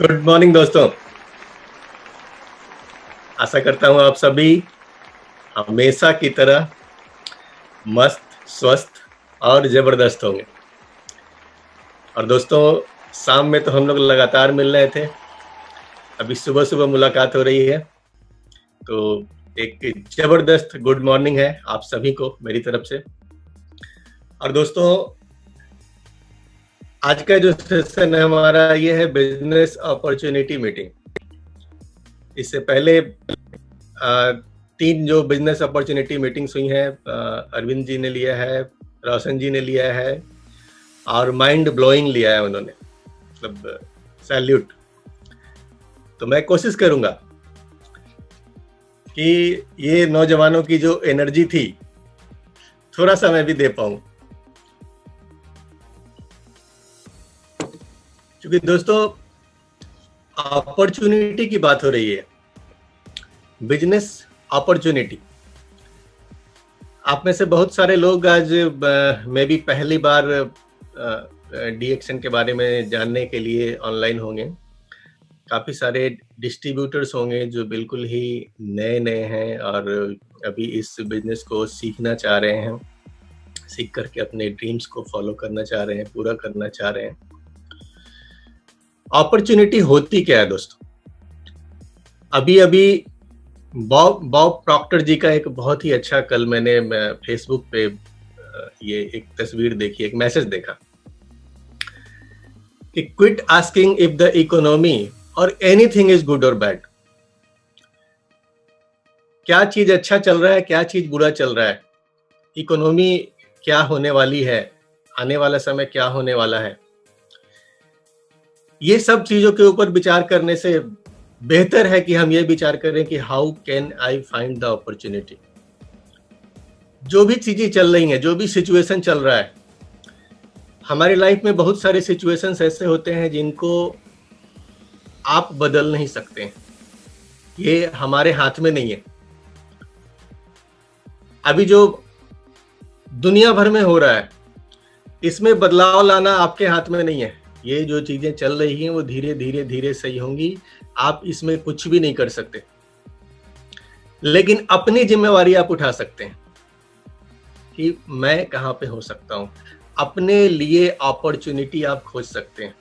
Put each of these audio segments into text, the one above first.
Good morning दोस्तों। आशा करता हूँ आप सभी हमेशा की तरह मस्त, स्वस्थ और जबरदस्त होंगे। और दोस्तों, शाम में तो हम लोग लगातार मिल रहे थे, अभी सुबह सुबह मुलाकात हो रही है, तो एक जबरदस्त गुड मॉर्निंग है आप सभी को मेरी तरफ से। और दोस्तों, आज का जो सेशन है हमारा ये है बिजनेस अपॉर्चुनिटी मीटिंग। इससे पहले 3 जो बिजनेस अपॉर्चुनिटी मीटिंग्स हुई हैं, अरविंद जी ने लिया है, रोशन जी ने लिया है और माइंड ब्लोइंग लिया है उन्होंने, मतलब सैल्यूट। तो मैं कोशिश करूंगा कि ये नौजवानों की जो एनर्जी थी थोड़ा सा मैं भी दे पाऊं, क्योंकि दोस्तों अपॉर्चुनिटी की बात हो रही है, बिजनेस अपॉर्चुनिटी। आप में से बहुत सारे लोग आज मैं भी पहली बार डीएक्शन के बारे में जानने के लिए ऑनलाइन होंगे। काफ़ी सारे डिस्ट्रीब्यूटर्स होंगे जो बिल्कुल ही नए नए हैं और अभी इस बिजनेस को सीखना चाह रहे हैं, सीख करके अपने ड्रीम्स को फॉलो करना चाह रहे हैं, पूरा करना चाह रहे हैं। अपॉर्चुनिटी होती क्या है दोस्तों? अभी बॉब प्रॉक्टर जी का एक बहुत ही अच्छा, कल मैंने फेसबुक पे ये एक तस्वीर देखी, एक मैसेज देखा कि quit asking if the economy और एनीथिंग इज गुड और बैड। क्या चीज अच्छा चल रहा है, क्या चीज बुरा चल रहा है, इकोनॉमी क्या होने वाली है, आने वाला समय क्या होने वाला है, ये सब चीजों के ऊपर विचार करने से बेहतर है कि हम ये विचार करें कि how can I find the opportunity. जो भी चीजें चल रही हैं, जो भी सिचुएशन चल रहा है हमारी लाइफ में, बहुत सारे सिचुएशंस ऐसे होते हैं जिनको आप बदल नहीं सकते हैं, ये हमारे हाथ में नहीं है। अभी जो दुनिया भर में हो रहा है इसमें बदलाव लाना आपके हाथ में नहीं है। ये जो चीजें चल रही हैं वो धीरे धीरे धीरे सही होंगी, आप इसमें कुछ भी नहीं कर सकते, लेकिन अपनी जिम्मेवारी आप उठा सकते हैं कि मैं कहां पे हो सकता हूं। अपने लिए अपॉर्चुनिटी आप खोज सकते हैं।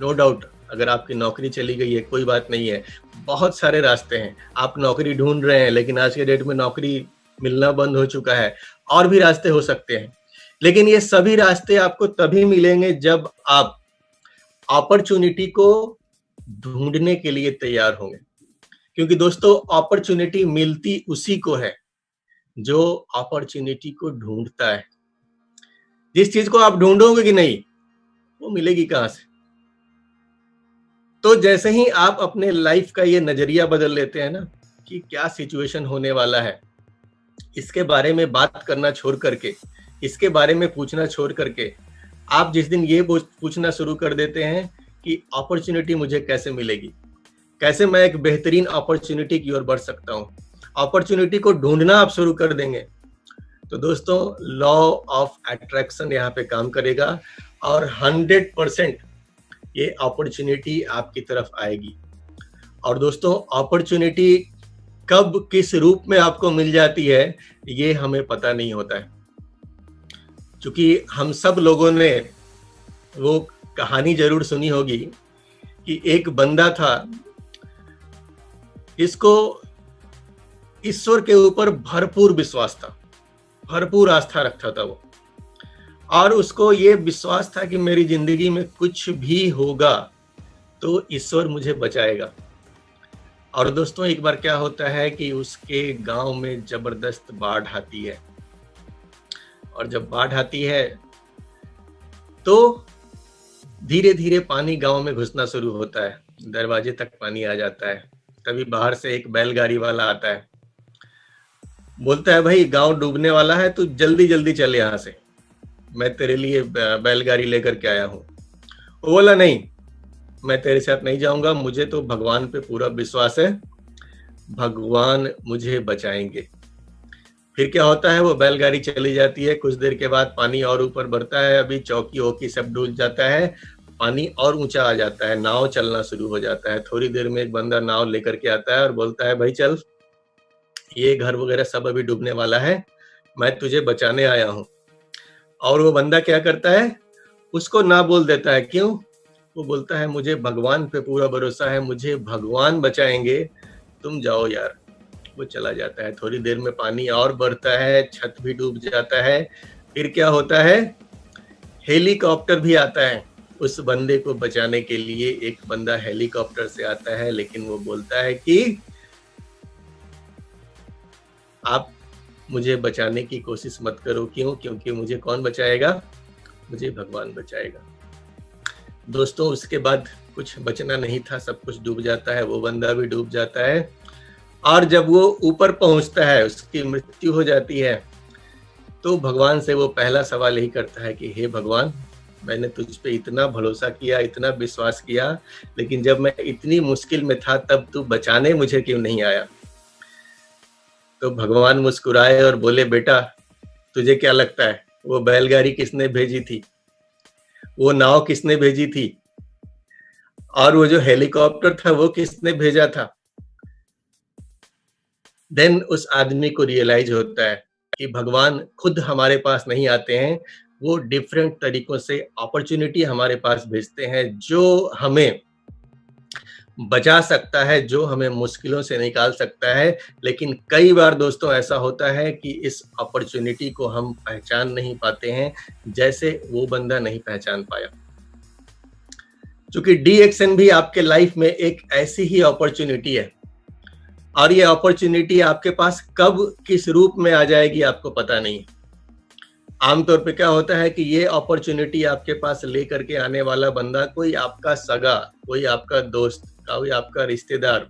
नो डाउट, अगर आपकी नौकरी चली गई है कोई बात नहीं है, बहुत सारे रास्ते हैं। आप नौकरी ढूंढ रहे हैं लेकिन आज के डेट में नौकरी मिलना बंद हो चुका है, और भी रास्ते हो सकते हैं, लेकिन ये सभी रास्ते आपको तभी मिलेंगे जब आप अपॉर्चुनिटी को ढूंढने के लिए तैयार होंगे। क्योंकि दोस्तों, अपॉर्चुनिटी मिलती उसी को है जो अपॉर्चुनिटी को ढूंढता है। जिस चीज को आप ढूंढोगे कि नहीं, वो मिलेगी कहां से? तो जैसे ही आप अपने लाइफ का ये नजरिया बदल लेते हैं ना कि क्या सिचुएशन होने वाला है, इसके बारे में बात करना छोड़ करके, इसके बारे में पूछना छोड़ करके, आप जिस दिन ये पूछना शुरू कर देते हैं कि अपॉर्चुनिटी मुझे कैसे मिलेगी, कैसे मैं एक बेहतरीन अपॉर्चुनिटी की ओर बढ़ सकता हूँ, अपॉर्चुनिटी को ढूंढना आप शुरू कर देंगे, तो दोस्तों लॉ ऑफ अट्रैक्शन यहाँ पे काम करेगा और 100% ये अपॉर्चुनिटी आपकी तरफ आएगी। और दोस्तों, अपॉर्चुनिटी कब किस रूप में आपको मिल जाती है ये हमें पता नहीं होता है, क्योंकि हम सब लोगों ने वो कहानी जरूर सुनी होगी कि एक बंदा था, इसको ईश्वर के ऊपर भरपूर विश्वास था, भरपूर आस्था रखता था वो, और उसको ये विश्वास था कि मेरी जिंदगी में कुछ भी होगा तो ईश्वर मुझे बचाएगा। और दोस्तों, एक बार क्या होता है कि उसके गांव में जबरदस्त बाढ़ आती है, और जब बाढ़ आती है तो धीरे धीरे पानी गांव में घुसना शुरू होता है, दरवाजे तक पानी आ जाता है। तभी बाहर से एक बैलगाड़ी वाला आता है, बोलता है भाई गांव डूबने वाला है, तू जल्दी जल्दी चल यहाँ से, मैं तेरे लिए बैलगाड़ी लेकर के आया हूँ। वो बोला नहीं, मैं तेरे साथ नहीं जाऊंगा, मुझे तो भगवान पे पूरा विश्वास है, भगवान मुझे बचाएंगे। फिर क्या होता है, वो बैलगाड़ी चली जाती है, कुछ देर के बाद पानी और ऊपर बढ़ता है, अभी चौकी वौकी सब डूब जाता है, पानी और ऊंचा आ जाता है, नाव चलना शुरू हो जाता है। थोड़ी देर में एक बंदा नाव लेकर के आता है और बोलता है भाई चल, ये घर वगैरह सब अभी डूबने वाला है, मैं तुझे बचाने आया हूँ। और वो बंदा क्या करता है, उसको ना बोल देता है। क्यों? वो बोलता है मुझे भगवान पे पूरा भरोसा है, मुझे भगवान बचाएंगे, तुम जाओ यार। वो चला जाता है। थोड़ी देर में पानी और बढ़ता है, छत भी डूब जाता है। फिर क्या होता है, हेलीकॉप्टर भी आता है उस बंदे को बचाने के लिए। एक बंदा हेलीकॉप्टर से आता है, लेकिन वो बोलता है कि आप मुझे बचाने की कोशिश मत करो। क्यों? क्योंकि मुझे कौन बचाएगा? मुझे भगवान बचाएगा। दोस्तों, उसके बाद कुछ बचना नहीं था, सब कुछ डूब जाता है, वो बंदा भी डूब जाता है। और जब वो ऊपर पहुंचता है, उसकी मृत्यु हो जाती है, तो भगवान से वो पहला सवाल यही करता है कि हे भगवान, मैंने तुझ पे इतना भरोसा किया, इतना विश्वास किया, लेकिन जब मैं इतनी मुश्किल में था तब तू बचाने मुझे क्यों नहीं आया? तो भगवान मुस्कुराए और बोले, बेटा तुझे क्या लगता है वो बैलगाड़ी किसने भेजी थी, वो नाव किसने भेजी थी, और वो जो हेलीकॉप्टर था वो किसने भेजा था? देन उस आदमी को रियलाइज होता है कि भगवान खुद हमारे पास नहीं आते हैं, वो डिफरेंट तरीकों से अपॉर्चुनिटी हमारे पास भेजते हैं, जो हमें बचा सकता है, जो हमें मुश्किलों से निकाल सकता है। लेकिन कई बार दोस्तों ऐसा होता है कि इस अपॉर्चुनिटी को हम पहचान नहीं पाते हैं, जैसे वो बंदा नहीं पहचान पाया। क्योंकि DXN भी आपके लाइफ में एक ऐसी ही अपॉर्चुनिटी है, और ये अपॉर्चुनिटी आपके पास कब किस रूप में आ जाएगी आपको पता नहीं। आमतौर पे क्या होता है कि ये अपॉर्चुनिटी आपके पास लेकर के आने वाला बंदा कोई आपका सगा, कोई आपका दोस्त, कोई आपका रिश्तेदार,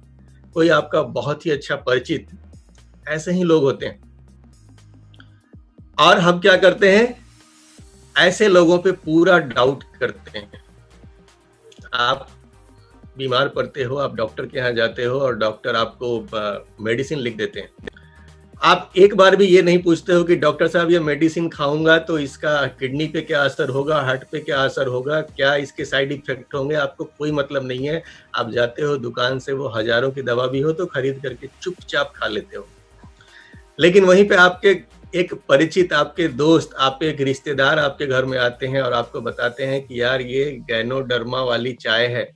कोई आपका बहुत ही अच्छा परिचित, ऐसे ही लोग होते हैं। और हम क्या करते हैं, ऐसे लोगों पे पूरा डाउट करते हैं। आप बीमार पड़ते हो, आप डॉक्टर के यहाँ जाते हो और डॉक्टर आपको मेडिसिन लिख देते हैं। आप एक बार भी ये नहीं पूछते हो कि डॉक्टर साहब ये मेडिसिन खाऊंगा तो इसका किडनी पे क्या असर होगा, हार्ट पे क्या असर होगा, क्या इसके साइड इफेक्ट होंगे, आपको कोई मतलब नहीं है। आप जाते हो दुकान से, वो हजारों की दवा भी हो तो खरीद करके चुपचाप खा लेते हो। लेकिन वहीं पे आपके एक परिचित, आपके दोस्त, आपके एक रिश्तेदार आपके घर में आते हैं और आपको बताते हैं कि यार ये गैनोडर्मा वाली चाय है,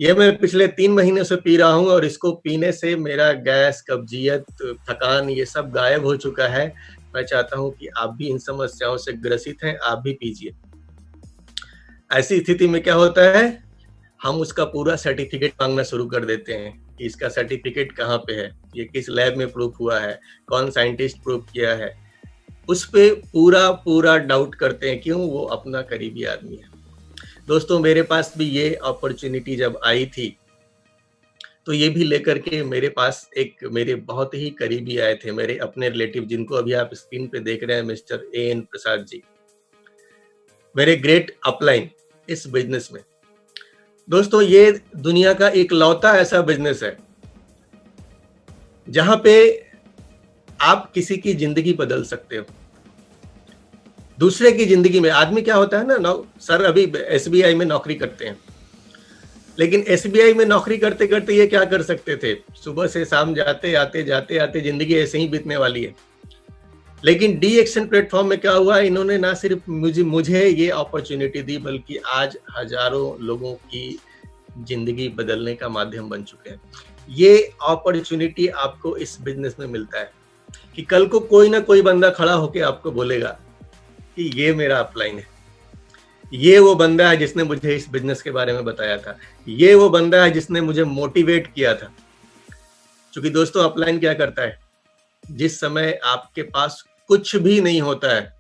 ये मैं पिछले 3 महीने से पी रहा हूँ और इसको पीने से मेरा गैस, कब्जियत, थकान ये सब गायब हो चुका है। मैं चाहता हूँ कि आप भी इन समस्याओं से ग्रसित हैं, आप भी पीजिए। ऐसी स्थिति में क्या होता है, हम उसका पूरा सर्टिफिकेट मांगना शुरू कर देते हैं कि इसका सर्टिफिकेट कहाँ पे है, ये किस लैब में प्रूफ हुआ है, कौन साइंटिस्ट प्रूफ किया है। उस पे पूरा डाउट करते हैं। क्यों? वो अपना करीबी आदमी है। दोस्तों, मेरे पास भी ये अपॉर्चुनिटी जब आई थी तो ये भी लेकर के मेरे पास एक मेरे बहुत ही करीबी आए थे, मेरे अपने रिलेटिव, जिनको अभी आप स्क्रीन पे देख रहे हैं, मिस्टर AN प्रसाद जी, मेरे ग्रेट अपलाइन इस बिजनेस में। दोस्तों, ये दुनिया का एक लौता ऐसा बिजनेस है जहां पे आप किसी की जिंदगी बदल सकते हो, दूसरे की जिंदगी में। आदमी क्या होता है ना, सर अभी SBI में नौकरी करते हैं, लेकिन SBI में नौकरी करते करते ये क्या कर सकते थे, सुबह से शाम जाते आते जिंदगी ऐसे ही बीतने वाली है। लेकिन DXN प्लेटफॉर्म में क्या हुआ, इन्होंने ना सिर्फ मुझे ये अपॉर्चुनिटी दी, बल्कि आज हजारों लोगों की जिंदगी बदलने का माध्यम बन चुके हैं। ये अपॉर्चुनिटी आपको इस बिजनेस में मिलता है कि कल को कोई ना कोई बंदा खड़ा होकर आपको बोलेगा कि ये मेरा अपलाइन है, ये वो बंदा है जिसने मुझे इस बिजनेस के बारे में बताया था, ये वो बंदा है जिसने मुझे मोटिवेट किया था। क्योंकि दोस्तों, अपलाइन क्या करता है, जिस समय आपके पास कुछ भी नहीं होता है,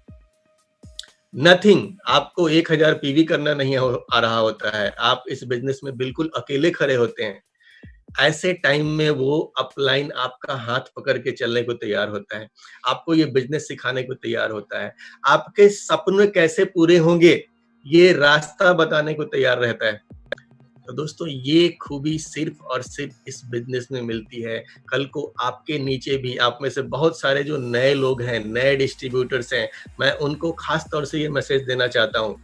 नथिंग, आपको 1000 PV करना नहीं आ रहा होता है, आप इस बिजनेस में बिल्कुल अकेले खड़े होते हैं, ऐसे टाइम में वो अपलाइन आपका हाथ पकड़ के चलने को तैयार होता है, आपको ये बिजनेस सिखाने को तैयार होता है, आपके सपने कैसे पूरे होंगे ये रास्ता बताने को तैयार रहता है। तो दोस्तों, ये खूबी सिर्फ और सिर्फ इस बिजनेस में मिलती है। कल को आपके नीचे भी, आप में से बहुत सारे जो नए लोग हैं, नए डिस्ट्रीब्यूटर्स हैं, मैं उनको खास तौर से ये मैसेज देना चाहता हूँ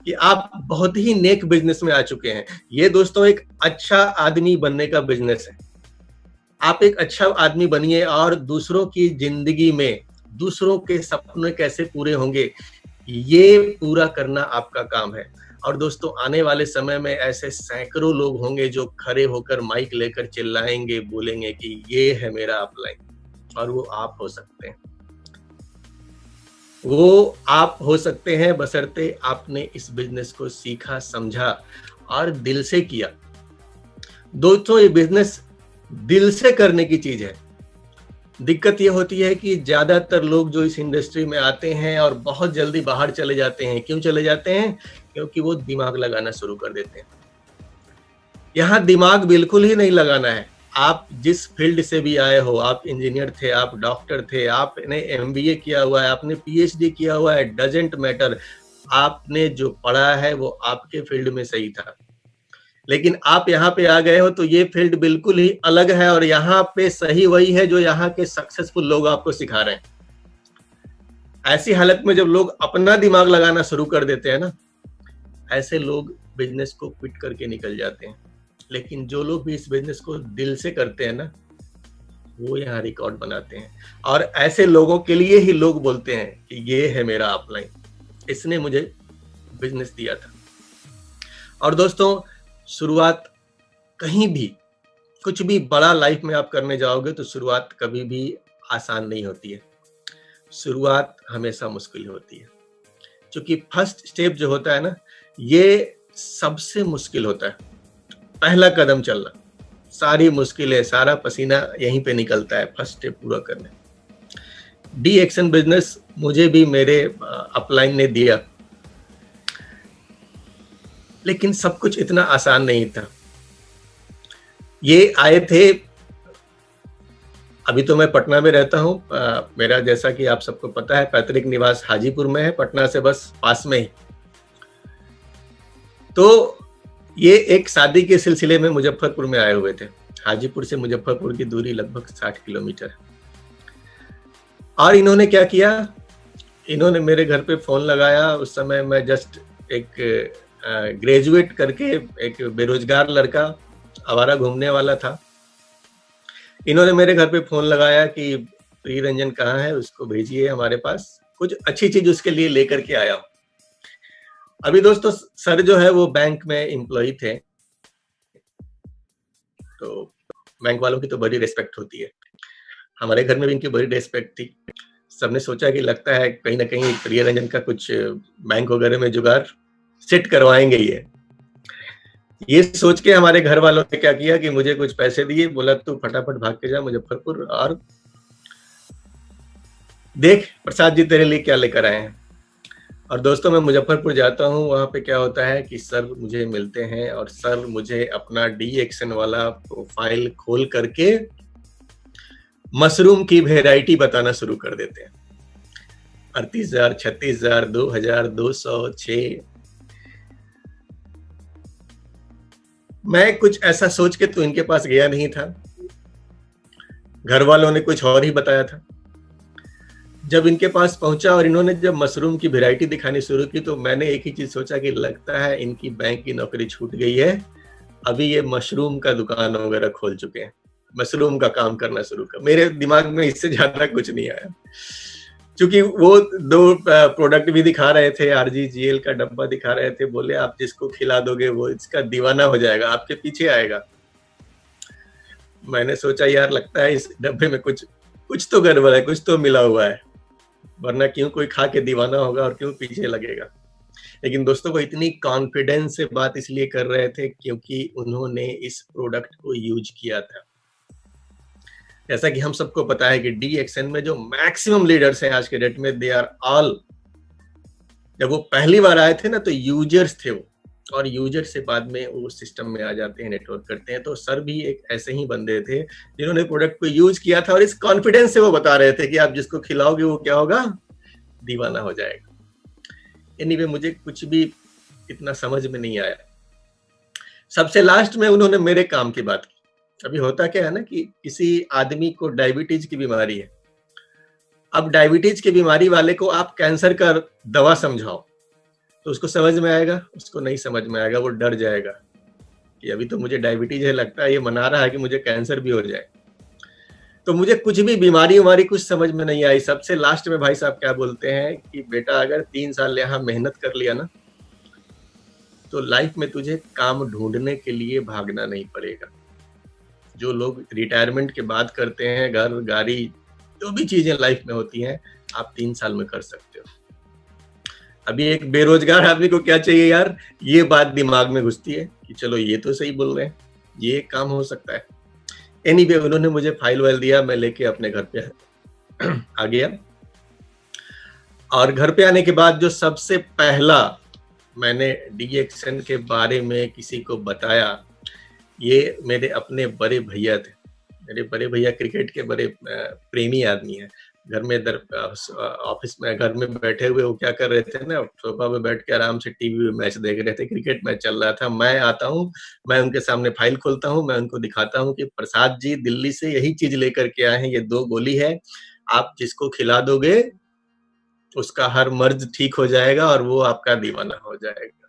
कि आप बहुत ही नेक बिजनेस में आ चुके हैं। ये दोस्तों एक अच्छा आदमी बनने का बिजनेस है। आप एक अच्छा आदमी बनिए और दूसरों की जिंदगी में दूसरों के सपने कैसे पूरे होंगे, ये पूरा करना आपका काम है। और दोस्तों आने वाले समय में ऐसे सैकड़ों लोग होंगे जो खड़े होकर माइक लेकर चिल्लाएंगे, बोलेंगे कि ये है मेरा अपलाइन, और वो आप हो सकते हैं। वो आप हो सकते हैं बशर्ते आपने इस बिजनेस को सीखा, समझा और दिल से किया। दोस्तों ये बिजनेस दिल से करने की चीज है। दिक्कत ये होती है कि ज्यादातर लोग जो इस इंडस्ट्री में आते हैं और बहुत जल्दी बाहर चले जाते हैं। क्यों चले जाते हैं? क्योंकि वो दिमाग लगाना शुरू कर देते हैं। यहाँ दिमाग बिल्कुल ही नहीं लगाना है। आप जिस फील्ड से भी आए हो, आप इंजीनियर थे, आप डॉक्टर थे, आपने एमबीए किया हुआ है, आपने पीएचडी किया हुआ है, डजेंट मैटर। आपने जो पढ़ा है वो आपके फील्ड में सही था, लेकिन आप यहाँ पे आ गए हो तो ये फील्ड बिल्कुल ही अलग है, और यहाँ पे सही वही है जो यहाँ के सक्सेसफुल लोग आपको सिखा रहे हैं। ऐसी हालत में जब लोग अपना दिमाग लगाना शुरू कर देते हैं ना, ऐसे लोग बिजनेस को क्विट करके निकल जाते हैं। लेकिन जो लोग भी इस बिजनेस को दिल से करते हैं ना, वो यहाँ रिकॉर्ड बनाते हैं। और ऐसे लोगों के लिए ही लोग बोलते हैं कि ये है मेरा अपलाइन, इसने मुझे बिजनेस दिया था। और दोस्तों शुरुआत कहीं भी, कुछ भी बड़ा लाइफ में आप करने जाओगे तो शुरुआत कभी भी आसान नहीं होती है। शुरुआत हमेशा मुश्किल होती है, क्योंकि फर्स्ट स्टेप जो होता है ना, ये सबसे मुश्किल होता है। पहला कदम चलना, सारी मुश्किलें, सारा पसीना यहीं पे निकलता है फर्स्ट स्टेप पूरा करने। डी एक्शन बिजनेस मुझे भी मेरे अपलाइन ने दिया, लेकिन सब कुछ इतना आसान नहीं था। ये आए थे, अभी तो मैं पटना में रहता हूँ। मेरा, जैसा कि आप सबको पता है, पैतृक निवास हाजीपुर में है, पटना से बस पास में ही। तो ये एक शादी के सिलसिले में मुजफ्फरपुर में आए हुए थे। हाजीपुर से मुजफ्फरपुर की दूरी लगभग 60 किलोमीटर है। और इन्होंने क्या किया, इन्होंने मेरे घर पे फोन लगाया। उस समय मैं जस्ट एक ग्रेजुएट करके एक बेरोजगार लड़का आवारा घूमने वाला था। इन्होंने मेरे घर पे फोन लगाया कि प्रिय रंजन कहाँ है, उसको भेजिए हमारे पास, कुछ अच्छी चीज उसके लिए लेकर के आया हूं। अभी दोस्तों सर जो है वो बैंक में एम्प्लॉय थे, तो बैंक वालों की तो बड़ी रिस्पेक्ट होती है। हमारे घर में भी इनकी बड़ी रिस्पेक्ट थी। सबने सोचा कि लगता है कहीं ना कहीं प्रिय रंजन का कुछ बैंक वगैरह में जुगाड़ सेट करवाएंगे। ये सोच के हमारे घर वालों ने क्या किया कि मुझे कुछ पैसे दिए, बोला तू फटाफट भाग के जा मुजफ्फरपुर और देख प्रसाद जी तेरे लिए क्या लेकर आए हैं। और दोस्तों मैं मुजफ्फरपुर जाता हूँ, वहां पे क्या होता है कि सर मुझे मिलते हैं और सर मुझे अपना डी एक्शन वाला प्रोफाइल खोल करके मशरूम की वेराइटी बताना शुरू कर देते हैं। 38,000, 36,000, 2,000, 200, 6। मैं कुछ ऐसा सोच के तो इनके पास गया नहीं था, घर वालों ने कुछ और ही बताया था। जब इनके पास पहुंचा और इन्होंने जब मशरूम की वैरायटी दिखानी शुरू की, तो मैंने एक ही चीज सोचा कि लगता है इनकी बैंक की नौकरी छूट गई है, अभी ये मशरूम का दुकान वगैरह खोल चुके हैं, मशरूम का काम करना शुरू कर। मेरे दिमाग में इससे ज्यादा कुछ नहीं आया, क्योंकि वो 2 प्रोडक्ट भी दिखा रहे थे, RGGL का डब्बा दिखा रहे थे। बोले आप जिसको खिला दोगे वो इसका दीवाना हो जाएगा, आपके पीछे आएगा। मैंने सोचा यार लगता है इस डब्बे में कुछ तो गड़बड़ है, कुछ तो मिला हुआ है, वरना क्यों कोई खा के दीवाना होगा और क्यों पीछे लगेगा। लेकिन दोस्तों को इतनी कॉन्फिडेंस से बात इसलिए कर रहे थे क्योंकि उन्होंने इस प्रोडक्ट को यूज किया था। जैसा कि हम सबको पता है कि डी एक्शन में जो मैक्सिमम लीडर्स हैं आज के डेट में, दे आर ऑल, जब वो पहली बार आए थे ना तो यूजर्स थे वो, और यूजर से बाद में वो सिस्टम में आ जाते हैं, नेटवर्क करते हैं। तो सर भी एक ऐसे ही बंदे थे जिन्होंने प्रोडक्ट को यूज किया था, और इस कॉन्फिडेंस से वो बता रहे थे कि आप जिसको खिलाओगे वो क्या होगा, दीवाना हो जाएगा। एनीवे मुझे कुछ भी इतना समझ में नहीं आया। सबसे लास्ट में उन्होंने मेरे काम की बात की। अभी होता क्या है ना कि किसी आदमी को डायबिटीज की बीमारी है, अब डायबिटीज की बीमारी वाले को आप कैंसर का दवा समझाओ तो उसको समझ में आएगा, उसको नहीं समझ में आएगा, वो डर जाएगा कि अभी तो मुझे डायबिटीज है, लगता है ये मना रहा है कि मुझे कैंसर भी हो जाए। तो मुझे कुछ भी बीमारी उमारी कुछ समझ में नहीं आई। सबसे लास्ट में भाई साहब क्या बोलते हैं कि बेटा अगर 3 साल यहाँ मेहनत कर लिया ना, तो लाइफ में तुझे काम ढूंढने के लिए भागना नहीं पड़ेगा। जो लोग रिटायरमेंट के बाद करते हैं, घर गाड़ी जो भी चीजें लाइफ में होती हैं, आप 3 साल में कर सकते हो। अभी एक बेरोजगार आदमी को क्या चाहिए यार, ये बात दिमाग में घुसती है कि चलो ये तो सही बोल रहे हैं, ये काम हो सकता है। एनीवे, उन्होंने मुझे फाइल वाइल दिया, मैं लेके अपने घर पे आ गया। और घर पे आने के बाद जो सबसे पहला मैंने डीएक्शन के बारे में किसी को बताया, ये मेरे अपने बड़े भैया थे। मेरे बड़े भैया क्रिकेट के बड़े प्रेमी आदमी हैं। घर में ऑफिस में घर में बैठे हुए वो क्या कर रहे थे ना, सोफा पे बैठ के आराम से टीवी में मैच देख रहे थे, क्रिकेट मैच चल रहा था। मैं आता हूँ, मैं उनके सामने फाइल खोलता हूँ, मैं उनको दिखाता हूँ कि प्रसाद जी दिल्ली से यही चीज लेकर के आए हैं, ये 2 गोली है, आप जिसको खिला दोगे उसका हर मर्ज ठीक हो जाएगा और वो आपका दीवाना हो जाएगा।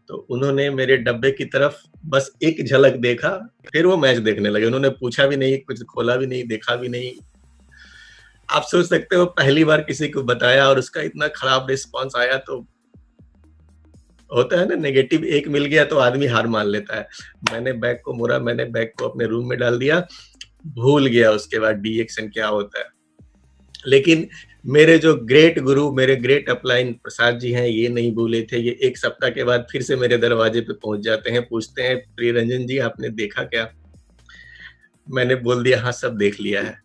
तो उन्होंने मेरे डब्बे की तरफ बस एक झलक देखा, फिर वो मैच देखने लगे। उन्होंने पूछा भी नहीं, कुछ खोला भी नहीं, देखा भी नहीं। आप सोच सकते हो पहली बार किसी को बताया और उसका इतना खराब रिस्पांस आया। तो होता है ना, नेगेटिव एक मिल गया तो आदमी हार मान लेता है। मैंने बैग को मोड़ा, मैंने बैग को अपने रूम में डाल दिया, भूल गया उसके बाद डीएक्शन क्या होता है। लेकिन मेरे जो ग्रेट गुरु, मेरे ग्रेट अपलाइन प्रसाद जी हैं, ये नहीं भूले थे। ये 1 सप्ताह के बाद फिर से मेरे दरवाजे पे पहुंच जाते हैं, पूछते हैं प्रिय रंजन जी आपने देखा क्या? मैंने बोल दिया हाँ सब देख लिया है।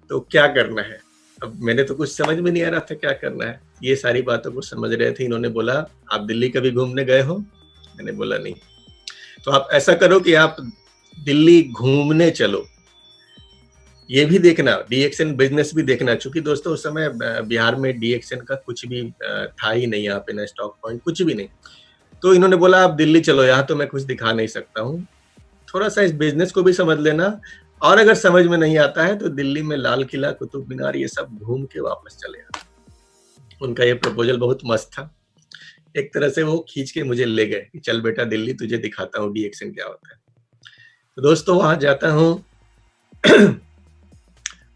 तो क्या करना है? अब मैंने तो कुछ समझ में नहीं आ रहा था क्या करना है। ये सारी बातों को समझ रहे थे। इन्होंने बोला आप दिल्ली कभी घूमने गए हो? मैंने बोला नहीं। तो आप ऐसा करो कि आप दिल्ली घूमने चलो, ये भी देखना, डीएक्शन बिजनेस भी देखना। चूंकि दोस्तों उस समय बिहार में डीएक्शन का कुछ भी था ही नहीं, यहाँ पे ना स्टॉक पॉइंट कुछ भी नहीं। तो इन्होंने बोला आप दिल्ली चलो, यहाँ तो मैं कुछ दिखा नहीं सकता हूँ, थोड़ा सा इस बिजनेस को भी समझ लेना, और अगर समझ में नहीं आता है तो दिल्ली में लाल किला, कुतुब मीनार, ये सब घूम के वापस चले आना। उनका ये प्रपोजल बहुत मस्त था। एक तरह से वो खींच के मुझे ले गए कि चल बेटा दिल्ली तुझे दिखाता हूँ डीएक्शन क्या होता है। तो दोस्तों वहां जाता हूँ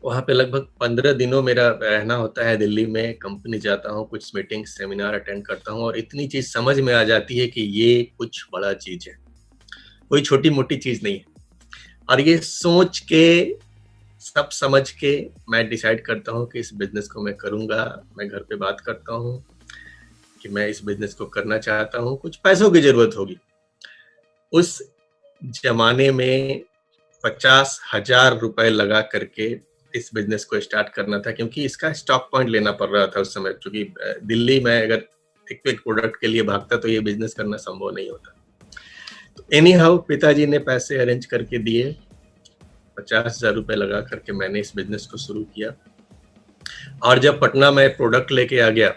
वहां पे लगभग 15 दिनों मेरा रहना होता है दिल्ली में। कंपनी जाता हूँ, कुछ मीटिंग सेमिनार अटेंड करता हूँ और इतनी चीज समझ में आ जाती है कि ये कुछ बड़ा चीज है, कोई छोटी मोटी चीज नहीं है। और ये सोच के, सब समझ के मैं डिसाइड करता हूँ कि इस बिजनेस को मैं करूंगा। मैं घर पे बात करता हूँ कि मैं इस बिजनेस को करना चाहता हूँ, कुछ पैसों की जरूरत होगी। उस जमाने में 50,000 रुपए लगा करके इस बिजनेस को स्टार्ट करना था, क्योंकि इसका स्टॉक पॉइंट लेना पड़ रहा था उस समय। क्योंकि दिल्ली में अगर एक प्रोडक्ट के लिए भागता तो ये बिजनेस करना संभव नहीं होता। तो एनी हाउ पिताजी ने पैसे अरेंज करके दिए, 50,000 रुपए लगा करके मैंने इस बिजनेस को शुरू किया। और जब पटना में प्रोडक्ट लेके आ गया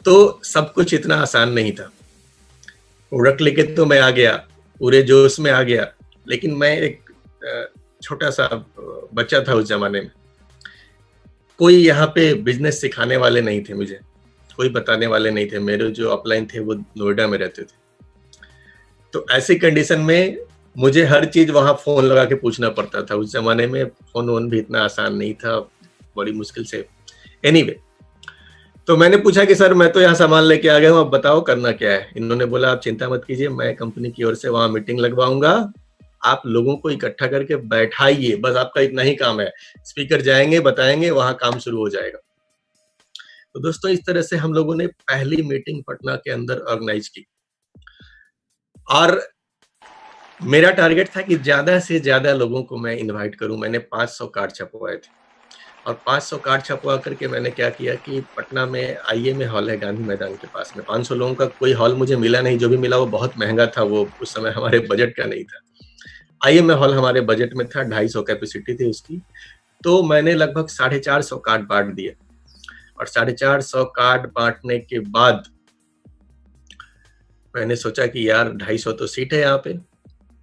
तो सब कुछ इतना आसान नहीं था। प्रोडक्ट लेके तो मैं आ गया, पूरे जोश में आ गया, लेकिन मैं एक छोटा सा बच्चा था उस जमाने में। कोई यहाँ पे बिजनेस सिखाने वाले नहीं थे, मुझे कोई बताने वाले नहीं थे। मेरे जो अपलाइन थे वो नोएडा में रहते थे। तो ऐसी कंडीशन में मुझे हर चीज वहां फोन लगा के पूछना पड़ता था। उस जमाने में फोन वोन भी इतना आसान नहीं था, बड़ी मुश्किल से। एनीवे, तो मैंने पूछा कि सर मैं तो यहाँ सामान लेके आ गया हूँ, अब बताओ करना क्या है। इन्होंने बोला आप चिंता मत कीजिए, मैं कंपनी की ओर से वहां मीटिंग लगवाऊंगा, आप लोगों को इकट्ठा करके बैठाइए, बस आपका इतना ही काम है। स्पीकर जाएंगे, बताएंगे, वहां काम शुरू हो जाएगा। तो दोस्तों इस तरह से हम लोगों ने पहली मीटिंग पटना के अंदर ऑर्गेनाइज की। और मेरा टारगेट था कि ज्यादा से ज्यादा लोगों को मैं इनवाइट करूं। मैंने 500 कार्ड छपवाए थे और 500 कार्ड छपवा करके मैंने क्या किया कि पटना में आईएमए हॉल है गांधी मैदान के पास में, 500 लोगों का कोई हॉल मुझे मिला नहीं। जो भी मिला वो बहुत महंगा था, वो उस समय हमारे बजट का नहीं था। आईएमए हॉल हमारे बजट में था, 250 कैपेसिटी थी उसकी। तो मैंने लगभग 450 कार्ड बांट दिए। और 450 कार्ड बांटने के बाद मैंने सोचा कि यार 250 तो सीट है यहाँ पे,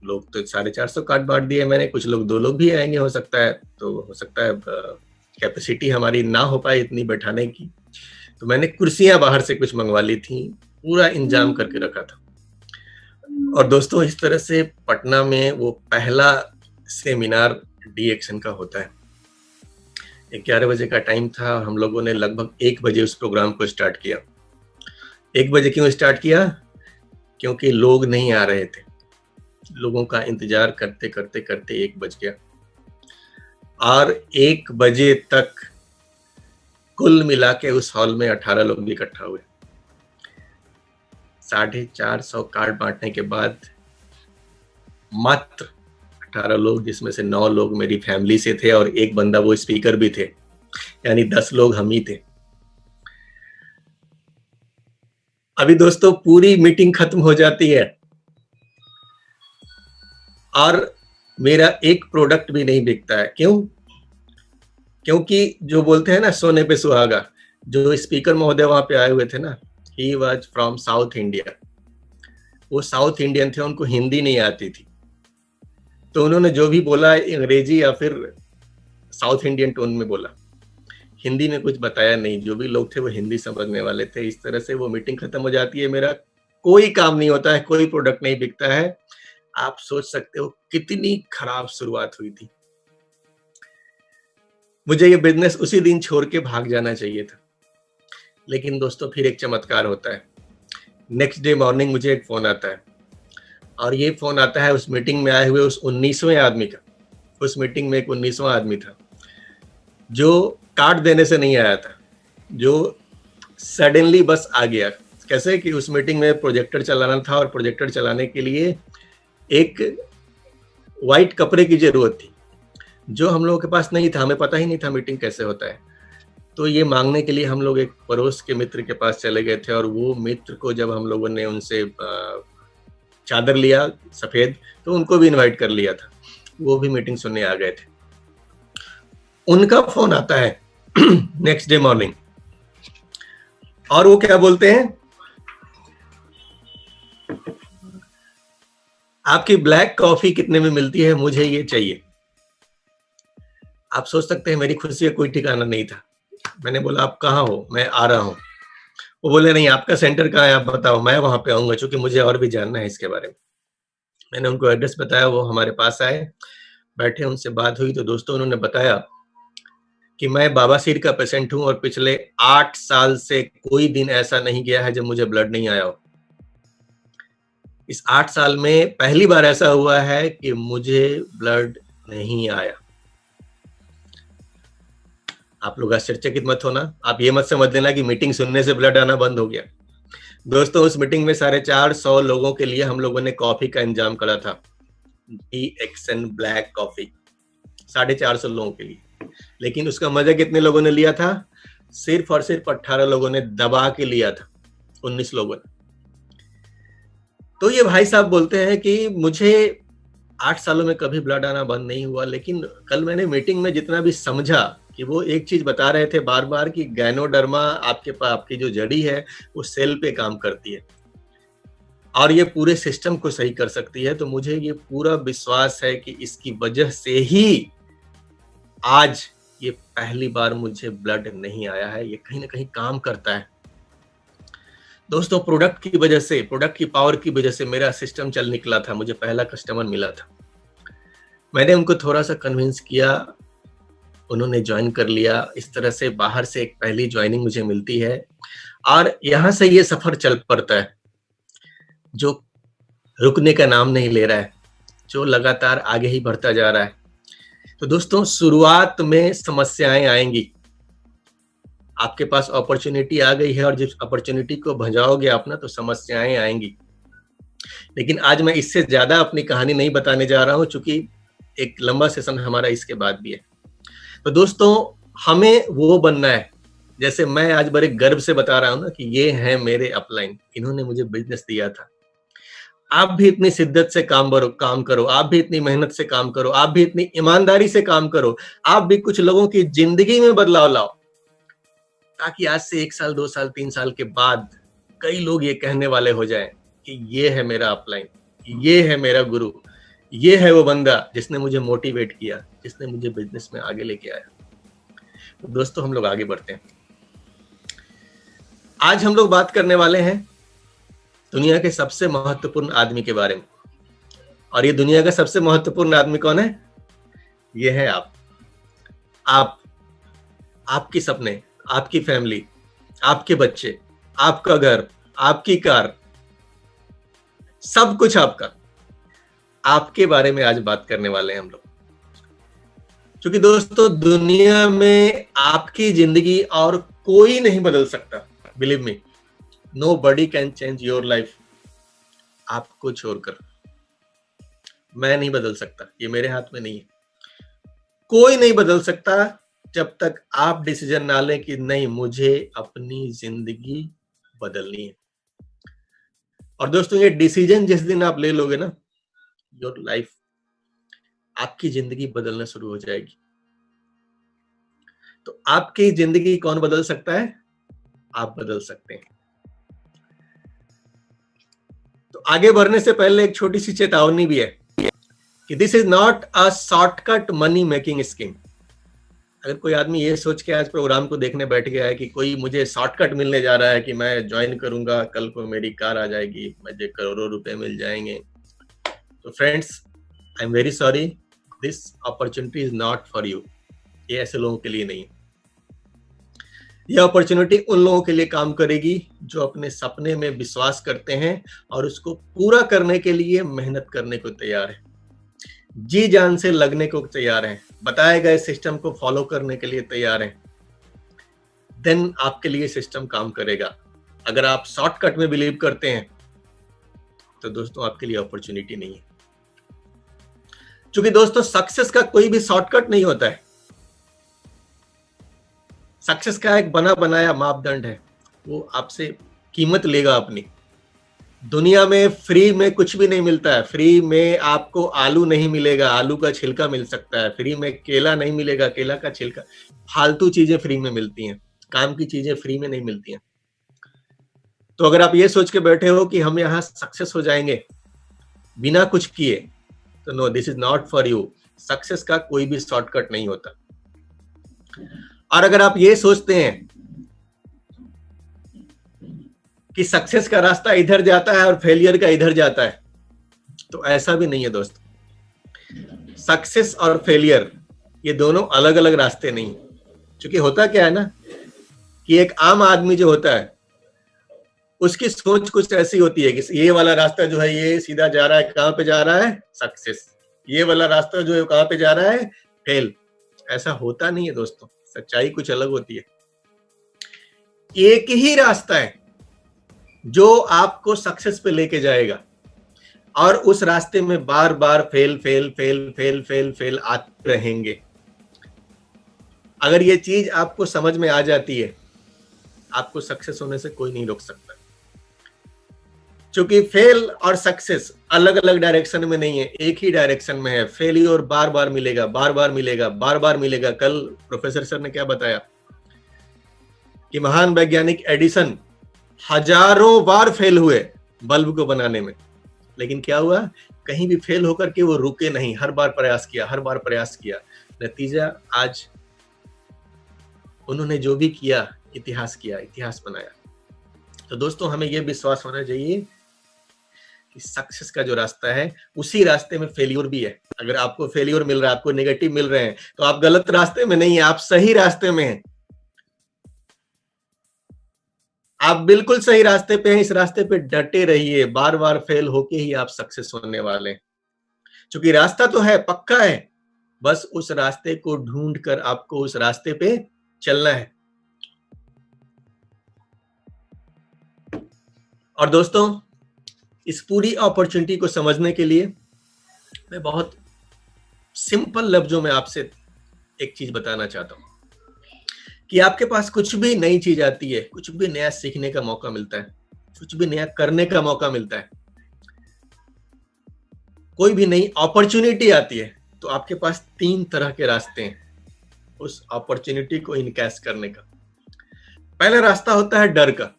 लोग तो 450 कार्ड बांट दिए मैंने, कुछ लोग 2 लोग भी आएंगे हो सकता है, तो हो सकता है कैपेसिटी हमारी ना हो पाए इतनी बैठाने की। तो मैंने कुर्सियां बाहर से कुछ मंगवा ली थी, पूरा इंतजाम करके रखा था। और दोस्तों इस तरह से पटना में वो पहला सेमिनार डी एक्शन का होता है। 11 बजे का टाइम था, हम लोगों ने लगभग 1 बजे उस प्रोग्राम को स्टार्ट किया। 1 बजे क्यों स्टार्ट किया? क्योंकि लोग नहीं आ रहे थे। लोगों का इंतजार करते करते करते 1 बज गया और 1 बजे तक कुल मिला के उस हॉल में 18 लोग इकट्ठा हुए। 450 कार्ड बांटने के बाद मात्र 18 लोग, जिसमें से 9 लोग मेरी फैमिली से थे और एक बंदा वो स्पीकर भी थे, यानी 10 लोग हम ही थे। अभी दोस्तों पूरी मीटिंग खत्म हो जाती है और मेरा एक प्रोडक्ट भी नहीं बिकता है। क्यों? क्योंकि जो बोलते हैं ना सोने पे सुहागा, जो स्पीकर महोदय वहां पे आए हुए थे ना, he was from south India. वो साउथ इंडियन थे, उनको हिंदी नहीं आती थी, तो उन्होंने जो भी बोला अंग्रेजी या फिर साउथ इंडियन टोन में बोला, हिंदी में कुछ बताया नहीं। जो भी लोग थे वो हिंदी समझने वाले थे। इस तरह से वो मीटिंग खत्म हो जाती है, मेरा कोई काम नहीं होता है, कोई प्रोडक्ट नहीं बिकता है। आप सोच सकते हो कितनी खराब शुरुआत हुई थी। मुझे ये बिजनेस उसी दिन छोड़ के भाग जाना चाहिए था, लेकिन दोस्तों फिर एक चमत्कार होता है। नेक्स्ट डे मॉर्निंग मुझे एक फोन आता है और ये फोन आता है उस मीटिंग में आए हुए उस 19वें आदमी का। उस मीटिंग में एक 19वां आदमी था जो कार्ड देने से नहीं आया था, जो सडनली बस आ गया। कैसे कि उस मीटिंग में प्रोजेक्टर चलाना था और प्रोजेक्टर चलाने के लिए एक वाइट कपड़े की जरूरत थी, जो हम लोगों के पास नहीं था। हमें पता ही नहीं था मीटिंग कैसे होता है। तो ये मांगने के लिए हम लोग एक पड़ोस के मित्र के पास चले गए थे और वो मित्र को जब हम लोगों ने उनसे चादर लिया सफेद, तो उनको भी इनवाइट कर लिया था, वो भी मीटिंग सुनने आ गए थे। उनका फोन आता है नेक्स्ट डे मॉर्निंग और वो क्या बोलते हैं, आपकी ब्लैक कॉफी कितने में मिलती है, मुझे ये चाहिए। आप सोच सकते हैं मेरी खुशी का कोई ठिकाना नहीं था। मैंने बोला आप कहाँ हो? मैं आ रहा हूँ। वो बोले नहीं, आपका सेंटर कहाँ है, आप बताओ, मैं वहां पे आऊंगा, क्योंकि मुझे और भी जानना है इसके बारे में। मैंने उनको एड्रेस बताया, वो हमारे पास आए, बैठे, उनसे बात हुई। तो दोस्तों उन्होंने बताया कि मैं बवासीर का पेशेंट हूं और पिछले 8 साल से कोई दिन ऐसा नहीं गया है जब मुझे ब्लड नहीं आया हो। इस 8 साल में पहली बार ऐसा हुआ है कि मुझे ब्लड नहीं आया। आप लोग आश्चर्यचकित मत होना, आप ये मत समझ लेना कि मीटिंग सुनने से ब्लड आना बंद हो गया। दोस्तों उस मीटिंग में 450 लोगों के लिए हम लोगों ने कॉफी का इंतजाम करा था, डी एक्शन ब्लैक कॉफी, 450 लोगों के लिए। लेकिन उसका मजा कितने लोगों ने लिया था? सिर्फ और सिर्फ 18 लोगों ने दबा के लिया था, 19 लोगों ने। तो ये भाई साहब बोलते हैं कि मुझे 8 सालों में कभी ब्लड आना बंद नहीं हुआ, लेकिन कल मैंने मीटिंग में जितना भी समझा कि वो एक चीज बता रहे थे बार बार कि गैनोडर्मा आपकी जो जड़ी है वो सेल पे काम करती है और ये पूरे सिस्टम को सही कर सकती है। तो मुझे ये पूरा विश्वास है कि इसकी वजह से ही आज ये पहली बार मुझे ब्लड नहीं आया है। ये कहीं ना कहीं काम करता है। दोस्तों प्रोडक्ट की वजह से, प्रोडक्ट की पावर की वजह से मेरा सिस्टम चल निकला था, मुझे पहला कस्टमर मिला था। मैंने उनको थोड़ा सा कन्विंस किया, उन्होंने ज्वाइन कर लिया। इस तरह से बाहर से एक पहली ज्वाइनिंग मुझे मिलती है और यहाँ से ये सफर चल पड़ता है जो रुकने का नाम नहीं ले रहा है, जो लगातार आगे ही बढ़ता जा रहा है। तो दोस्तों शुरुआत में समस्याएं आएंगी, आपके पास अपॉर्चुनिटी आ गई है और जिस अपॉर्चुनिटी को भजाओगे आप ना, तो समस्याएं आएंगी। लेकिन आज मैं इससे ज्यादा अपनी कहानी नहीं बताने जा रहा हूं, चूंकि एक लंबा सेशन हमारा इसके बाद भी है। तो दोस्तों हमें वो बनना है, जैसे मैं आज बड़े गर्व से बता रहा हूं ना कि ये है मेरे अपलाइन, इन्होंने मुझे बिजनेस दिया था। आप भी इतनी शिद्दत से काम करो, आप भी इतनी मेहनत से काम करो, आप भी इतनी ईमानदारी से काम करो, आप भी कुछ लोगों की जिंदगी में बदलाव लाओ, ताकि आज से 1 साल 2 साल 3 साल के बाद कई लोग ये कहने वाले हो जाएं कि ये है मेरा अपलाइन, ये है मेरा गुरु, ये है वो बंदा जिसने मुझे मोटिवेट किया, जिसने मुझे बिजनेस में आगे लेके आया। तो दोस्तों हम लोग आगे बढ़ते हैं। आज हम लोग बात करने वाले हैं दुनिया के सबसे महत्वपूर्ण आदमी के बारे में। और ये दुनिया का सबसे महत्वपूर्ण आदमी कौन है? ये है आप, आपके सपने, आपकी फैमिली, आपके बच्चे, आपका घर, आपकी कार, सब कुछ आपका। आपके बारे में आज बात करने वाले हैं हम लोग। क्योंकि दोस्तों, दुनिया में आपकी जिंदगी और कोई नहीं बदल सकता। Believe me, nobody can change your life. आपको छोड़कर मैं नहीं बदल सकता, ये मेरे हाथ में नहीं है। कोई नहीं बदल सकता जब तक आप डिसीजन ना लें कि नहीं, मुझे अपनी जिंदगी बदलनी है। और दोस्तों, ये डिसीजन जिस दिन आप ले लोगे ना, योर लाइफ, आपकी जिंदगी बदलना शुरू हो जाएगी। तो आपकी जिंदगी कौन बदल सकता है? आप बदल सकते हैं। तो आगे बढ़ने से पहले एक छोटी सी चेतावनी भी है कि this is not a shortcut money making scheme. अगर कोई आदमी ये सोच के आज प्रोग्राम को देखने बैठ गया है कि कोई मुझे शॉर्टकट मिलने जा रहा है कि मैं ज्वाइन करूंगा, कल को मेरी कार आ जाएगी, मुझे करोड़ों रुपए मिल जाएंगे, तो friends, I am very sorry, this opportunity is not for you. ये ऐसे लोगों के लिए नहीं है। यह अपॉर्चुनिटी उन लोगों के लिए काम करेगी जो अपने सपने में विश्वास करते हैं और उसको पूरा करने के लिए मेहनत करने को तैयार है, जी जान से लगने को तैयार हैं, बताए गए सिस्टम को फॉलो करने के लिए तैयार हैं। देन आपके लिए सिस्टम काम करेगा। अगर आप शॉर्टकट में बिलीव करते हैं तो दोस्तों, आपके लिए अपॉर्चुनिटी नहीं है। क्योंकि दोस्तों, सक्सेस का कोई भी शॉर्टकट नहीं होता है। सक्सेस का एक बना बनाया मापदंड है, वो आपसे कीमत लेगा अपनी। दुनिया में फ्री में कुछ भी नहीं मिलता है। फ्री में आपको आलू नहीं मिलेगा, आलू का छिलका मिल सकता है। फ्री में केला नहीं मिलेगा, केला का छिलका। फालतू चीजें फ्री में मिलती हैं, काम की चीजें फ्री में नहीं मिलती हैं। तो अगर आप ये सोच के बैठे हो कि हम यहाँ सक्सेस हो जाएंगे बिना कुछ किए, तो no, this is not for you. Success का कोई भी शॉर्टकट नहीं होता। और अगर आप ये सोचते हैं कि सक्सेस का रास्ता इधर जाता है और फेलियर का इधर जाता है, तो ऐसा भी नहीं है दोस्तों। सक्सेस और फेलियर ये दोनों अलग अलग रास्ते नहीं। क्योंकि होता क्या है ना, कि एक आम आदमी जो होता है उसकी सोच कुछ ऐसी होती है कि ये वाला रास्ता जो है ये सीधा जा रहा है, कहां पे जा रहा है? सक्सेस। ये वाला रास्ता जो है कहां पे जा रहा है? फेल। ऐसा होता नहीं है दोस्तों, सच्चाई कुछ अलग होती है। एक ही रास्ता है जो आपको सक्सेस पे लेके जाएगा, और उस रास्ते में बार बार fail fail fail fail fail fail आते रहेंगे। अगर ये चीज आपको समझ में आ जाती है, आपको सक्सेस होने से कोई नहीं रोक सकता। क्योंकि फेल और सक्सेस अलग अलग डायरेक्शन में नहीं है, एक ही डायरेक्शन में है। फेलियर बार बार मिलेगा, बार बार मिलेगा, बार बार मिलेगा। कल प्रोफेसर सर ने क्या बताया कि महान वैज्ञानिक एडिसन हजारों बार फेल हुए बल्ब को बनाने में, लेकिन क्या हुआ? कहीं भी फेल होकर के वो रुके नहीं, हर बार प्रयास किया, हर बार प्रयास किया। नतीजा, आज उन्होंने जो भी किया, इतिहास किया, इतिहास बनाया। तो दोस्तों, हमें यह विश्वास होना चाहिए कि सक्सेस का जो रास्ता है उसी रास्ते में फेलियर भी है। अगर आपको फेलियर मिल रहा है, आपको नेगेटिव मिल रहे हैं, तो आप गलत रास्ते में नहीं है, आप सही रास्ते में हैं। आप बिल्कुल सही रास्ते पे हैं। इस रास्ते पे डटे रहिए, बार बार फेल होके ही आप सक्सेस होने वाले हैं। क्योंकि रास्ता तो है, पक्का है, बस उस रास्ते को ढूंढ कर आपको उस रास्ते पे चलना है। और दोस्तों, इस पूरी अपॉर्चुनिटी को समझने के लिए मैं बहुत सिंपल लफ्जों में आपसे एक चीज बताना चाहता हूं कि आपके पास कुछ भी नई चीज आती है, कुछ भी नया सीखने का मौका मिलता है, कुछ भी नया करने का मौका मिलता है, कोई भी नई अपॉर्चुनिटी आती है, तो आपके पास 3 तरह के रास्ते हैं उस अपॉर्चुनिटी को इनकैश करने का। पहला रास्ता होता है डर का।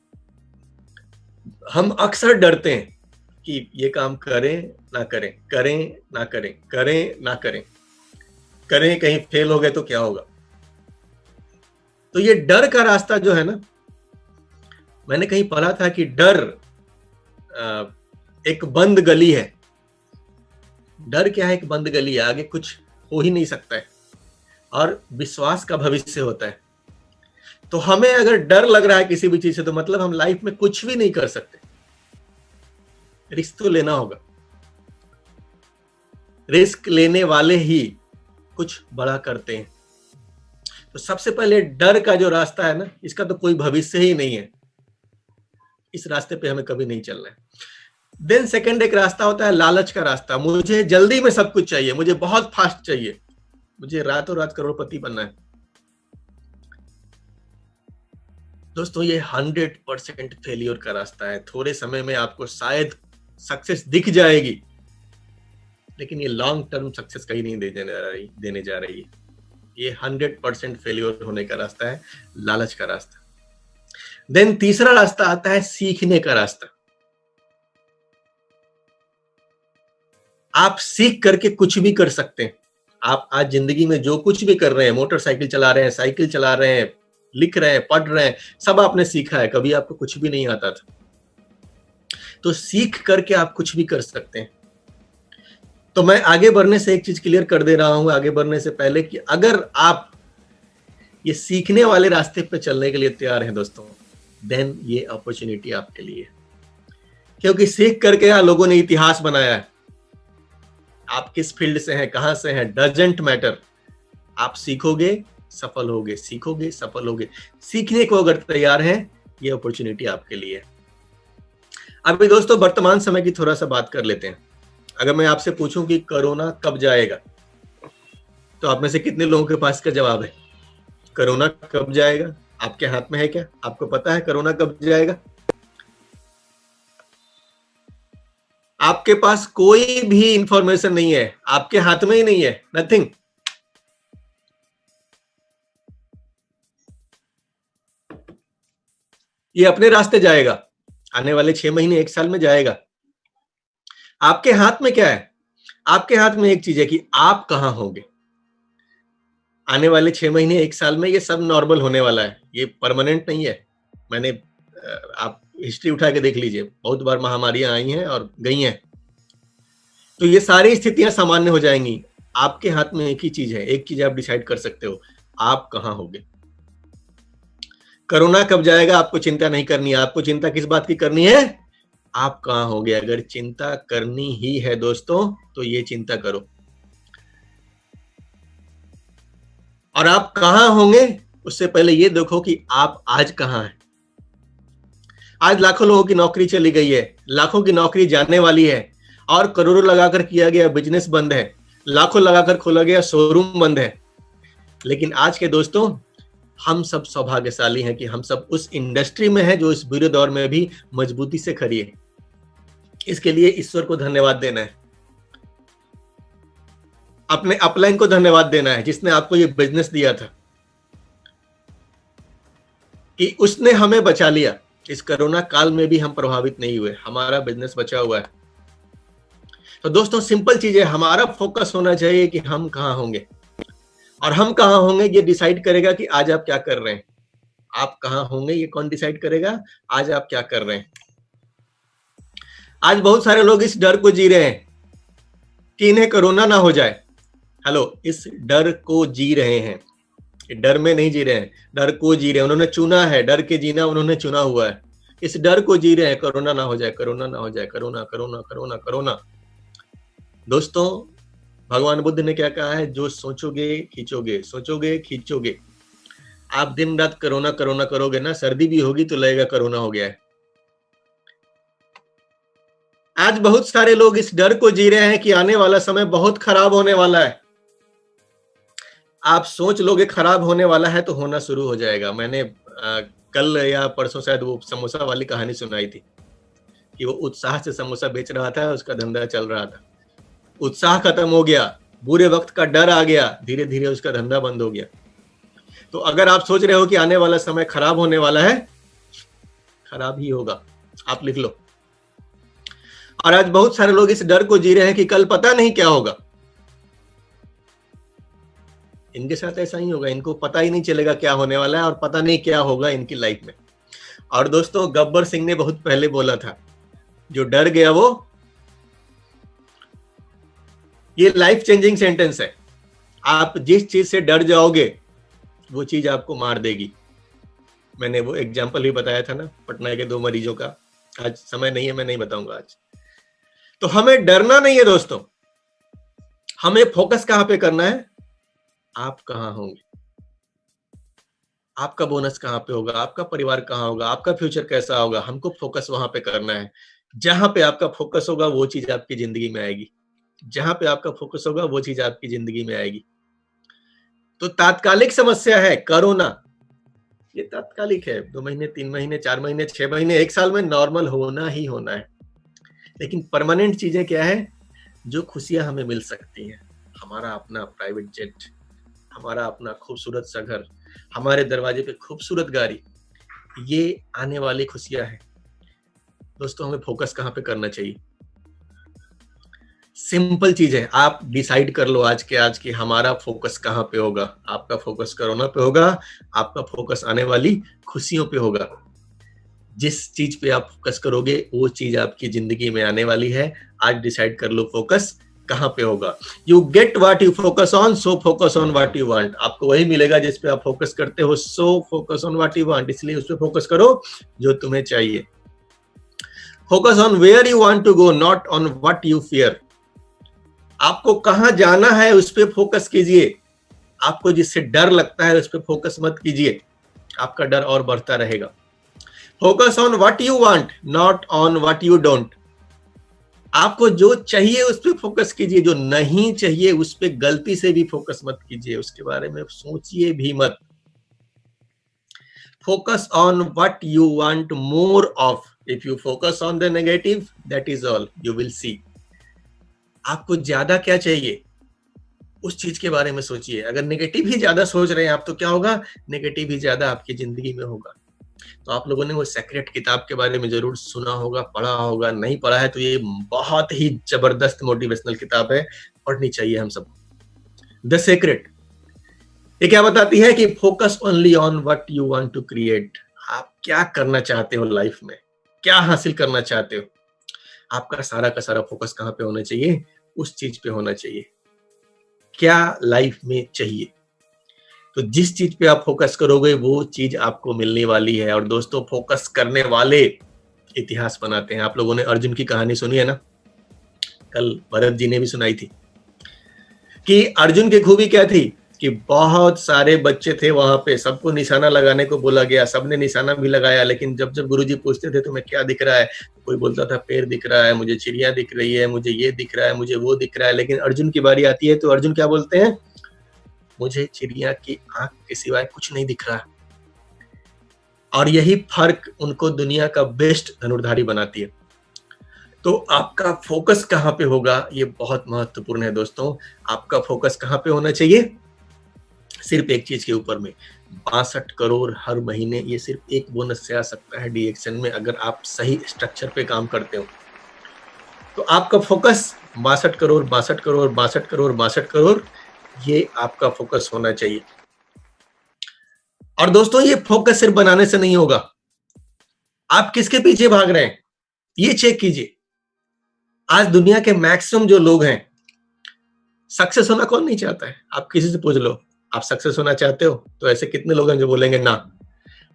हम अक्सर डरते हैं कि ये काम करें ना करें, करें ना करें, करें ना करें, करें, कहीं फेल हो गए तो क्या होगा। तो ये डर का रास्ता जो है ना, मैंने कहीं पढ़ा था कि डर एक बंद गली है। डर क्या है? एक बंद गली है, आगे कुछ हो ही नहीं सकता है, और विश्वास का भविष्य होता है। तो हमें अगर डर लग रहा है किसी भी चीज से, तो मतलब हम लाइफ में कुछ भी नहीं कर सकते। रिस्क तो लेना होगा, रिस्क लेने वाले ही कुछ बड़ा करते हैं। तो सबसे पहले डर का जो रास्ता है ना, इसका तो कोई भविष्य ही नहीं है, इस रास्ते पे हमें कभी नहीं चलना है। देन सेकंड एक रास्ता होता है लालच का रास्ता। मुझे जल्दी में सब कुछ चाहिए, मुझे बहुत फास्ट चाहिए, मुझे रातों रात करोड़पति बनना है। दोस्तों ये 100% फेलियर का रास्ता है। थोड़े समय में आपको शायद सक्सेस दिख जाएगी, लेकिन ये लॉन्ग टर्म सक्सेस कहीं नहीं देने जा रही है। ये 100% फेलियर होने का रास्ता है, लालच का रास्ता। देन तीसरा रास्ता आता है सीखने का रास्ता। आप सीख करके कुछ भी कर सकते हैं। आप आज जिंदगी में जो कुछ भी कर रहे हैं, मोटरसाइकिल चला रहे हैं, साइकिल चला रहे हैं, लिख रहे हैं, पढ़ रहे हैं, सब आपने सीखा है। कभी आपको कुछ भी नहीं आता था, तो सीख करके आप कुछ भी कर सकते हैं। तो मैं आगे बढ़ने से एक चीज क्लियर कर दे रहा हूं, आगे बढ़ने से पहले, कि अगर आप ये सीखने वाले रास्ते पे चलने के लिए तैयार हैं दोस्तों, देन ये अपॉर्चुनिटी आपके लिए, क्योंकि सीख करके लोगों ने इतिहास बनाया है। आप किस फील्ड से हैं, कहां से हैं, डजंट मैटर। आप सीखोगे, सफल होगे, सीखोगे, सफल होगे। सीखने को अगर तैयार हैं, ये अपॉर्चुनिटी आपके लिए। अभी दोस्तों वर्तमान समय की थोड़ा सा बात कर लेते हैं। अगर मैं आपसे पूछूं कि कोरोना कब जाएगा, तो आप में से कितने लोगों के पास इसका जवाब है? कोरोना कब जाएगा आपके हाथ में है क्या? आपको पता है कोरोना कब जाएगा? आपके पास कोई भी इंफॉर्मेशन नहीं है, आपके हाथ में ही नहीं है, नथिंग। ये अपने रास्ते जाएगा, आने वाले 6 महीने 1 साल में जाएगा। आपके हाथ में क्या है? आपके हाथ में एक चीज है कि आप कहां होंगे आने वाले 6 महीने 1 साल में। ये सब नॉर्मल होने वाला है, ये परमानेंट नहीं है। मैंने आप हिस्ट्री उठा के देख लीजिए, बहुत बार महामारियां आई हैं और गई हैं। तो ये सारी स्थितियां सामान्य हो जाएंगी। आपके हाथ में एक ही चीज है, एक चीज आप डिसाइड कर सकते हो, आप कहां होगे। कोरोना कब जाएगा आपको चिंता नहीं करनी है। आपको चिंता किस बात की करनी है? आप कहां होगे। अगर चिंता करनी ही है दोस्तों, तो ये चिंता करो। और आप कहां होंगे उससे पहले ये देखो कि आप आज कहां हैं। आज लाखों लोगों की नौकरी चली गई है, लाखों की नौकरी जाने वाली है, और करोड़ों लगाकर किया गया बिजनेस बंद है, लाखों लगाकर खोला गया शोरूम बंद है। लेकिन आज के दोस्तों, हम सब सौभाग्यशाली हैं कि हम सब उस इंडस्ट्री में हैं जो इस बुरे दौर में भी मजबूती से खड़ी है। इसके लिए ईश्वर को धन्यवाद देना है, अपने अपलाइन को धन्यवाद देना है, जिसने आपको ये बिजनेस दिया था, कि उसने हमें बचा लिया। इस कोरोना काल में भी हम प्रभावित नहीं हुए, हमारा बिजनेस बचा हुआ है। तो दोस्तों सिंपल चीज है, हमारा फोकस होना चाहिए कि हम कहां होंगे, और हम कहां होंगे ये डिसाइड करेगा कि आज आप क्या कर रहे हैं। आप कहां होंगे ये कौन डिसाइड करेगा? आज आप क्या कर रहे हैं। आज बहुत सारे लोग इस डर को जी रहे हैं कि इन्हें कोरोना ना हो जाए। हेलो, इस डर को जी रहे हैं, डर में नहीं जी रहे हैं, डर को जी रहे हैं। उन्होंने चुना है डर के जीना, उन्होंने चुना हुआ है। इस डर को जी रहे हैं, कोरोना ना हो जाए, कोरोना ना हो जाए, कोरोना कोरोना कोरोना कोरोना। दोस्तों भगवान बुद्ध ने क्या कहा है? जो सोचोगे खींचोगे, सोचोगे खींचोगे। आप दिन रात कोरोना कोरोना करोगे ना, सर्दी भी होगी तो लगेगा कोरोना हो गया है। आज बहुत सारे लोग इस डर को जी रहे हैं कि आने वाला समय बहुत खराब होने वाला है। आप सोच लोगे खराब होने वाला है तो होना शुरू हो जाएगा। मैंने कल या परसों शायद वो समोसा वाली कहानी सुनाई थी कि वो उत्साह से समोसा बेच रहा था, उसका धंधा चल रहा था। उत्साह खत्म हो गया, बुरे वक्त का डर आ गया, धीरे धीरे उसका धंधा बंद हो गया। तो अगर आप सोच रहे हो कि आने वाला समय खराब होने वाला है, खराब ही होगा, आप लिख लो। और आज बहुत सारे लोग इस डर को जी रहे हैं कि कल पता नहीं क्या होगा। इनके साथ ऐसा ही होगा, इनको पता ही नहीं चलेगा क्या होने वाला है, और पता नहीं क्या होगा इनकी लाइफ में। और दोस्तों गब्बर सिंह ने बहुत पहले बोला था, जो डर गया वो, ये लाइफ चेंजिंग सेंटेंस है। आप जिस चीज से डर जाओगे वो चीज आपको मार देगी। मैंने वो एग्जाम्पल भी बताया था ना, पटना के 2 मरीजों का। आज समय नहीं है, मैं नहीं बताऊंगा आज। तो हमें डरना नहीं है दोस्तों, हमें फोकस कहां पे करना है, आप कहां होंगे, आपका बोनस कहां पे होगा, आपका परिवार कहां होगा, आपका फ्यूचर कैसा होगा, हमको फोकस वहां पे करना है। जहां पे आपका फोकस होगा वो चीज आपकी जिंदगी में आएगी, जहां पे आपका फोकस होगा वो चीज आपकी जिंदगी में आएगी। तो तात्कालिक समस्या है कोरोना, ये तात्कालिक है, 2 महीने 3 महीने 4 महीने 6 महीने 1 साल में नॉर्मल होना ही होना है। लेकिन परमानेंट चीजें क्या है, जो खुशियां हमें मिल सकती हैं, हमारा अपना प्राइवेट जेट, हमारा अपना खूबसूरत सा घर, हमारे दरवाजे पे खूबसूरत गाड़ी, ये आने वाली खुशियां हैं। दोस्तों हमें फोकस कहां पे करना चाहिए, सिंपल चीज है, आप डिसाइड कर लो आज के आज कि हमारा फोकस कहां पे होगा। आपका फोकस कोरोना पे होगा, आपका फोकस आने वाली खुशियों पे होगा। जिस चीज पे आप फोकस करोगे वो चीज आपकी जिंदगी में आने वाली है। आज डिसाइड कर लो फोकस कहां पे होगा। You get what you focus on, so focus on what you want. आपको वही मिलेगा जिस पे आप फोकस करते हो, so focus on what you want. इसलिए उस पे फोकस करो जो तुम्हें चाहिए। Focus on where you want to go, not on what you fear. आपको कहां जाना है उस पर फोकस कीजिए, आपको जिससे डर लगता है उस पर फोकस मत कीजिए, आपका डर और बढ़ता रहेगा। Focus on what you want, not on what you don't. आपको जो चाहिए उस पर फोकस कीजिए, जो नहीं चाहिए उस पर गलती से भी फोकस मत कीजिए, उसके बारे में सोचिए भी मत। Focus on what you want more of. If you focus on the negative, that is all you will see. आपको ज्यादा क्या चाहिए उस चीज के बारे में सोचिए। अगर नेगेटिव ही ज्यादा सोच रहे हैं आप तो क्या होगा, नेगेटिव ही ज्यादा आपकी जिंदगी में होगा। तो आप लोगों ने वो सेक्रेट किताब के बारे में जरूर सुना होगा, पढ़ा होगा। नहीं पढ़ा है तो ये बहुत ही जबरदस्त मोटिवेशनल किताब है, पढ़नी चाहिए हम सब। द सीक्रेट ये क्या बताती है कि focus only on what you want to create. आप क्या करना चाहते हो लाइफ में, क्या हासिल करना चाहते हो, आपका सारा का सारा फोकस कहां पे होना चाहिए, उस चीज पे होना चाहिए। क्या लाइफ में चाहिए, तो जिस चीज पे आप फोकस करोगे वो चीज आपको मिलने वाली है। और दोस्तों फोकस करने वाले इतिहास बनाते हैं। आप लोगों ने अर्जुन की कहानी सुनी है ना, कल भरत जी ने भी सुनाई थी कि अर्जुन की खूबी क्या थी कि बहुत सारे बच्चे थे वहां पे, सबको निशाना लगाने को बोला गया, सबने निशाना भी लगाया। लेकिन जब जब गुरुजी पूछते थे तुम्हें क्या दिख रहा है, कोई बोलता था पेड़ दिख रहा है, मुझे चिड़िया दिख रही है, मुझे ये दिख रहा है, मुझे वो दिख रहा है। लेकिन अर्जुन की बारी आती है तो अर्जुन क्या बोलते हैं, मुझे चिड़िया की आंख के सिवाय कुछ नहीं दिख रहा। और यही फर्क उनको दुनिया का बेस्ट धनुर्धारी बनाती है। तो आपका फोकस कहां पे होगा ये बहुत महत्वपूर्ण है दोस्तों। आपका फोकस कहां पे होना चाहिए, सिर्फ एक चीज के ऊपर में। 62 करोड़ हर महीने, ये सिर्फ एक बोनस से आ सकता है डीएक्शन में, अगर आप सही स्ट्रक्चर पे काम करते हो। तो आपका फोकस 62 करोड़ 62 करोड़ 62 करोड़ 62 करोड़, ये आपका फोकस होना चाहिए। और दोस्तों ये फोकस सिर्फ बनाने से नहीं होगा, आप किसके पीछे भाग रहे हैं ये चेक कीजिए। आज दुनिया के मैक्सिमम जो लोग हैं, सक्सेस होना कौन नहीं चाहता है, आप किसी से पूछ लो आप सक्सेस होना चाहते हो, तो ऐसे कितने लोग हैं जो बोलेंगे ना।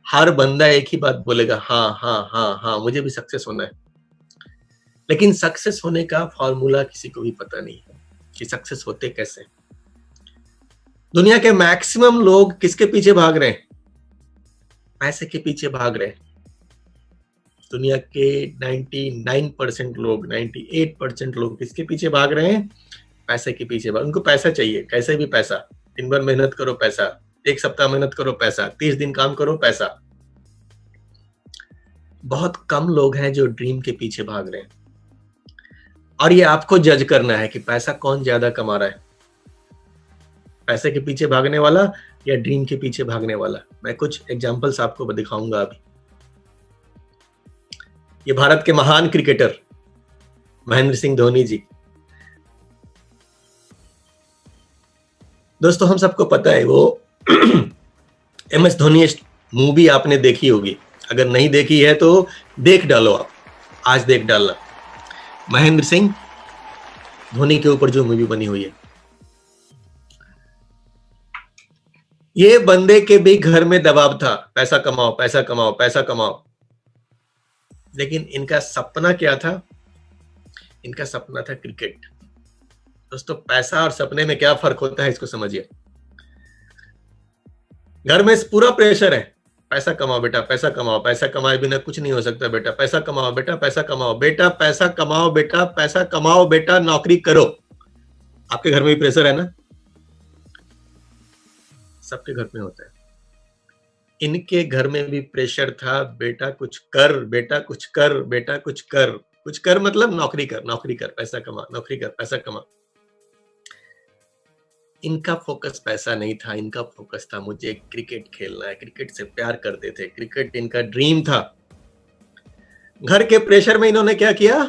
हर बंदा एक ही बात बोलेगा, हाँ हाँ हाँ हाँ मुझे भी सक्सेस होना है। लेकिन सक्सेस होने का फॉर्मूला किसी को भी पता नहीं है कि सक्सेस होते कैसे। दुनिया के मैक्सिमम लोग किसके पीछे भाग रहे हैं, पैसे के पीछे भाग रहे हैं। दुनिया के 99% लोग, 98% लोग किसके पीछे भाग रहे हैं, पैसे के पीछे भाग। उनको पैसा चाहिए, कैसे भी पैसा। दिन भर मेहनत करो पैसा, 1 सप्ताह मेहनत करो पैसा, 30 दिन काम करो पैसा। बहुत कम लोग हैं जो ड्रीम के पीछे भाग रहे हैं। और ये आपको जज करना है कि पैसा कौन ज्यादा कमा रहा है, पैसे के पीछे भागने वाला या ड्रीम के पीछे भागने वाला। मैं कुछ एग्जांपल्स आपको दिखाऊंगा अभी। ये भारत के महान क्रिकेटर महेंद्र सिंह धोनी जी। दोस्तों हम सबको पता है वो MS धोनी मूवी आपने देखी होगी, अगर नहीं देखी है तो देख डालो, आप आज देख डालना। महेंद्र सिंह धोनी के ऊपर जो मूवी बनी हुई है, ये बंदे के भी घर में दबाव था, पैसा कमाओ पैसा कमाओ पैसा कमाओ, लेकिन इनका सपना क्या था? इनका सपना था क्रिकेट। दोस्तों, पैसा और सपने में क्या फर्क होता है इसको समझिए। घर में पूरा प्रेशर है, पैसा कमाओ बेटा, पैसा कमाओ, पैसा कमाए बिना कुछ नहीं हो सकता बेटा, पैसा कमाओ बेटा, पैसा कमाओ बेटा, पैसा कमाओ बेटा, पैसा कमाओ बेटा, नौकरी करो। आपके घर में भी प्रेशर है ना? सबके घर में होता है। इनके घर में भी प्रेशर था, बेटा कुछ कर, बेटा कुछ कर, बेटा कुछ कर। कुछ कर मतलब नौकरी कर, नौकरी कर, पैसा कमा, नौकरी कर, पैसा कमा। इनका फोकस पैसा नहीं था, इनका फोकस था मुझे क्रिकेट खेलना है। क्रिकेट से प्यार करते थे, क्रिकेट इनका ड्रीम था। घर के प्रेशर में इन्होंने क्या किया?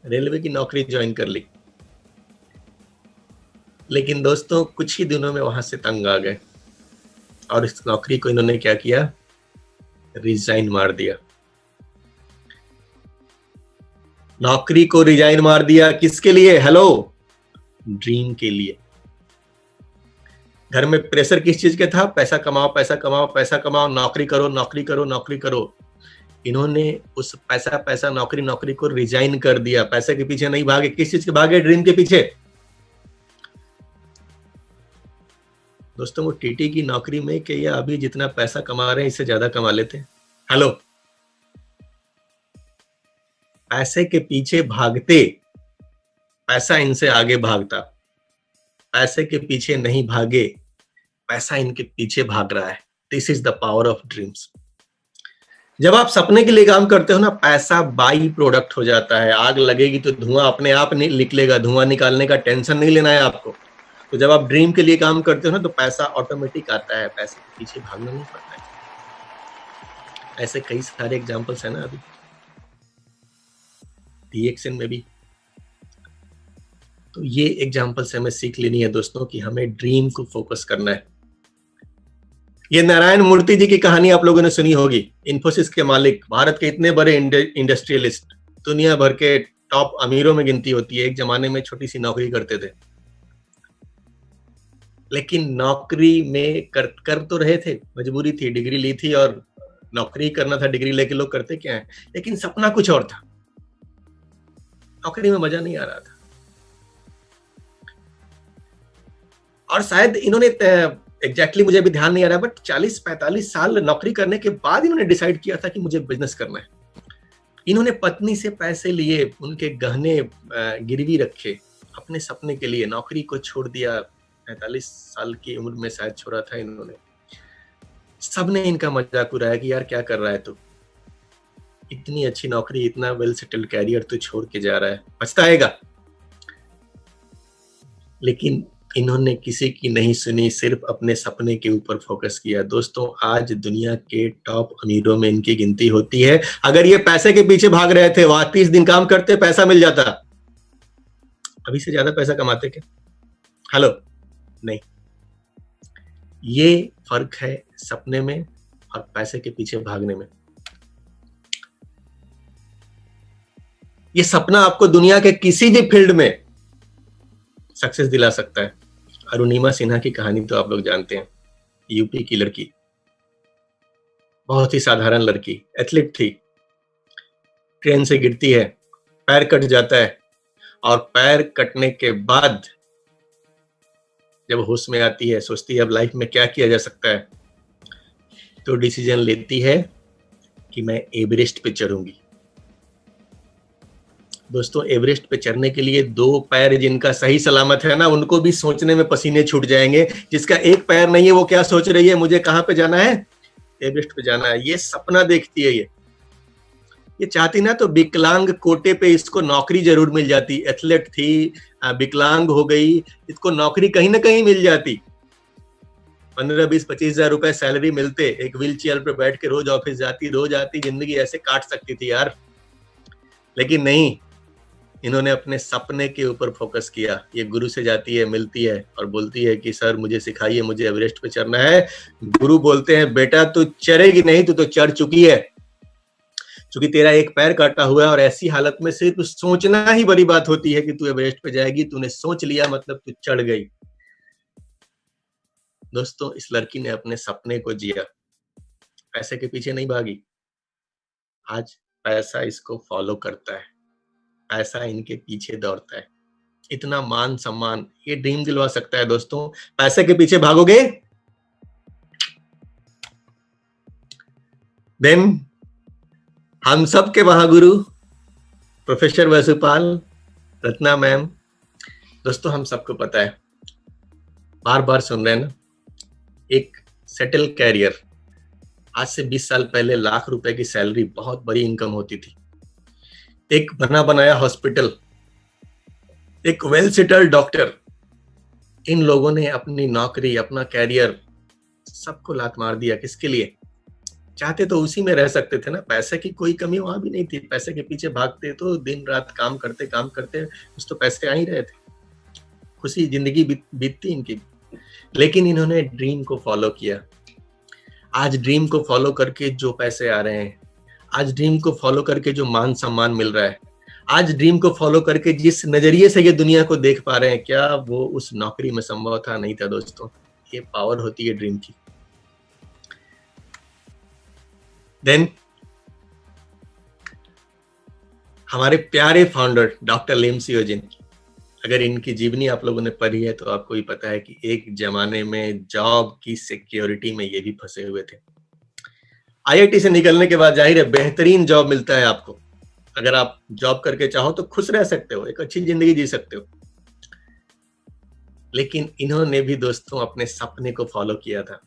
रेलवे की नौकरी ज्वाइन कर ली। लेकिन दोस्तों, कुछ ही दिनों में वहां से तंग आ गए और इस नौकरी को इन्होंने क्या किया? रिजाइन मार दिया। नौकरी को रिजाइन मार दिया किसके लिए? हेलो, ड्रीम के लिए। घर में प्रेशर किस चीज के था? पैसा कमाओ पैसा कमाओ पैसा कमाओ, नौकरी करो नौकरी करो नौकरी करो। इन्होंने उस पैसा पैसा नौकरी नौकरी को रिजाइन कर दिया। पैसे के पीछे नहीं भागे, किस चीज के भागे? ड्रीम के पीछे। दोस्तों, वो टीटी की नौकरी में कि ये अभी जितना पैसा कमा रहे हैं इससे ज्यादा कमा लेते हैं। हेलो, पैसे के पीछे भागते, पैसा इनसे आगे भागता। पैसे के पीछे नहीं भागे, पैसा इनके पीछे भाग रहा है। This is the power of dreams. जब आप सपने के लिए काम करते हो ना, पैसा बाई प्रोडक्ट हो जाता है। आग लगेगी तो धुआं अपने आप नहीं निकलेगा, धुआं निकालने का टेंशन नहीं लेना है आपको। तो जब आप ड्रीम के लिए काम करते हो ना, तो पैसा ऑटोमेटिक आता है, पैसे के पीछे भागना नहीं पड़ता है। ऐसे कई सारे एग्जांपल्स है ना अभी DXN में भी। तो ये एग्जांपल से हमें सीख लेनी है दोस्तों कि हमें ड्रीम को फोकस करना है। ये नारायण मूर्ति जी की कहानी आप लोगों ने सुनी होगी। इन्फोसिस के मालिक, भारत के इतने बड़े इंडस्ट्रियलिस्ट, दुनिया भर के टॉप अमीरों में गिनती होती है। एक जमाने में छोटी सी नौकरी करते थे, लेकिन नौकरी में कर तो रहे थे, मजबूरी थी, डिग्री ली थी और नौकरी करना था। डिग्री लेके लोग करते क्या है, लेकिन सपना कुछ और था। नौकरी में मजा नहीं आ रहा था और शायद इन्होंने एग्जैक्टली मुझे अभी ध्यान नहीं आ रहा, बट 40-45 साल नौकरी करने के बाद इन्होंने डिसाइड किया था कि मुझे बिजनेस करना है। इन्होंने पत्नी से पैसे लिए, उनके गहने गिरवी रखे, अपने सपने के लिए नौकरी को छोड़ दिया। 45 साल की उम्र में शायद छोड़ा था इन्होंने। सबने इनका मजाक उड़ाया कि यार क्या कर रहा है तू, इतनी अच्छी नौकरी, इतना वेल सेटल्ड कैरियर तू छोड़ के जा रहा है, पछताएगा। लेकिन इन्होंने किसी की नहीं सुनी, सिर्फ अपने सपने के ऊपर फोकस किया। दोस्तों, आज दुनिया के टॉप अमीरों में इनकी गिनती होती है। अगर ये पैसे के पीछे भाग रहे थे, वहां 30 दिन काम करते, पैसा मिल जाता, अभी से ज्यादा पैसा कमाते क्या? हेलो, नहीं। ये फर्क है सपने में और पैसे के पीछे भागने में। ये सपना आपको दुनिया के किसी भी फील्ड में सक्सेस दिला सकता है। अरुणिमा सिन्हा की कहानी तो आप लोग जानते हैं। यूपी की लड़की, बहुत ही साधारण लड़की, एथलीट थी। ट्रेन से गिरती है, पैर कट जाता है और पैर कटने के बाद जब होश में आती है, सोचती है अब लाइफ में क्या किया जा सकता है, तो डिसीजन लेती है कि मैं एवरेस्ट पे चढ़ूंगी। दोस्तों, एवरेस्ट पे चढ़ने के लिए 2 पैर जिनका सही सलामत है ना, उनको भी सोचने में पसीने छूट जाएंगे। जिसका 1 पैर नहीं है वो क्या सोच रही है, मुझे कहां पे जाना है? एवरेस्ट पे जाना है। ये सपना देखती है। ये चाहती ना तो विकलांग कोटे पे इसको नौकरी जरूर मिल जाती। एथलेट थी, विकलांग हो गई, इसको नौकरी कहीं ना कहीं मिल जाती। 15, 20, 25 हजार रुपए सैलरी मिलते, एक व्हील चेयर पे बैठ के रोज ऑफिस जाती, रोज आती, जिंदगी ऐसे काट सकती थी यार। लेकिन नहीं, इन्होंने अपने सपने के ऊपर फोकस किया। ये गुरु से जाती है, मिलती है और बोलती है कि सर मुझे सिखाइए, मुझे एवरेस्ट पे चढ़ना है। गुरु बोलते हैं बेटा तू चढ़ेगी नहीं, तू तो चढ़ चुकी है, क्योंकि तेरा एक पैर काटा हुआ है और ऐसी हालत में सिर्फ सोचना ही बड़ी बात होती है कि तू एवरेस्ट पे जाएगी। तूने सोच लिया मतलब तू चढ़ गई। दोस्तों, इस लड़की ने अपने सपने को जिया, पैसे के पीछे नहीं भागी। आज पैसा इसको फॉलो करता है, पैसा इनके पीछे दौड़ता है। इतना मान सम्मान ये ड्रीम दिलवा सकता है। दोस्तों, पैसे के पीछे भागोगे देन हम सब के महागुरु प्रोफेसर वसुपाल, रत्ना मैम। दोस्तों, हम सबको पता है, बार बार सुन रहे हैं ना, एक सेटल कैरियर, आज से 20 साल पहले लाख रुपए की सैलरी बहुत बड़ी इनकम होती थी। एक बना बनाया हॉस्पिटल, एक वेल सेटल्ड डॉक्टर, इन लोगों ने अपनी नौकरी, अपना कैरियर सबको लात मार दिया। किसके लिए? चाहते तो उसी में रह सकते थे ना, पैसे की कोई कमी वहां भी नहीं थी। पैसे के पीछे भागते तो दिन रात काम करते कुछ तो पैसे आ ही रहे थे, खुशी जिंदगी बीतती इनकी। लेकिन इन्होंने ड्रीम को फॉलो किया। आज ड्रीम को फॉलो करके जो पैसे आ रहे हैं, आज ड्रीम को फॉलो करके जो मान सम्मान मिल रहा है, आज ड्रीम को फॉलो करके जिस नजरिए से ये दुनिया को देख पा रहे हैं, क्या वो उस नौकरी में संभव था? नहीं था दोस्तों। ये पावर होती है ड्रीम की। देन हमारे प्यारे फाउंडर डॉक्टर लिम सियोजिन, अगर इनकी जीवनी आप लोगों ने पढ़ी है तो आपको भी पता है कि एक जमाने में जॉब की सिक्योरिटी में ये भी फंसे हुए थे। आईआईटी से निकलने के बाद जाहिर है बेहतरीन जॉब मिलता है आपको। अगर आप जॉब करके चाहो तो खुश रह सकते हो, एक अच्छी जिंदगी जी सकते हो। लेकिन इन्होंने भी दोस्तों अपने सपने को फॉलो किया था।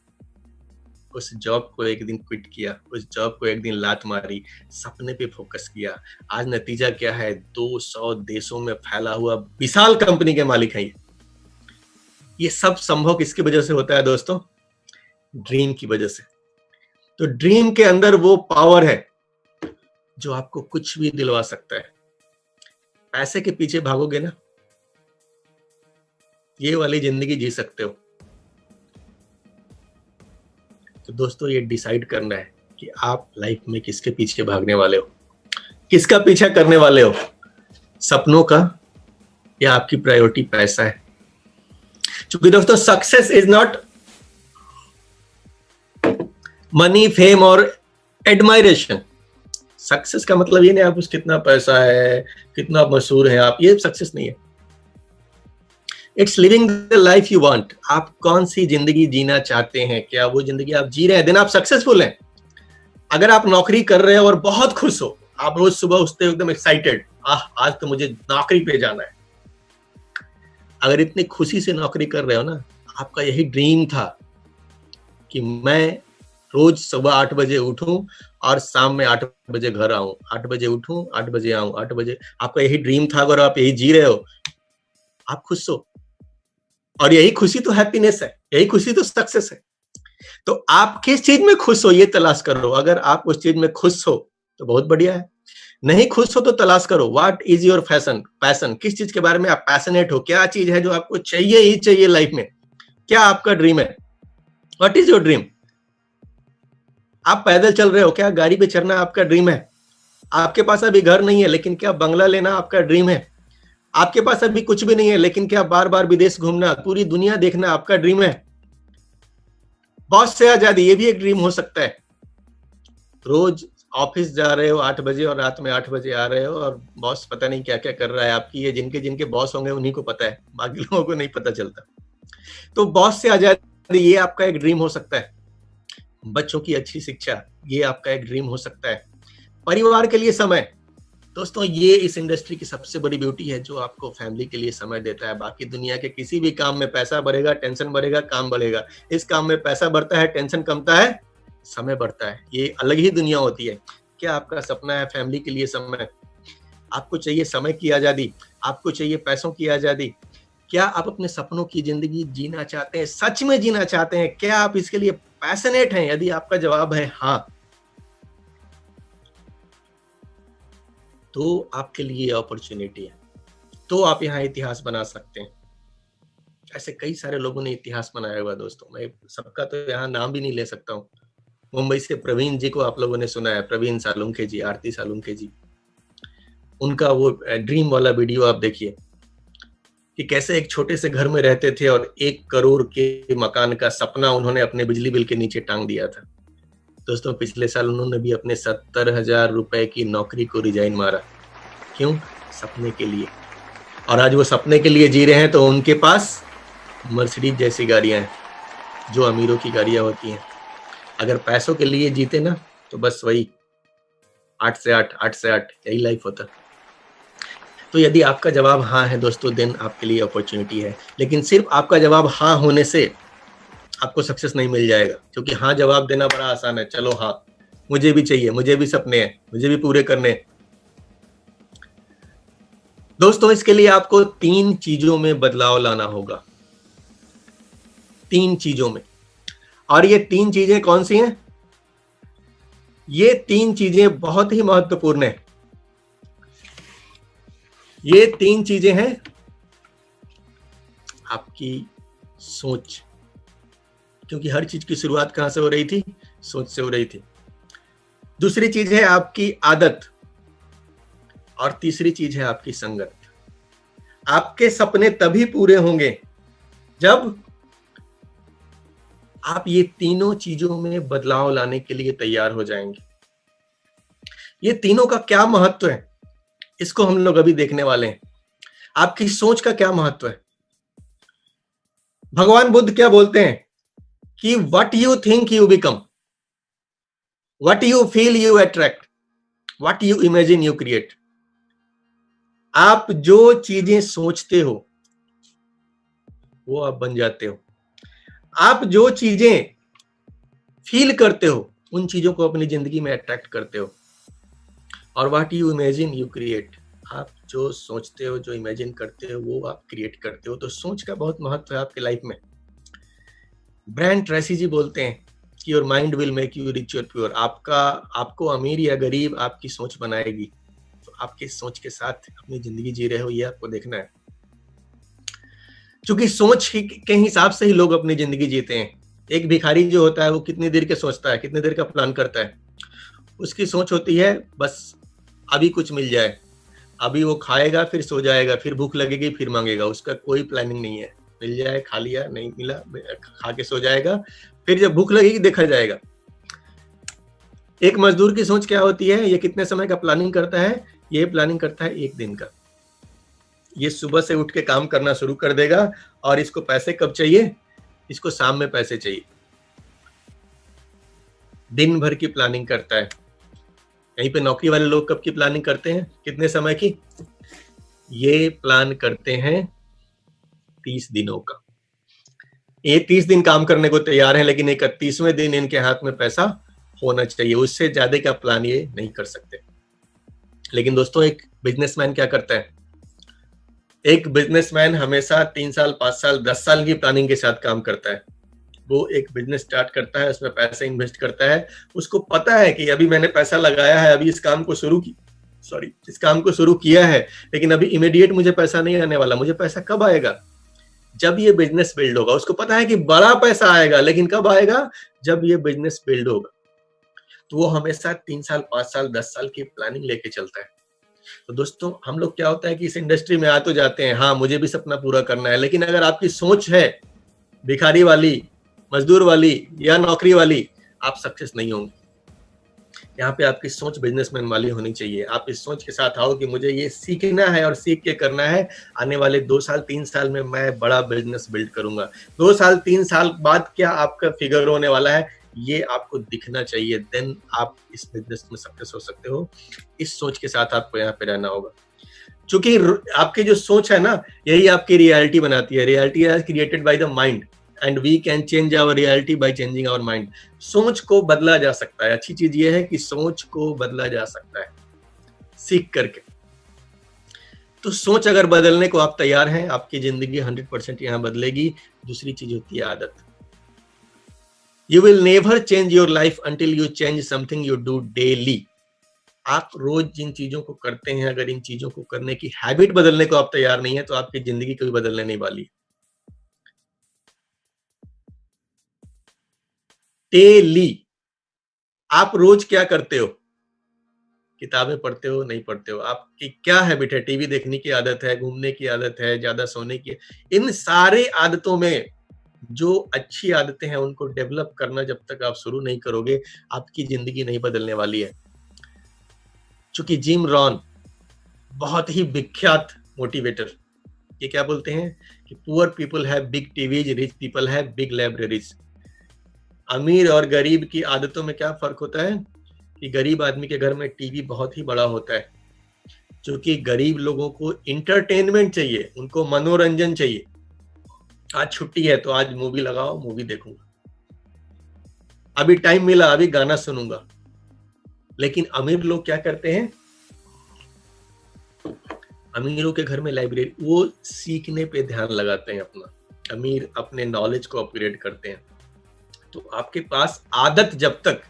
उस जॉब को एक दिन क्विट किया, उस जॉब को एक दिन लात मारी, सपने पे फोकस किया। आज नतीजा क्या है? 200 देशों में फैला हुआ विशाल कंपनी के मालिक हैं ये सब संभव किसकी वजह से होता है दोस्तों? ड्रीम की वजह से। तो ड्रीम के अंदर वो पावर है जो आपको कुछ भी दिलवा सकता है। पैसे के पीछे भागोगे ना, ये वाली जिंदगी जी सकते हो। तो दोस्तों, ये डिसाइड करना है कि आप लाइफ में किसके पीछे भागने वाले हो, किसका पीछा करने वाले हो, सपनों का या आपकी प्रायोरिटी पैसा है। क्योंकि दोस्तों, success is not money, fame और एडमायरेशन। सक्सेस का मतलब ये नहीं आप उस कितना पैसा है, कितना मशहूर है आप, ये सक्सेस नहीं है। It's living the life you want. आप कौन सी जिंदगी जीना चाहते हैं, क्या वो जिंदगी आप जी रहे हैं, देन आप सक्सेसफुल हैं। अगर आप नौकरी कर रहे हो और बहुत खुश हो, आप रोज सुबह उठते हो एकदम एक्साइटेड, आज तो मुझे नौकरी पे जाना है। अगर इतनी खुशी से नौकरी कर रहे हो ना, आपका यही ड्रीम था कि मैं रोज सुबह 8 बजे उठूं और शाम में 8 बजे घर आऊं, 8 बजे उठूं, 8 बजे आऊं, 8 बजे, आपका यही ड्रीम था। अगर आप यही जी रहे हो, आप खुश हो, और यही खुशी तो हैप्पीनेस है, यही खुशी तो सक्सेस है। तो आप किस चीज में खुश हो ये तलाश करो। अगर आप उस चीज में खुश हो तो बहुत बढ़िया है, नहीं खुश हो तो तलाश करो व्हाट इज योर पैशन। किस चीज के बारे में आप पैशनेट हो, क्या चीज है जो आपको चाहिए ही चाहिए लाइफ में, क्या आपका ड्रीम है, व्हाट इज योर ड्रीम। आप पैदल चल रहे हो, क्या गाड़ी पे चढ़ना आपका ड्रीम है। आपके पास अभी घर नहीं है, लेकिन क्या बंगला लेना आपका ड्रीम है। आपके पास अभी कुछ भी नहीं है, लेकिन क्या बार बार विदेश घूमना, पूरी दुनिया देखना आपका ड्रीम है। बॉस से आजादी, ये भी एक ड्रीम हो सकता है। रोज ऑफिस जा रहे हो 8 बजे और रात में 8 बजे आ रहे हो, और बॉस पता नहीं क्या क्या कर रहा है आपकी, ये जिनके जिनके बॉस होंगे उन्हीं को पता है, बाकी लोगों को नहीं पता चलता। तो बॉस से आजादी, ये आपका एक ड्रीम हो सकता है। बच्चों की अच्छी शिक्षा, ये आपका एक ड्रीम हो सकता है। परिवार के लिए समय, दोस्तों ये इस इंडस्ट्री की सबसे बड़ी ब्यूटी है जो आपको फैमिली के लिए समय देता है। बाकी दुनिया के किसी भी काम में पैसा बढ़ेगा, टेंशन बढ़ेगा, काम बढ़ेगा। इस काम में पैसा बढ़ता है, टेंशन कमता है, समय बढ़ता है। ये अलग ही दुनिया होती है। क्या आपका सपना है फैमिली के लिए समय? आपको चाहिए समय की आजादी, आपको चाहिए पैसों की आजादी। क्या आप अपने सपनों की जिंदगी जीना चाहते हैं, सच में जीना चाहते हैं? क्या आप इसके लिए पैशनेट हैं? यदि आपका जवाब है हाँ, तो आपके लिए अपॉर्चुनिटी है। तो आप यहाँ इतिहास बना सकते हैं। ऐसे कई सारे लोगों ने इतिहास बनाया हुआ दोस्तों, मैं सबका तो यहाँ नाम भी नहीं ले सकता हूँ। मुंबई से प्रवीण जी को आप लोगों ने सुना है, प्रवीण सालुंखे जी, आरती सालुंखे जी, उनका वो ड्रीम वाला वीडियो आप देखिए कि कैसे एक छोटे से घर में रहते थे और 1 करोड़ के मकान का सपना उन्होंने अपने बिजली बिल के नीचे टांग दिया था। दोस्तों पिछले साल उन्होंने भी अपने 70,000 रुपए की नौकरी को रिजाइन मारा। क्यों? सपने के लिए। और आज वो सपने के लिए जी रहे हैं, तो उनके पास मर्सिडीज जैसी गाड़ियां हैं, जो अमीरों की गाड़ियां होती हैं। अगर पैसों के लिए जीते ना, तो बस वही 8 से 8, 8 से 8 यही लाइफ होता। तो यदि आपका जवाब हाँ है दोस्तों, दिन आपके लिए अपॉर्चुनिटी है। लेकिन सिर्फ आपका जवाब हाँ होने से आपको सक्सेस नहीं मिल जाएगा, क्योंकि हाँ जवाब देना बड़ा आसान है, चलो हाँ मुझे भी चाहिए, मुझे भी सपने हैं, मुझे भी पूरे करने हैं। दोस्तों इसके लिए आपको 3 चीजों में बदलाव लाना होगा, 3 चीजों में। और ये 3 चीजें कौन सी हैं? ये 3 चीजें बहुत ही महत्वपूर्ण है। ये 3 चीजें हैं आपकी सोच, क्योंकि हर चीज की शुरुआत कहां से हो रही थी? सोच से हो रही थी। दूसरी चीज है आपकी आदत, और तीसरी चीज है आपकी संगत। आपके सपने तभी पूरे होंगे जब आप ये तीनों चीजों में बदलाव लाने के लिए तैयार हो जाएंगे। ये तीनों का क्या महत्व है, इसको हम लोग अभी देखने वाले हैं। आपकी सोच का क्या महत्व है? भगवान बुद्ध क्या बोलते हैं कि what you think you become, what you feel you attract, what you imagine you create. आप जो चीजें सोचते हो वो आप बन जाते हो। आप जो चीजें फील करते हो उन चीजों को अपनी जिंदगी में अट्रैक्ट करते हो। और what you imagine you create, आप जो सोचते हो, जो इमेजिन करते हो, वो आप क्रिएट करते हो। तो सोच का बहुत महत्व है आपके लाइफ में। ब्रायन ट्रेसी जी बोलते हैं कि your mind will make you rich और प्योर। आपको अमीर या गरीब आपकी सोच बनाएगी। तो आपकी सोच के साथ अपनी जिंदगी जी रहे हो, ये आपको देखना है। क्योंकि सोच के हिसाब से ही लोग अपनी जिंदगी जीते हैं। एक भिखारी जो होता है वो कितनी देर के सोचता है, कितनी देर का प्लान करता है। उसकी सोच होती है बस अभी कुछ मिल जाए, अभी वो खाएगा, फिर सो जाएगा, फिर भूख लगेगी, फिर मांगेगा। उसका कोई प्लानिंग नहीं है। मिल जाए खा लिया, नहीं मिला खा के सो जाएगा, फिर जब भूख लगेगी देखा जाएगा। एक मजदूर की सोच क्या होती है? ये कितने समय का प्लानिंग करता है? ये प्लानिंग करता है 1 दिन का। ये सुबह से उठ के काम करना शुरू कर देगा, और इसको पैसे कब चाहिए? इसको शाम में पैसे चाहिए। दिन भर की प्लानिंग करता है। यहीं पे नौकरी वाले लोग कब की प्लानिंग करते हैं? कितने समय की? ये प्लान करते हैं 30 दिनों का। ये 30 दिन काम करने को तैयार है, लेकिन 31वें दिन इनके हाथ में पैसा होना चाहिए। उससे ज्यादा का प्लान ये नहीं कर सकते। लेकिन दोस्तों एक बिजनेसमैन क्या करता है? एक बिजनेसमैन हमेशा 3 साल, 5 साल, 10 साल की प्लानिंग के साथ काम करता है। वो एक बिजनेस स्टार्ट करता है, उसमें पैसे इन्वेस्ट करता है। उसको पता है कि अभी मैंने पैसा लगाया है, अभी इस काम को शुरू किया है, लेकिन अभी इमीडिएट मुझे पैसा नहीं आने वाला। मुझे पैसा कब आएगा? जब ये बिजनेस बिल्ड होगा। उसको पता है कि बड़ा पैसा आएगा, लेकिन कब आएगा? जब ये बिजनेस बिल्ड होगा। तो वो हमेशा 3 साल, 5 साल, 10 साल की प्लानिंग लेके चलता है। तो दोस्तों हम लोग क्या होता है कि इस इंडस्ट्री में आ तो जाते हैं, हाँ मुझे भी सपना पूरा करना है, लेकिन अगर आपकी सोच है भिखारी वाली, मजदूर वाली या नौकरी वाली, आप सक्सेस नहीं होंगे। यहाँ पे आपकी सोच बिजनेसमैन वाली होनी चाहिए। आप इस सोच के साथ आओ कि मुझे ये सीखना है और सीख के करना है। आने वाले 2 साल 3 साल में मैं बड़ा बिजनेस बिल्ड करूंगा। 2 साल 3 साल बाद क्या आपका फिगर होने वाला है, ये आपको दिखना चाहिए। देन आप इस बिजनेस में सक्सेस हो सकते हो। इस सोच के साथ आपको यहाँ पे रहना होगा, क्योंकि आपकी जो सोच है ना, यही आपकी रियलिटी बनाती है। Reality is created by the mind and we can change our reality by changing our mind. सोच को बदला जा सकता है। अच्छी चीज ये है कि सोच को बदला जा सकता है सीख करके। तो सोच अगर बदलने को आप तैयार हैं, आपकी जिंदगी 100% यहाँ बदलेगी। दूसरी चीज होती है आदत। You will never change your life until you change something you do daily. आप रोज जिन चीजों को करते हैं, अगर इन चीजों को करने की हैबिट बदलने को आप तैयार नहीं है, तो आपकी जिंदगी कभी बदलने नहीं वाली। डेली आप रोज क्या करते हो? किताबें पढ़ते हो, नहीं पढ़ते हो? आपकी क्या हैबिट है? टीवी देखने की आदत है, घूमने की आदत है, ज्यादा सोने की? इन सारे आदतों में जो अच्छी आदतें हैं उनको डेवलप करना जब तक आप शुरू नहीं करोगे, आपकी जिंदगी नहीं बदलने वाली है। चूंकि जिम रॉन बहुत ही विख्यात मोटिवेटर, ये क्या बोलते हैं कि poor people have big TVs, rich people have big libraries. अमीर और गरीब की आदतों में क्या फर्क होता है कि गरीब आदमी के घर में टीवी बहुत ही बड़ा होता है, क्योंकि गरीब लोगों को इंटरटेनमेंट चाहिए, उनको मनोरंजन चाहिए। आज छुट्टी है तो आज मूवी लगाओ, मूवी देखूंगा, अभी टाइम मिला अभी गाना सुनूंगा। लेकिन अमीर लोग क्या करते हैं? अमीरों के घर में लाइब्रेरी, वो सीखने पे ध्यान लगाते हैं अपना, अमीर अपने नॉलेज को अपग्रेड करते हैं। तो आपके पास आदत जब तक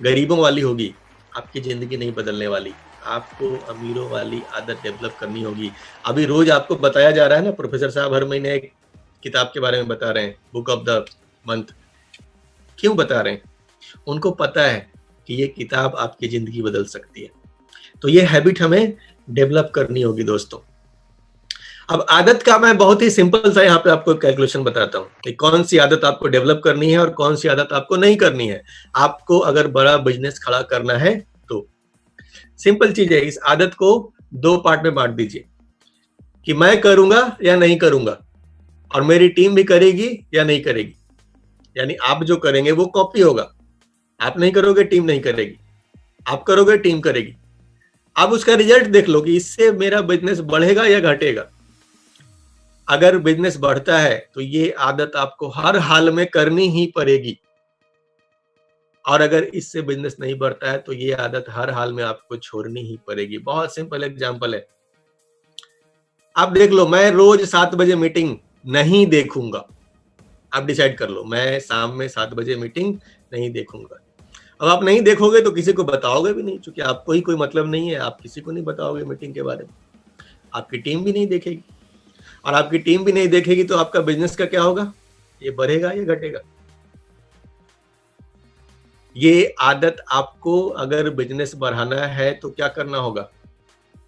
गरीबों वाली होगी, आपकी जिंदगी नहीं बदलने वाली। आपको अमीरों वाली आदत डेवलप करनी होगी। अभी रोज आपको बताया जा रहा है ना, प्रोफेसर साहब हर महीने एक किताब के बारे में बता रहे हैं, बुक ऑफ द मंथ। क्यों बता रहे हैं? उनको पता है कि ये किताब आपकी जिंदगी बदल सकती है। तो ये हैबिट हमें डेवलप करनी होगी दोस्तों। अब आदत का मैं बहुत ही सिंपल सा यहाँ पे आपको कैलकुलेशन बताता हूँ कि कौन सी आदत आपको डेवलप करनी है और कौन सी आदत आपको नहीं करनी है। आपको अगर बड़ा बिजनेस खड़ा करना है तो सिंपल चीज है, इस आदत को 2 पार्ट में बांट दीजिए कि मैं करूंगा या नहीं करूंगा, और मेरी टीम भी करेगी या नहीं करेगी। यानी आप जो करेंगे वो कॉपी होगा, आप नहीं करोगे टीम नहीं करेगी, आप करोगे टीम करेगी। अब उसका रिजल्ट देख लो कि इससे मेरा बिजनेस बढ़ेगा या घटेगा। अगर बिजनेस बढ़ता है तो ये आदत आपको हर हाल में करनी ही पड़ेगी, और अगर इससे बिजनेस नहीं बढ़ता है तो ये आदत हर हाल में आपको छोड़नी ही पड़ेगी। बहुत सिंपल एग्जांपल है, आप देख लो, मैं रोज 7 बजे मीटिंग नहीं देखूंगा। आप डिसाइड कर लो, मैं शाम में 7 बजे मीटिंग नहीं देखूंगा। अब आप नहीं देखोगे तो किसी को बताओगे भी नहीं, क्योंकि आपको ही कोई मतलब नहीं है, आप किसी को नहीं बताओगे मीटिंग के बारे में। आपकी टीम भी नहीं देखेगी, और आपकी टीम भी नहीं देखेगी तो आपका बिजनेस का क्या होगा? ये बढ़ेगा या घटेगा? ये आदत आपको अगर बिजनेस बढ़ाना है तो क्या करना होगा?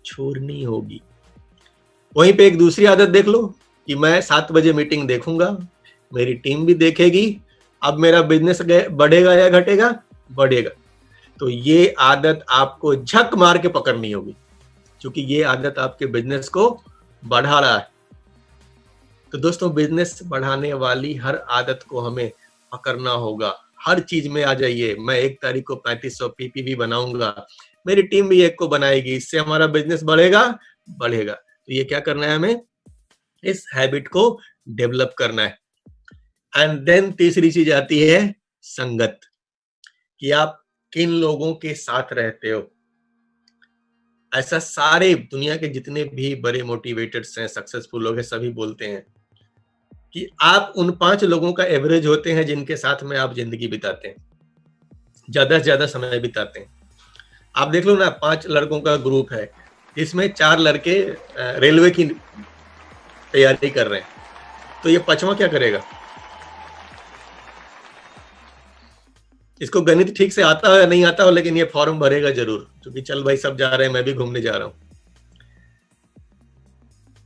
छोड़नी होगी। वहीं पे एक दूसरी आदत देख लो कि मैं 7 बजे मीटिंग देखूंगा, मेरी टीम भी देखेगी। अब मेरा बिजनेस बढ़ेगा या घटेगा? बढ़ेगा। तो ये आदत आपको झक मार के पकड़नी होगी, क्योंकि ये आदत आपके बिजनेस को बढ़ा रहा है। तो दोस्तों, बिजनेस बढ़ाने वाली हर आदत को हमें पकड़ना होगा। हर चीज में आ जाइए, मैं 1 तारीख को 3500 पीपीवी बनाऊंगा, मेरी टीम भी 1 को बनाएगी, इससे हमारा बिजनेस बढ़ेगा बढ़ेगा। तो ये क्या करना है? हमें इस हैबिट को डेवलप करना है। एंड देन तीसरी चीज आती है संगत, कि आप किन लोगों के साथ रहते हो। ऐसा सारे दुनिया के जितने भी बड़े मोटिवेटर्स हैं, सक्सेसफुल लोग हैं, सभी बोलते हैं कि आप उन 5 लोगों का एवरेज होते हैं जिनके साथ में आप जिंदगी बिताते हैं, ज्यादा से ज्यादा समय बिताते हैं। आप देख लो ना, 5 लड़कों का ग्रुप है, इसमें 4 लड़के रेलवे की तैयारी कर रहे हैं, तो ये 5वां क्या करेगा? इसको गणित ठीक से आता हो या नहीं आता हो, लेकिन ये फॉर्म भरेगा जरूर, क्योंकि चल भाई सब जा रहे हैं, मैं भी घूमने जा रहा हूं।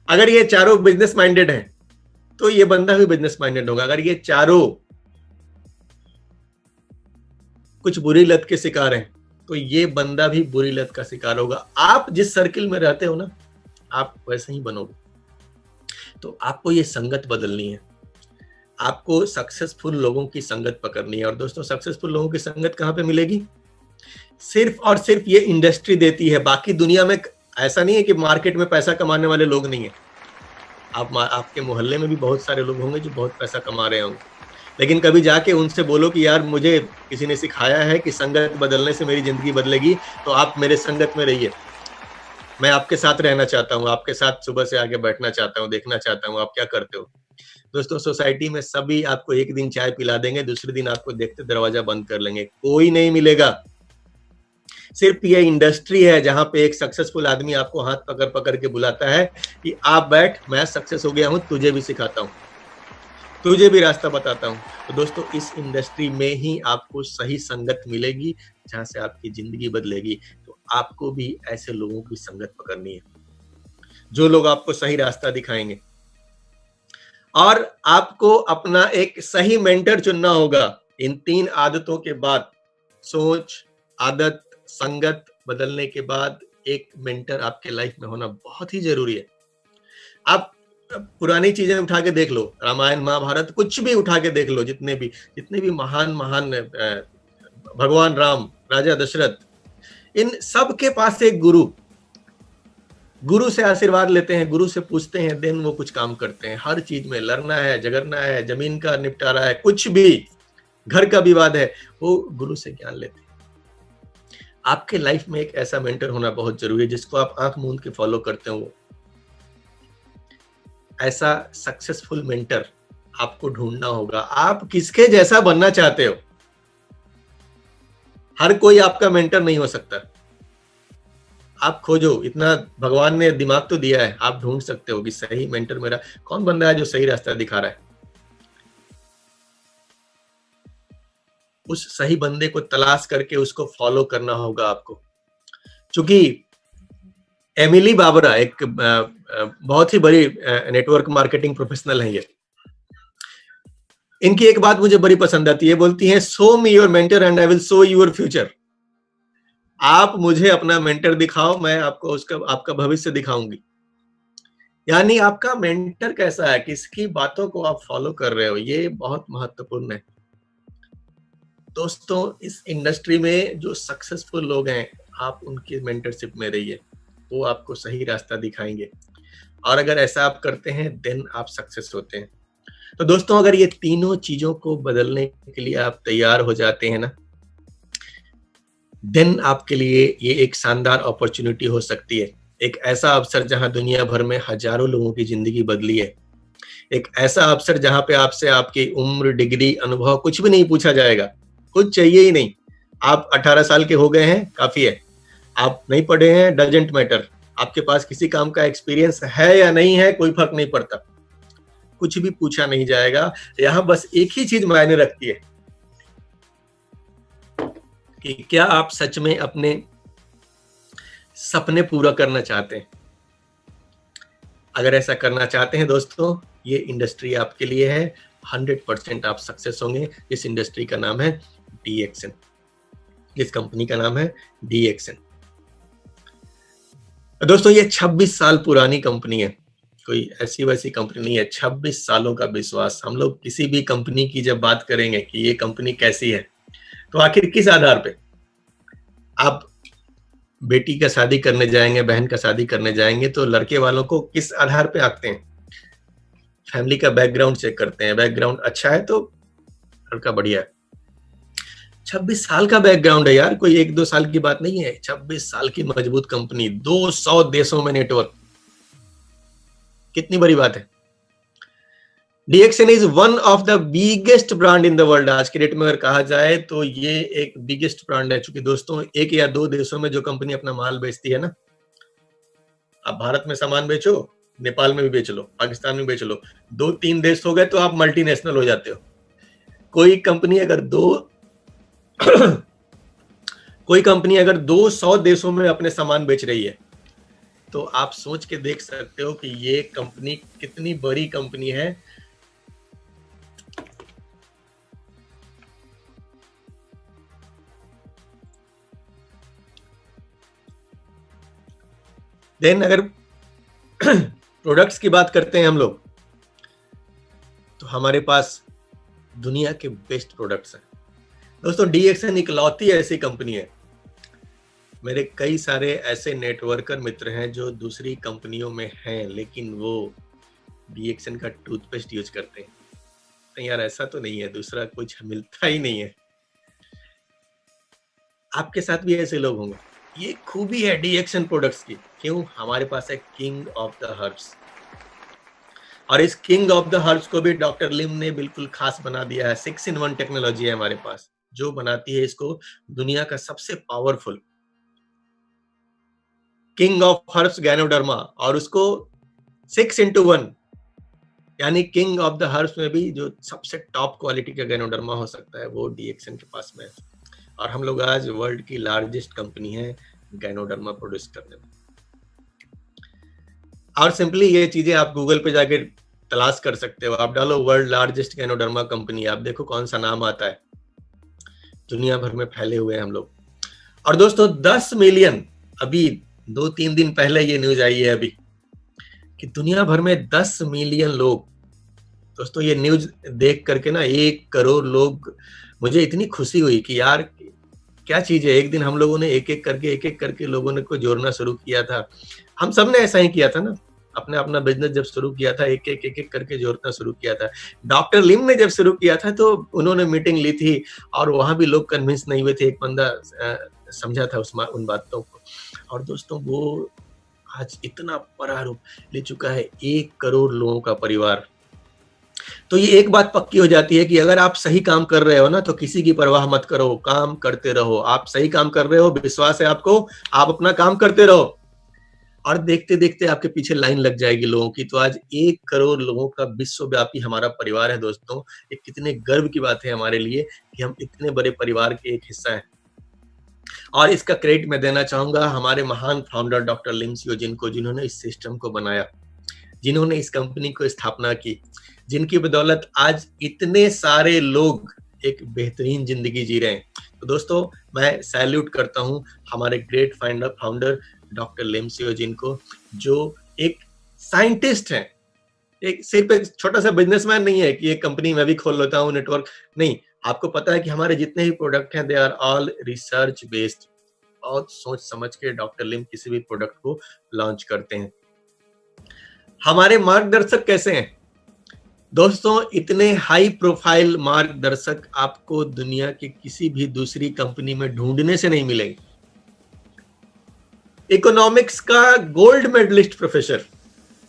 अगर ये चारों बिजनेस माइंडेड हैं तो ये बंदा भी बिजनेस माइंडेड होगा। अगर ये चारों कुछ बुरी लत के शिकार हैं तो ये बंदा भी बुरी लत का शिकार होगा। आप जिस सर्किल में रहते हो ना, आप वैसे ही बनोगे। तो आपको ये संगत बदलनी है, आपको सक्सेसफुल लोगों की संगत पकड़नी है। और दोस्तों, सक्सेसफुल लोगों की संगत कहाँ पे मिलेगी? सिर्फ और सिर्फ ये इंडस्ट्री देती है। बाकी दुनिया में ऐसा नहीं है कि मार्केट में पैसा कमाने वाले लोग नहीं है। आपके मोहल्ले में भी बहुत सारे लोग होंगे जो बहुत पैसा कमा रहे होंगे, लेकिन कभी जाके उनसे बोलो कि यार मुझे किसी ने सिखाया है कि संगत बदलने से मेरी जिंदगी बदलेगी, तो आप मेरे संगत में रहिए, मैं आपके साथ रहना चाहता हूँ, आपके साथ सुबह से आगे बैठना चाहता हूँ, देखना चाहता हूँ आप क्या करते हो। दोस्तों, सोसाइटी में सभी आपको एक दिन चाय पिला देंगे, दूसरे दिन आपको देखते दरवाजा बंद कर लेंगे, कोई नहीं मिलेगा। सिर्फ ये इंडस्ट्री है जहां पे एक सक्सेसफुल आदमी आपको हाथ पकड़ पकड़ के बुलाता है कि आप बैठ, मैं सक्सेस हो गया हूं, तुझे भी सिखाता हूं, तुझे भी रास्ता बताता हूं। तो दोस्तों, इस इंडस्ट्री में ही आपको सही संगत मिलेगी जहां से आपकी जिंदगी बदलेगी। तो आपको भी ऐसे लोगों की संगत पकड़नी है जो लोग आपको सही रास्ता दिखाएंगे, और आपको अपना एक सही मेंटर चुनना होगा। इन 3 आदतों के बाद, सोच, आदत, संगत बदलने के बाद, एक मेंटर आपके लाइफ में होना बहुत ही जरूरी है। आप पुरानी चीजें उठा के देख लो, रामायण महाभारत कुछ भी उठा के देख लो, जितने भी महान महान भगवान राम, राजा दशरथ, इन सब के पास एक गुरु से आशीर्वाद लेते हैं, गुरु से पूछते हैं, देन वो कुछ काम करते हैं। हर चीज में लड़ना है, झगड़ना है, जमीन का निपटारा है, कुछ भी, घर का विवाद है, वो गुरु से ज्ञान लेते हैं। आपके लाइफ में एक ऐसा मेंटर होना बहुत जरूरी है जिसको आप आंख मूंद के फॉलो करते हो। ऐसा सक्सेसफुल मेंटर आपको ढूंढना होगा। आप किसके जैसा बनना चाहते हो? हर कोई आपका मेंटर नहीं हो सकता। आप खोजो, इतना भगवान ने दिमाग तो दिया है, आप ढूंढ सकते हो कि सही मेंटर मेरा कौन बंदा है जो सही रास्ता दिखा रहा है। उस सही बंदे को तलाश करके उसको फॉलो करना होगा आपको। क्योंकि एमिली बाबरा एक बहुत ही बड़ी नेटवर्क मार्केटिंग प्रोफेशनल है ये। इनकी एक बात मुझे बड़ी पसंद आती है, बोलती है, show me your mentor and I will show your future. आप मुझे अपना मेंटर दिखाओ, मैं आपको आपका भविष्य दिखाऊंगी। यानी आपका मेंटर कैसा है, किसकी बातों को आप फॉलो कर रहे हो, ये बहुत महत्वपूर्ण है। दोस्तों, इस इंडस्ट्री में जो सक्सेसफुल लोग हैं, आप उनकी मेंटरशिप में रहिए, वो आपको सही रास्ता दिखाएंगे, और अगर ऐसा आप करते हैं देन आप सक्सेस होते हैं। तो दोस्तों, अगर ये तीनों चीजों को बदलने के लिए आप तैयार हो जाते हैं ना, देन आपके लिए ये एक शानदार अपॉर्चुनिटी हो सकती है। एक ऐसा अवसर जहां दुनिया भर में हजारों लोगों की जिंदगी बदली है। एक ऐसा अवसर जहां पे आपसे आपकी उम्र, डिग्री, अनुभव कुछ भी नहीं पूछा जाएगा, कुछ चाहिए ही नहीं। आप 18 साल के हो गए हैं, काफी है। आप नहीं पढ़े हैं, डजेंट मैटर। आपके पास किसी काम का एक्सपीरियंस है या नहीं है, कोई फर्क नहीं पड़ता। कुछ भी पूछा नहीं जाएगा। यहाँ बस एक ही चीज मायने रखती है कि क्या आप सच में अपने सपने पूरा करना चाहते हैं। अगर ऐसा करना चाहते हैं दोस्तों, ये इंडस्ट्री आपके लिए है। 100% आप सक्सेस होंगे। इस इंडस्ट्री का नाम है DXN। इस कंपनी का नाम है DXN। दोस्तों, ये 26 साल पुरानी कंपनी है, कोई ऐसी वैसी कंपनी नहीं है। 26 सालों का विश्वास। हम लोग किसी भी कंपनी की जब बात करेंगे कि ये कंपनी कैसी है, तो आखिर किस आधार पे आप बेटी का शादी करने जाएंगे, बहन का शादी करने जाएंगे, तो लड़के वालों को किस आधार पे आंकते हैं? फैमिली का बैकग्राउंड चेक करते हैं। बैकग्राउंड अच्छा है तो लड़का बढ़िया है। 26 साल का बैकग्राउंड है यार, कोई 1-2 साल की बात नहीं है। 26 साल की मजबूत कंपनी, 200 देशों में नेटवर्क, कितनी बड़ी बात है। DXN is one of the biggest brand in the world. आज के डेट में अगर कहा जाए तो ये एक बिगेस्ट ब्रांड है। चूंकि दोस्तों, 1 या 2 देशों में जो कंपनी अपना माल बेचती है ना, आप भारत में सामान बेचो, नेपाल में भी बेच लो, पाकिस्तान में बेच लो, 2-3 देश हो गए तो आप मल्टीनेशनल हो जाते हो। कोई कंपनी अगर 200 देशों में अपने सामान बेच रही है, तो आप सोच के देख सकते हो कि ये कंपनी कितनी बड़ी कंपनी है। देन अगर प्रोडक्ट्स की बात करते हैं हम लोग, तो हमारे पास दुनिया के बेस्ट प्रोडक्ट्स हैं। दोस्तों, DXN इकलौती ऐसी कंपनी है। मेरे कई सारे ऐसे नेटवर्कर मित्र हैं जो दूसरी कंपनियों में हैं, लेकिन वो DXN का टूथपेस्ट यूज करते हैं। नहीं यार, ऐसा तो नहीं है, दूसरा कुछ मिलता ही नहीं है। आपके साथ भी ऐसे लोग होंगे। ये खूबी है DXN प्रोडक्ट्स की। क्यों? हमारे पास है किंग ऑफ द हर्ब्स, और इस किंग ऑफ द हर्ब्स को भी डॉक्टर लिम ने बिल्कुल खास बना दिया है। 6 in 1 टेक्नोलॉजी है हमारे पास, जो बनाती है इसको दुनिया का सबसे powerful king of herbs ganoderma, और उसको 6x1 यानी किंग ऑफ द हर्ब्स में भी जो सबसे टॉप क्वालिटी का गैनोडर्मा हो सकता है वो डीएक्सएन के पास में है। और हम लोग आज वर्ल्ड की लार्जेस्ट कंपनी है गैनोडर्मा प्रोड्यूस करने में। और सिंपली ये चीजें आप गूगल पे जाके तलाश कर सकते हो। आप डालो वर्ल्ड लार्जेस्ट गैनोडर्मा कंपनी, आप देखो कौन सा नाम आता है। दुनिया भर में फैले हुए हैं हम लोग। और दोस्तों 10 मिलियन, अभी 2-3 दिन पहले ये न्यूज आई है अभी कि दुनिया भर में 10 मिलियन लोग, दोस्तों ये न्यूज देख करके ना 1 करोड़ लोग, मुझे इतनी खुशी हुई कि यार क्या चीज है। एक दिन हम लोगों ने एक एक करके लोगों ने को जोड़ना शुरू किया था। हम सब ने ऐसा ही किया था ना, अपने अपना बिजनेस जब शुरू किया था एक एक करके जोड़ना शुरू किया था। डॉक्टर लिम ने जब शुरू किया था तो उन्होंने मीटिंग ली थी और वहां भी लोग कन्विंस नहीं हुए थे। एक बंदा समझा था उन बातों को। और दोस्तों वो आज इतना बड़ा रूप ले चुका है, 1 करोड़ लोगों का परिवार। तो ये एक बात पक्की हो जाती है कि अगर आप सही काम कर रहे हो ना तो किसी की परवाह मत करो, काम करते रहो। आप सही काम कर रहे हो, विश्वास है आपको, आप अपना काम करते रहो और देखते देखते आपके पीछे लाइन लग जाएगी लोगों की। तो आज 1 करोड़ लोगों का विश्वव्यापी हमारा परिवार है दोस्तों। ये कितने गर्व की बात है हमारे लिए कि हम इतने बड़े परिवार के एक हिस्सा हैं। और इसका क्रेडिट मैं देना चाहूंगा हमारे महान फाउंडर डॉक्टर लिम सियोजिन को, जिन्होंने इस सिस्टम को बनाया, जिन्होंने इस कंपनी को स्थापना की, जिनकी बदौलत आज इतने सारे लोग एक बेहतरीन जिंदगी जी रहे हैं। तो दोस्तों मैं सैल्यूट करता हूं हमारे ग्रेट फाउंडर डॉक्टर लिम सियोजिन को, जो एक साइंटिस्ट हैं, एक सिर्फ एक छोटा सा बिजनेसमैन नहीं है कि ये कंपनी मैं भी खोल लेता हूँ नेटवर्क, नहीं। आपको पता है कि हमारे जितने भी प्रोडक्ट हैं they are all research based. बहुत सोच समझ के डॉक्टर लिम किसी भी प्रोडक्ट को लॉन्च करते हैं। हमारे मार्गदर्शक कैसे हैं दोस्तों? इतने हाई प्रोफाइल मार्गदर्शक आपको दुनिया के किसी भी दूसरी कंपनी में ढूंढने से नहीं मिलेंगे। इकोनॉमिक्स का गोल्ड मेडलिस्ट प्रोफेसर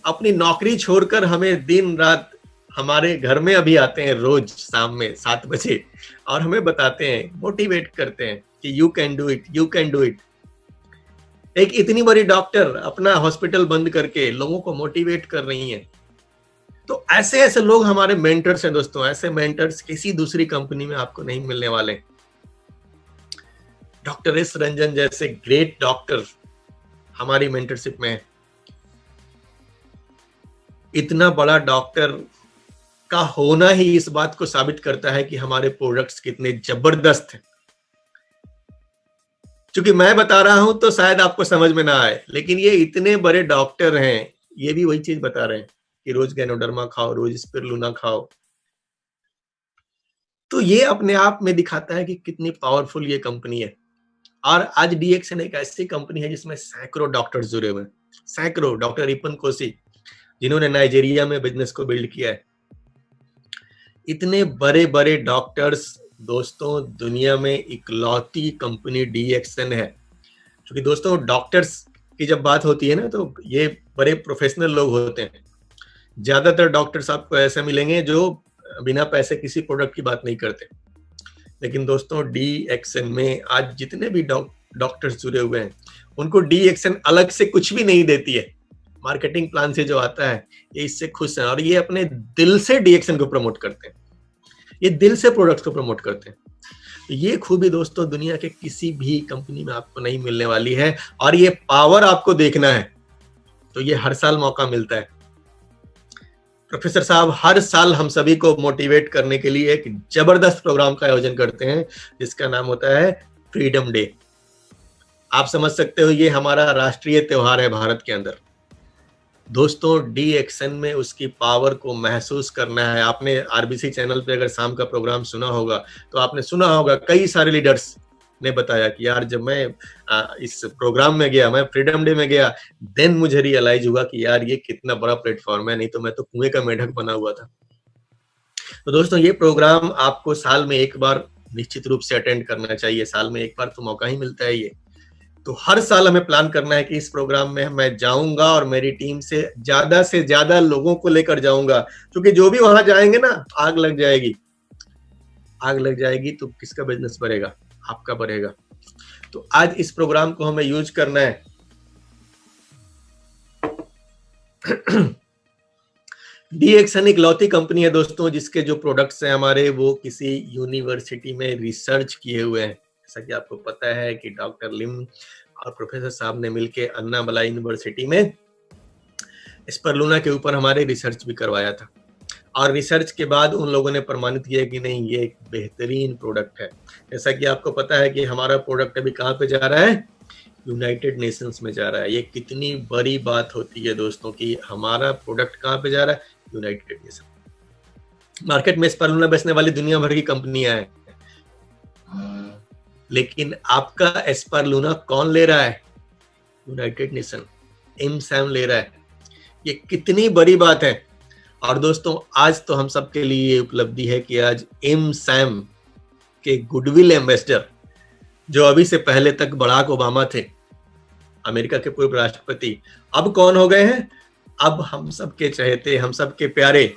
अपनी नौकरी छोड़कर हमें दिन रात हमारे घर में अभी आते हैं रोज शाम में 7 बजे और हमें बताते हैं, मोटिवेट करते हैं कि you can do it, you can do it. एक इतनी बड़ी डॉक्टर अपना हॉस्पिटल बंद करके लोगों को मोटिवेट कर रही हैं। तो ऐसे ऐसे लोग हमारे मेंटर्स हैं दोस्तों। ऐसे मेंटर्स किसी दूसरी कंपनी में आपको नहीं मिलने वाले। डॉक्टर एस रंजन जैसे ग्रेट डॉक्टर हमारी मेंटरशिप में है। इतना बड़ा डॉक्टर का होना ही इस बात को साबित करता है कि हमारे प्रोडक्ट्स कितने जबरदस्त हैं। क्योंकि मैं बता रहा हूं तो शायद आपको समझ में ना आए, लेकिन ये इतने बड़े डॉक्टर हैं, ये भी वही चीज बता रहे हैं कि रोज गैनोडर्मा खाओ, रोज स्पिरुलिना खाओ। तो ये अपने आप में दिखाता है कि कितनी पावरफुल ये कंपनी है। और आज डीएक्सएन एक ऐसी कंपनी है जिसमें सैकड़ों डॉक्टर्स जुड़े हुए हैं, सैकड़ों। डॉक्टर रिपन कोसी जिन्होंने नाइजीरिया में बिजनेस को बिल्ड किया है। इतने बड़े बड़े डॉक्टर्स दोस्तों, दुनिया में इकलौती कंपनी डीएक्सएन है। क्योंकि दोस्तों डॉक्टर्स की जब बात होती है ना तो ये बड़े प्रोफेशनल लोग होते हैं। ज्यादातर डॉक्टर्स आपको ऐसे मिलेंगे जो बिना पैसे किसी प्रोडक्ट की बात नहीं करते। लेकिन दोस्तों डीएक्सएन में आज जितने भी डॉक्टर्स जुड़े हुए हैं उनको डीएक्सएन अलग से कुछ भी नहीं देती है। मार्केटिंग प्लान से जो आता है ये इससे खुश हैं और ये अपने दिल से डीएक्सएन को प्रमोट करते हैं। ये दिल से प्रोडक्ट्स को प्रमोट करते हैं। ये खूबी दोस्तों दुनिया के किसी भी कंपनी में आपको नहीं मिलने वाली है। और ये पावर आपको देखना है तो ये हर साल मौका मिलता है। प्रोफेसर साहब हर साल हम सभी को मोटिवेट करने के लिए एक जबरदस्त प्रोग्राम का आयोजन करते हैं जिसका नाम होता है फ्रीडम डे। आप समझ सकते हो ये हमारा राष्ट्रीय त्योहार है भारत के अंदर। दोस्तों डीएक्सएन में उसकी पावर को महसूस करना है। आपने आरबीसी चैनल पे अगर शाम का प्रोग्राम सुना होगा तो आपने सुना होगा कई सारे लीडर्स ने बताया कि यार जब मैं इस प्रोग्राम में गया, मैं फ्रीडम डे में गया, देन मुझे रियलाइज हुआ कि यार ये कितना बड़ा प्लेटफॉर्म है, नहीं तो मैं तो कुएं का मेढक बना हुआ था। तो दोस्तों ये प्रोग्राम आपको साल में एक बार निश्चित रूप से अटेंड करना चाहिए। साल में एक बार तो मौका ही मिलता है ये। तो हर साल हमें प्लान करना है कि इस प्रोग्राम में मैं जाऊंगा और मेरी टीम से ज्यादा लोगों को लेकर जाऊंगा। क्योंकि जो भी वहां जाएंगे ना आग लग जाएगी। आग लग जाएगी तो किसका बिजनेस बढ़ेगा? आपका बढ़ेगा। तो आज इस प्रोग्राम को हमें यूज करना है डीएक्सन एक लौती कंपनी है दोस्तों, जिसके जो प्रोडक्ट्स हैं हमारे, वो किसी यूनिवर्सिटी में रिसर्च किए हुए हैं। जैसा कि आपको पता है कि डॉक्टर लिम और प्रोफेसर साहब ने मिलकर अन्नामलाई यूनिवर्सिटी में स्परुलिना के ऊपर हमारे रिसर्च भी करवाया था, और रिसर्च के बाद उन लोगों ने प्रमाणित किया कि नहीं, ये एक बेहतरीन प्रोडक्ट है। जैसा कि आपको पता है कि हमारा प्रोडक्ट अभी कहाँ पे जा रहा है, यूनाइटेड नेशंस में जा रहा है। ये कितनी बड़ी बात होती है दोस्तों कि हमारा प्रोडक्ट कहाँ पे जा रहा है, यूनाइटेड नेशन। मार्केट में स्परुलिना बेचने वाली दुनिया भर की कंपनियां हैं, लेकिन आपका स्परुलिना कौन ले रहा है, यूनाइटेड नेशन, एमसैम ले रहा है। ये कितनी बड़ी बात है। और दोस्तों आज तो हम सबके लिए ये उपलब्धि है कि आज एमसैम के गुडविल एम्बेसडर, जो अभी से पहले तक बराक ओबामा थे, अमेरिका के पूर्व राष्ट्रपति, अब कौन हो गए हैं, अब हम सबके चहेते, हम सबके प्यारे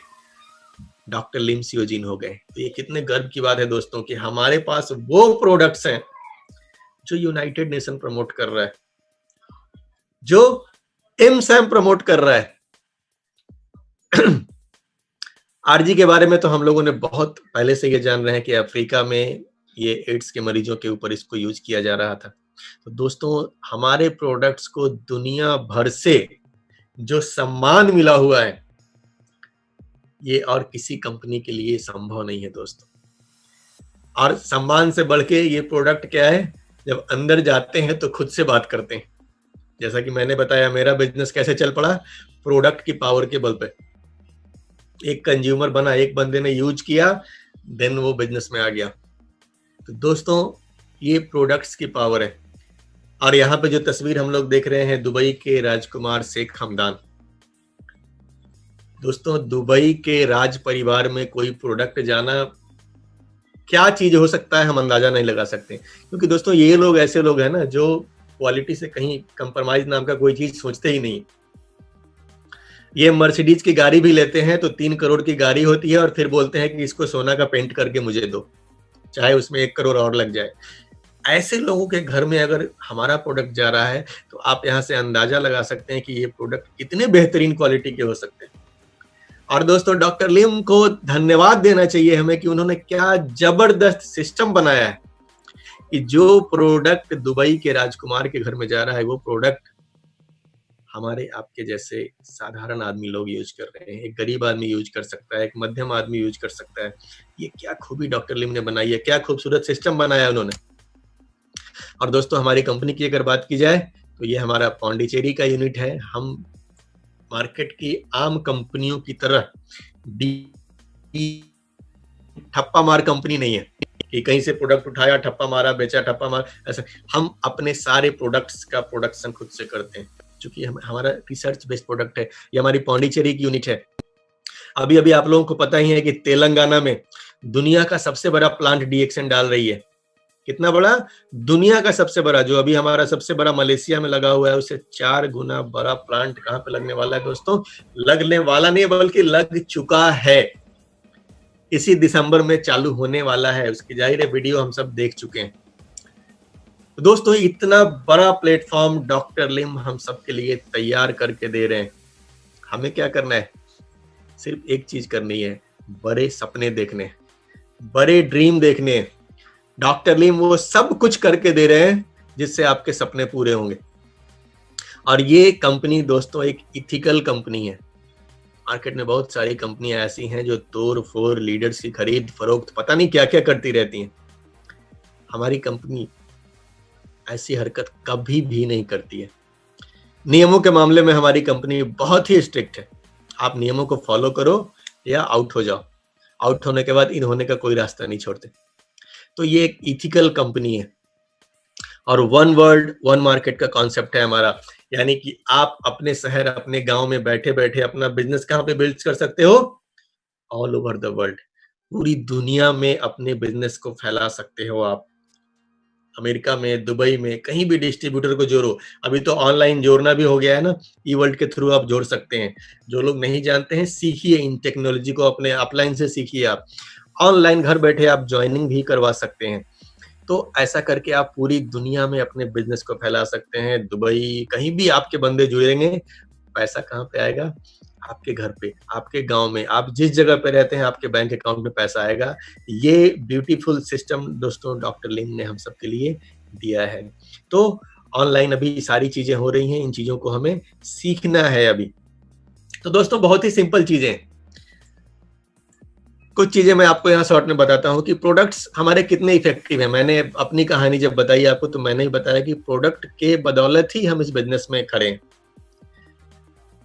डॉक्टर लिम सियोजिन हो गए। तो ये कितने गर्व की बात है दोस्तों कि हमारे पास वो प्रोडक्ट्स हैं जो यूनाइटेड नेशन प्रमोट कर रहा है, जो एमसैम प्रमोट कर रहा है। आरजी के बारे में तो हम लोगों ने बहुत पहले से ये जान रहे हैं कि अफ्रीका में ये एड्स के मरीजों के ऊपर इसको यूज किया जा रहा था। तो दोस्तों हमारे प्रोडक्ट्स को दुनिया भर से जो सम्मान मिला हुआ है, ये और किसी कंपनी के लिए संभव नहीं है दोस्तों। और सम्मान से बढ़ के ये प्रोडक्ट क्या है, जब अंदर जाते हैं तो खुद से बात करते हैं। जैसा कि मैंने बताया, मेरा बिजनेस कैसे चल पड़ा, प्रोडक्ट की पावर के बल पे। एक कंज्यूमर बना, एक बंदे ने यूज किया, देन वो बिजनेस में आ गया। तो दोस्तों ये प्रोडक्ट्स की पावर है। और यहाँ पे जो तस्वीर हम लोग देख रहे हैं, दुबई के राजकुमार शेख हमदान। दोस्तों दुबई के राज परिवार में कोई प्रोडक्ट जाना, क्या चीज हो सकता है हम अंदाजा नहीं लगा सकते। क्योंकि दोस्तों ये लोग ऐसे लोग हैं ना, जो क्वालिटी से कहीं कंप्रोमाइज नाम का कोई चीज सोचते ही नहीं। ये मर्सिडीज की गाड़ी भी लेते हैं तो 3 करोड़ की गाड़ी होती है, और फिर बोलते हैं कि इसको सोना का पेंट करके मुझे दो, चाहे उसमें 1 करोड़ और लग जाए। ऐसे लोगों के घर में अगर हमारा प्रोडक्ट जा रहा है, तो आप यहाँ से अंदाजा लगा सकते हैं कि ये प्रोडक्ट कितने बेहतरीन क्वालिटी के हो सकते हैं। और दोस्तों डॉक्टर लिम को धन्यवाद देना चाहिए हमें कि उन्होंने क्या जबरदस्त सिस्टम बनाया है कि जो प्रोडक्ट दुबई के राजकुमार के घर में जा रहा है, वो प्रोडक्ट हमारे आपके जैसे साधारण आदमी लोग यूज कर रहे हैं। एक गरीब आदमी यूज कर सकता है, एक मध्यम आदमी यूज कर सकता है। ये क्या खूबी डॉक्टर लिम ने बनाई है, क्या खूबसूरत सिस्टम बनाया उन्होंने। और दोस्तों हमारी कंपनी की अगर बात की जाए तो ये हमारा पौंडीचेरी का यूनिट है। हम मार्केट की आम कंपनियों की तरह ठप्पा मार कंपनी नहीं है कि कहीं से प्रोडक्ट उठाया, ठप्पा मारा, बेचा, ठप्पा मार, ऐसा। हम अपने सारे प्रोडक्ट्स का प्रोडक्शन खुद से करते हैं, क्योंकि हमारा रिसर्च बेस्ड प्रोडक्ट है। ये हमारी पौंडीचेरी की यूनिट है। अभी अभी आप लोगों को पता ही है कि तेलंगाना में दुनिया का सबसे बड़ा प्लांट डीएक्सन डाल रही है। कितना बड़ा, दुनिया का सबसे बड़ा। जो अभी हमारा सबसे बड़ा मलेशिया में लगा हुआ है, उससे 4 गुना बड़ा प्लांट कहाँ पे लगने वाला है दोस्तों, लगने वाला नहीं बल्कि लग चुका है। इसी दिसंबर में चालू होने वाला है। उसकी जाहिर है वीडियो हम सब देख चुके हैं। तो दोस्तों इतना बड़ा प्लेटफॉर्म डॉक्टर लिम हम सबके लिए तैयार करके दे रहे हैं। हमें क्या करना है, सिर्फ एक चीज करनी है, बड़े सपने देखने, बड़े ड्रीम देखने। डॉक्टर लिम वो सब कुछ करके दे रहे हैं जिससे आपके सपने पूरे होंगे। और ये कंपनी दोस्तों एक इथिकल कंपनी है। मार्केट में बहुत सारी कंपनियां ऐसी हैं जो तोड़ फोड़, लीडर्स की खरीद फरोख्त, पता नहीं क्या क्या करती रहती हैं। हमारी कंपनी ऐसी हरकत कभी भी नहीं करती है। नियमों के मामले में हमारी कंपनी बहुत ही स्ट्रिक्ट है। आप नियमों को फॉलो करो या आउट हो जाओ। आउट होने के बाद इन होने का कोई रास्ता नहीं छोड़ते। तो ये एक इथिकल कंपनी है। और 1 वर्ल्ड 1 मार्केट का कॉन्सेप्ट है हमारा। यानी कि आप अपने शहर, अपने गांव में बैठे बैठे अपना बिजनेस कहाँ पे बिल्ड कर सकते हो, ऑल ओवर द वर्ल्ड, पूरी दुनिया में अपने बिजनेस को फैला सकते हो आप। अमेरिका में, दुबई में, कहीं भी डिस्ट्रीब्यूटर को जोड़ो। अभी तो ऑनलाइन जोड़ना भी हो गया है ना, ई वर्ल्ड के थ्रू आप जोड़ सकते हैं। जो लोग नहीं जानते हैं, सीखिए इन टेक्नोलॉजी को, अपने अपलाइन से सीखिए। आप ऑनलाइन घर बैठे आप ज्वाइनिंग भी करवा सकते हैं। तो ऐसा करके आप पूरी दुनिया में अपने बिजनेस को फैला सकते हैं। दुबई, कहीं भी आपके बंदे जुड़ेंगे, पैसा कहाँ पे आएगा? आपके घर पे, आपके गांव में, आप जिस जगह पे रहते हैं आपके बैंक अकाउंट में पैसा आएगा। ये ब्यूटीफुल सिस्टम दोस्तों डॉक्टर लिन ने हम सबके लिए दिया है। तो ऑनलाइन अभी सारी चीजें हो रही हैं, इन चीजों को हमें सीखना है अभी। तो दोस्तों बहुत ही सिंपल चीजें हैं। कुछ चीजें मैं आपको यहाँ शॉर्ट में बताता हूँ कि प्रोडक्ट्स हमारे कितने इफेक्टिव हैं। मैंने अपनी कहानी जब बताई आपको तो मैंने ही बताया कि प्रोडक्ट के बदौलत ही हम इस बिजनेस में खड़े हैं।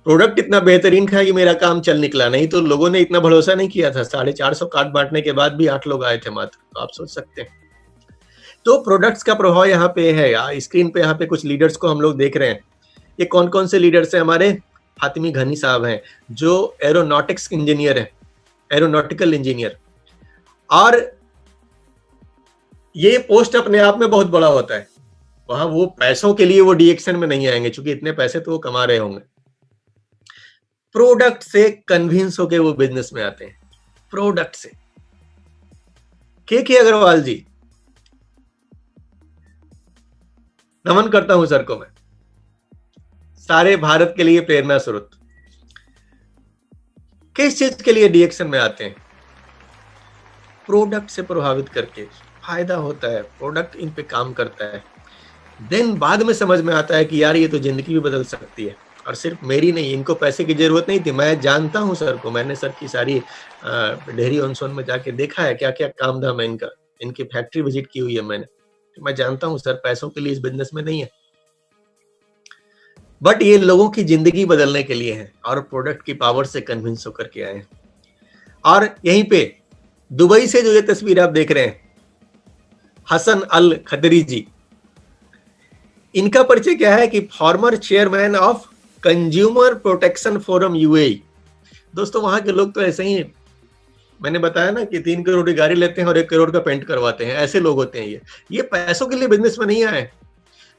प्रोडक्ट इतना बेहतरीन था कि मेरा काम चल निकला, नहीं तो लोगों ने इतना भरोसा नहीं किया था। 450 कार्ड बांटने के बाद भी 8 लोग आए थे मात्र, तो आप सोच सकते हैं। तो प्रोडक्ट्स का प्रभाव यहाँ पे है। स्क्रीन पे यहाँ पे कुछ लीडर्स को हम लोग देख रहे हैं। ये कौन कौन से लीडर्स हैं? हमारे फातिमी घनी साहब हैं जो एरोनॉटिक्स इंजीनियर है, एरोनॉटिकल इंजीनियर। और ये पोस्ट अपने आप में बहुत बड़ा होता है। वहां वो पैसों के लिए वो डीएक्शन में नहीं आएंगे, क्योंकि इतने पैसे तो वो कमा रहे होंगे। प्रोडक्ट से कन्विंस होके वो बिजनेस में आते हैं, प्रोडक्ट से। के अग्रवाल जी, नमन करता हूं सर को मैं, सारे भारत के लिए प्रेरणा स्रोत। किस चीज के लिए डीएक्शन में आते हैं? प्रोडक्ट से प्रभावित करके फायदा होता है, प्रोडक्ट इन पे काम करता है। देन बाद में समझ में आता है कि यार ये तो जिंदगी भी बदल सकती है। और सिर्फ मेरी नहीं, इनको पैसे की जरूरत नहीं थी। मैं जानता हूं सर को, मैंने सर की सारी डेहरी ऑन सोन में जाके देखा है क्या क्या काम धाम है इनका। इनकी फैक्ट्री विजिट की हुई है मैंने, तो मैं जानता हूं सर पैसों के लिए इस बिजनेस में नहीं है, बट ये लोगों की जिंदगी बदलने के लिए है और प्रोडक्ट की पावर से कन्विंस होकर के आए हैं। और यहीं पे दुबई से जो ये तस्वीर आप देख रहे हैं, हसन अल खदरी जी, इनका परिचय क्या है कि former chairman of consumer protection forum UAE. दोस्तों वहां के लोग तो ऐसे ही, मैंने बताया ना कि 3 करोड़ की गाड़ी लेते हैं और 1 करोड़ का पेंट करवाते हैं, ऐसे लोग होते हैं। ये पैसों के लिए बिजनेस में नहीं आए,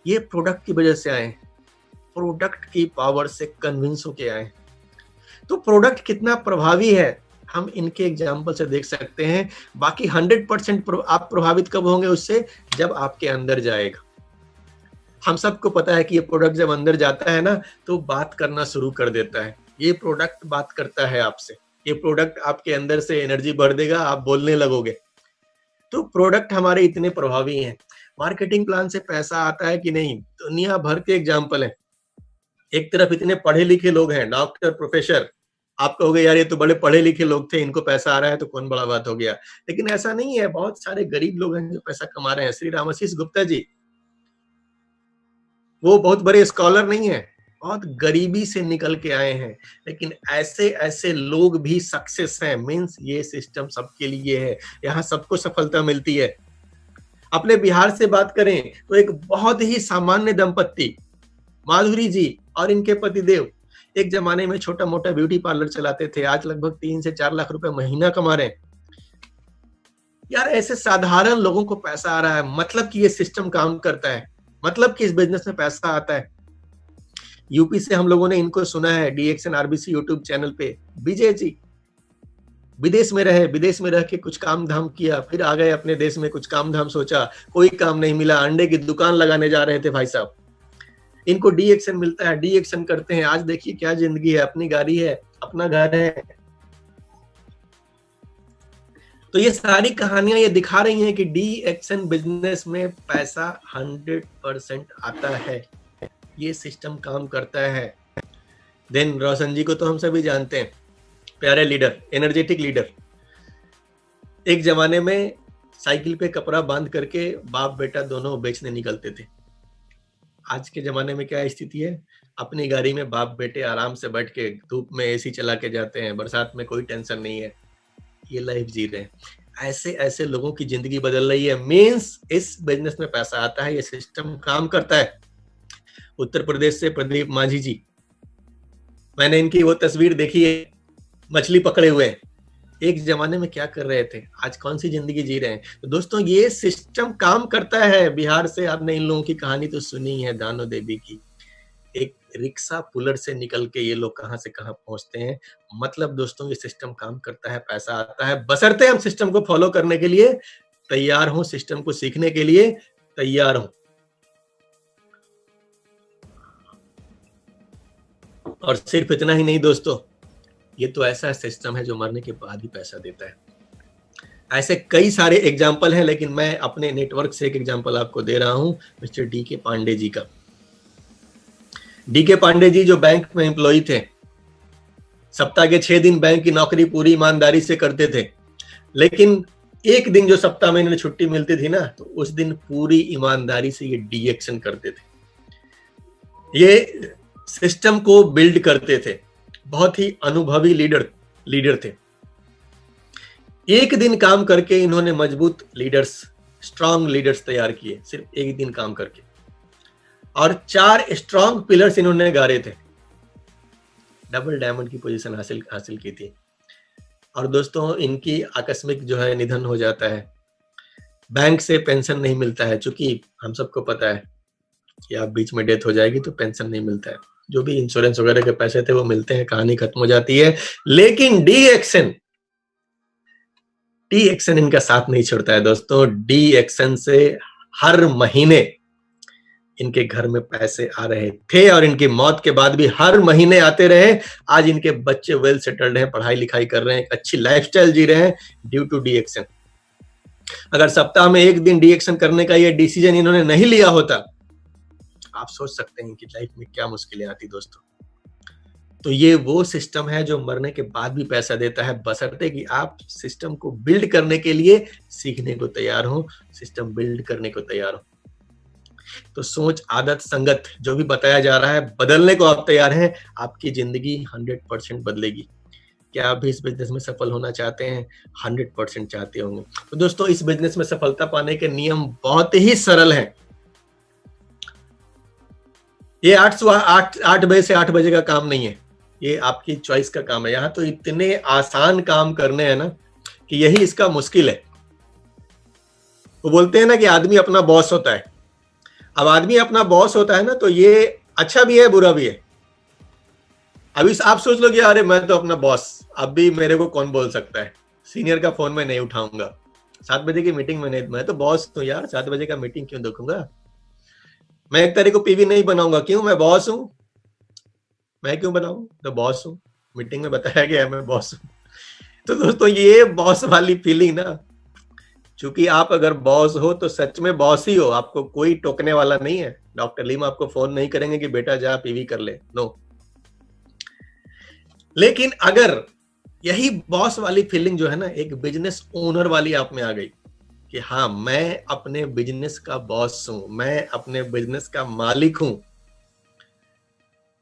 ये प्रोडक्ट की वजह से आए, प्रोडक्ट की पावर से कन्विंस होके आए। तो प्रोडक्ट कितना प्रभावी है हम इनके एग्जाम्पल से देख सकते हैं। बाकी 100% आप प्रभावित कब होंगे उससे? जब आपके अंदर जाएगा। हम सबको पता है कि ये प्रोडक्ट जब अंदर जाता है ना तो बात करना शुरू कर देता है। ये प्रोडक्ट बात करता है आपसे, ये प्रोडक्ट आपके अंदर से एनर्जी भर देगा, आप बोलने लगोगे। तो प्रोडक्ट हमारे इतने प्रभावी हैं। मार्केटिंग प्लान से पैसा आता है कि नहीं? दुनिया भर के एग्जाम्पल है। एक तरफ इतने पढ़े लिखे लोग हैं, डॉक्टर, प्रोफेसर, आप कहोगे यार ये तो बड़े पढ़े लिखे लोग थे, इनको पैसा आ रहा है तो कौन बड़ा बात हो गया। लेकिन ऐसा नहीं है, बहुत सारे गरीब लोग हैं जो पैसा कमा रहे हैं। श्री रामाशीष गुप्ता जी, वो बहुत बड़े स्कॉलर नहीं है, बहुत गरीबी से निकल के आए हैं, लेकिन ऐसे ऐसे लोग भी सक्सेस हैं। मींस ये सिस्टम सबके लिए है, यहाँ सबको सफलता मिलती है। अपने बिहार से बात करें तो एक बहुत ही सामान्य दंपत्ति माधुरी जी और इनके पतिदेव एक जमाने में छोटा मोटा ब्यूटी पार्लर चलाते थे, आज लगभग 3 से 4 लाख रुपए महीना कमा रहे हैं। यार ऐसे साधारण लोगों को पैसा आ रहा है, मतलब कि ये सिस्टम काम करता है, मतलब कि इस बिजनेस में पैसा आता है। यूपी से हम लोगों ने इनको सुना है डीएक्शन आरबीसी यूट्यूब चैनल पे। विजय जी विदेश में रहे, विदेश में रह के कुछ काम धाम किया, फिर आ गए अपने देश में, कुछ काम धाम सोचा, कोई काम नहीं मिला, अंडे की दुकान लगाने जा रहे थे भाई साहब। इनको डी एक्शन मिलता है, डी एक्शन करते हैं, आज देखिए क्या जिंदगी है, अपनी गाड़ी है, अपना घर है। तो ये सारी कहानियां ये दिखा रही हैं कि डी एक्शन बिजनेस में पैसा 100% आता है, ये सिस्टम काम करता है। देन रोशन जी को तो हम सभी जानते हैं, प्यारे लीडर, एनर्जेटिक लीडर। एक जमाने में साइकिल पे कपड़ा बांध करके बाप बेटा दोनों बेचने निकलते थे। आज के जमाने में क्या स्थिति है? अपनी गाड़ी में बाप बेटे आराम से बैठ के धूप में एसी चला के जाते हैं, बरसात में कोई टेंशन नहीं है, ये लाइफ जी रहे हैं। ऐसे ऐसे लोगों की जिंदगी बदल रही है। मींस इस बिजनेस में पैसा आता है, ये सिस्टम काम करता है। उत्तर प्रदेश से प्रदीप माझी जी, मैंने इनकी वो तस्वीर देखी है, मछली पकड़े हुए हैं। एक जमाने में क्या कर रहे थे, आज कौन सी जिंदगी जी रहे हैं। तो दोस्तों ये सिस्टम काम करता है। बिहार से आपने इन लोगों की कहानी तो सुनी है, दानो देवी की। एक रिक्शा पुलर से निकल के ये लोग कहां से कहां पहुंचते हैं। मतलब दोस्तों ये सिस्टम काम करता है, पैसा आता है, बशर्ते हम सिस्टम को फॉलो करने के लिए तैयार हों, सिस्टम को सीखने के लिए तैयार हों। और सिर्फ इतना ही नहीं दोस्तों, ये तो ऐसा सिस्टम है जो मरने के बाद भी पैसा देता है। ऐसे कई सारे एग्जाम्पल हैं, लेकिन मैं अपने नेटवर्क से एक एग्जाम्पल आपको दे रहा हूं, मिस्टर डी.के. पांडे जी का। डी.के. पांडे जी जो बैंक में एम्प्लॉय थे, सप्ताह के 6 दिन बैंक की नौकरी पूरी ईमानदारी से करते थे, लेकिन एक दिन जो सप्ताह में इन्हें छुट्टी मिलती थी ना, तो उस दिन पूरी ईमानदारी से ये डी-एक्शन करते थे, ये सिस्टम को बिल्ड करते थे। बहुत ही अनुभवी लीडर थे। एक दिन काम करके इन्होंने मजबूत लीडर्स, स्ट्रांग लीडर्स तैयार किए, सिर्फ एक दिन काम करके, और 4 स्ट्रांग पिलर्स इन्होंने गाड़े थे। डबल डायमंड की पोजीशन हासिल की थी। और दोस्तों, इनकी आकस्मिक जो है निधन हो जाता है। बैंक से पेंशन नहीं मिलता है, चूंकि हम सबको पता है कि आप बीच में डेथ हो जाएगी तो पेंशन नहीं मिलता है। जो भी इंश्योरेंस वगैरह के पैसे थे वो मिलते हैं, कहानी खत्म हो जाती है। लेकिन डी-एक्शन इनका साथ नहीं छोड़ता है दोस्तों। डी-एक्शन से हर महीने इनके घर में पैसे आ रहे थे, और इनकी मौत के बाद भी हर महीने आते रहे। आज इनके बच्चे वेल सेटल्ड हैं, पढ़ाई लिखाई कर रहे हैं, एक अच्छी लाइफस्टाइल जी रहे हैं ड्यू टू डी-एक्शन। अगर सप्ताह में एक दिन डी-एक्शन करने का ये डिसीजन इन्होंने नहीं लिया होता, आप सोच सकते हैं कि लाइफ में क्या मुश्किलें आती दोस्तों। तो ये वो सिस्टम है जो मरने के बाद भी पैसा देता है, बशर्ते कि आप सिस्टम को बिल्ड करने के लिए सीखने को तैयार हो, सिस्टम बिल्ड करने को तैयार हो। तो सोच, आदत, संगत जो भी बताया जा रहा है, बदलने को आप तैयार हैं, आपकी जिंदगी 100% बदलेगी। क्या आप भी इस बिजनेस में सफल होना चाहते हैं? 100% चाहते होंगे। तो दोस्तों, इस बिजनेस में सफलता पाने के नियम बहुत ही सरल हैं। ये 8 बजे से 8 बजे का काम नहीं है, ये आपकी चॉइस का काम है। यहाँ तो इतने आसान काम करने हैं ना कि यही इसका मुश्किल है। वो बोलते हैं ना कि आदमी अपना बॉस होता है। अब आदमी अपना बॉस होता है ना, तो ये अच्छा भी है, बुरा भी है। अभी आप सोच लो कि अरे मैं तो अपना बॉस, अब भी मेरे को कौन बोल सकता है, सीनियर का फोन में नहीं उठाऊंगा, 7 बजे की मीटिंग में नहीं, मैं तो बॉस हूं यार, 7 बजे का मीटिंग क्यों देखूंगा, मैं 1 तारीख को पीवी नहीं बनाऊंगा, क्यों, मैं बॉस हूं, मैं क्यों बनाऊं, तो बॉस हूं, मीटिंग में बताया गया मैं बॉस हूं। तो दोस्तों, ये बॉस वाली फीलिंग ना, चूंकि आप अगर बॉस हो तो सच में बॉस ही हो, आपको कोई टोकने वाला नहीं है। डॉक्टर लीम आपको फोन नहीं करेंगे कि बेटा जा पीवी कर ले, नो। लेकिन अगर यही बॉस वाली फीलिंग जो है ना, एक बिजनेस ओनर वाली आप में आ गई कि हाँ, मैं अपने बिजनेस का बॉस हूं, मैं अपने बिजनेस का मालिक हूं,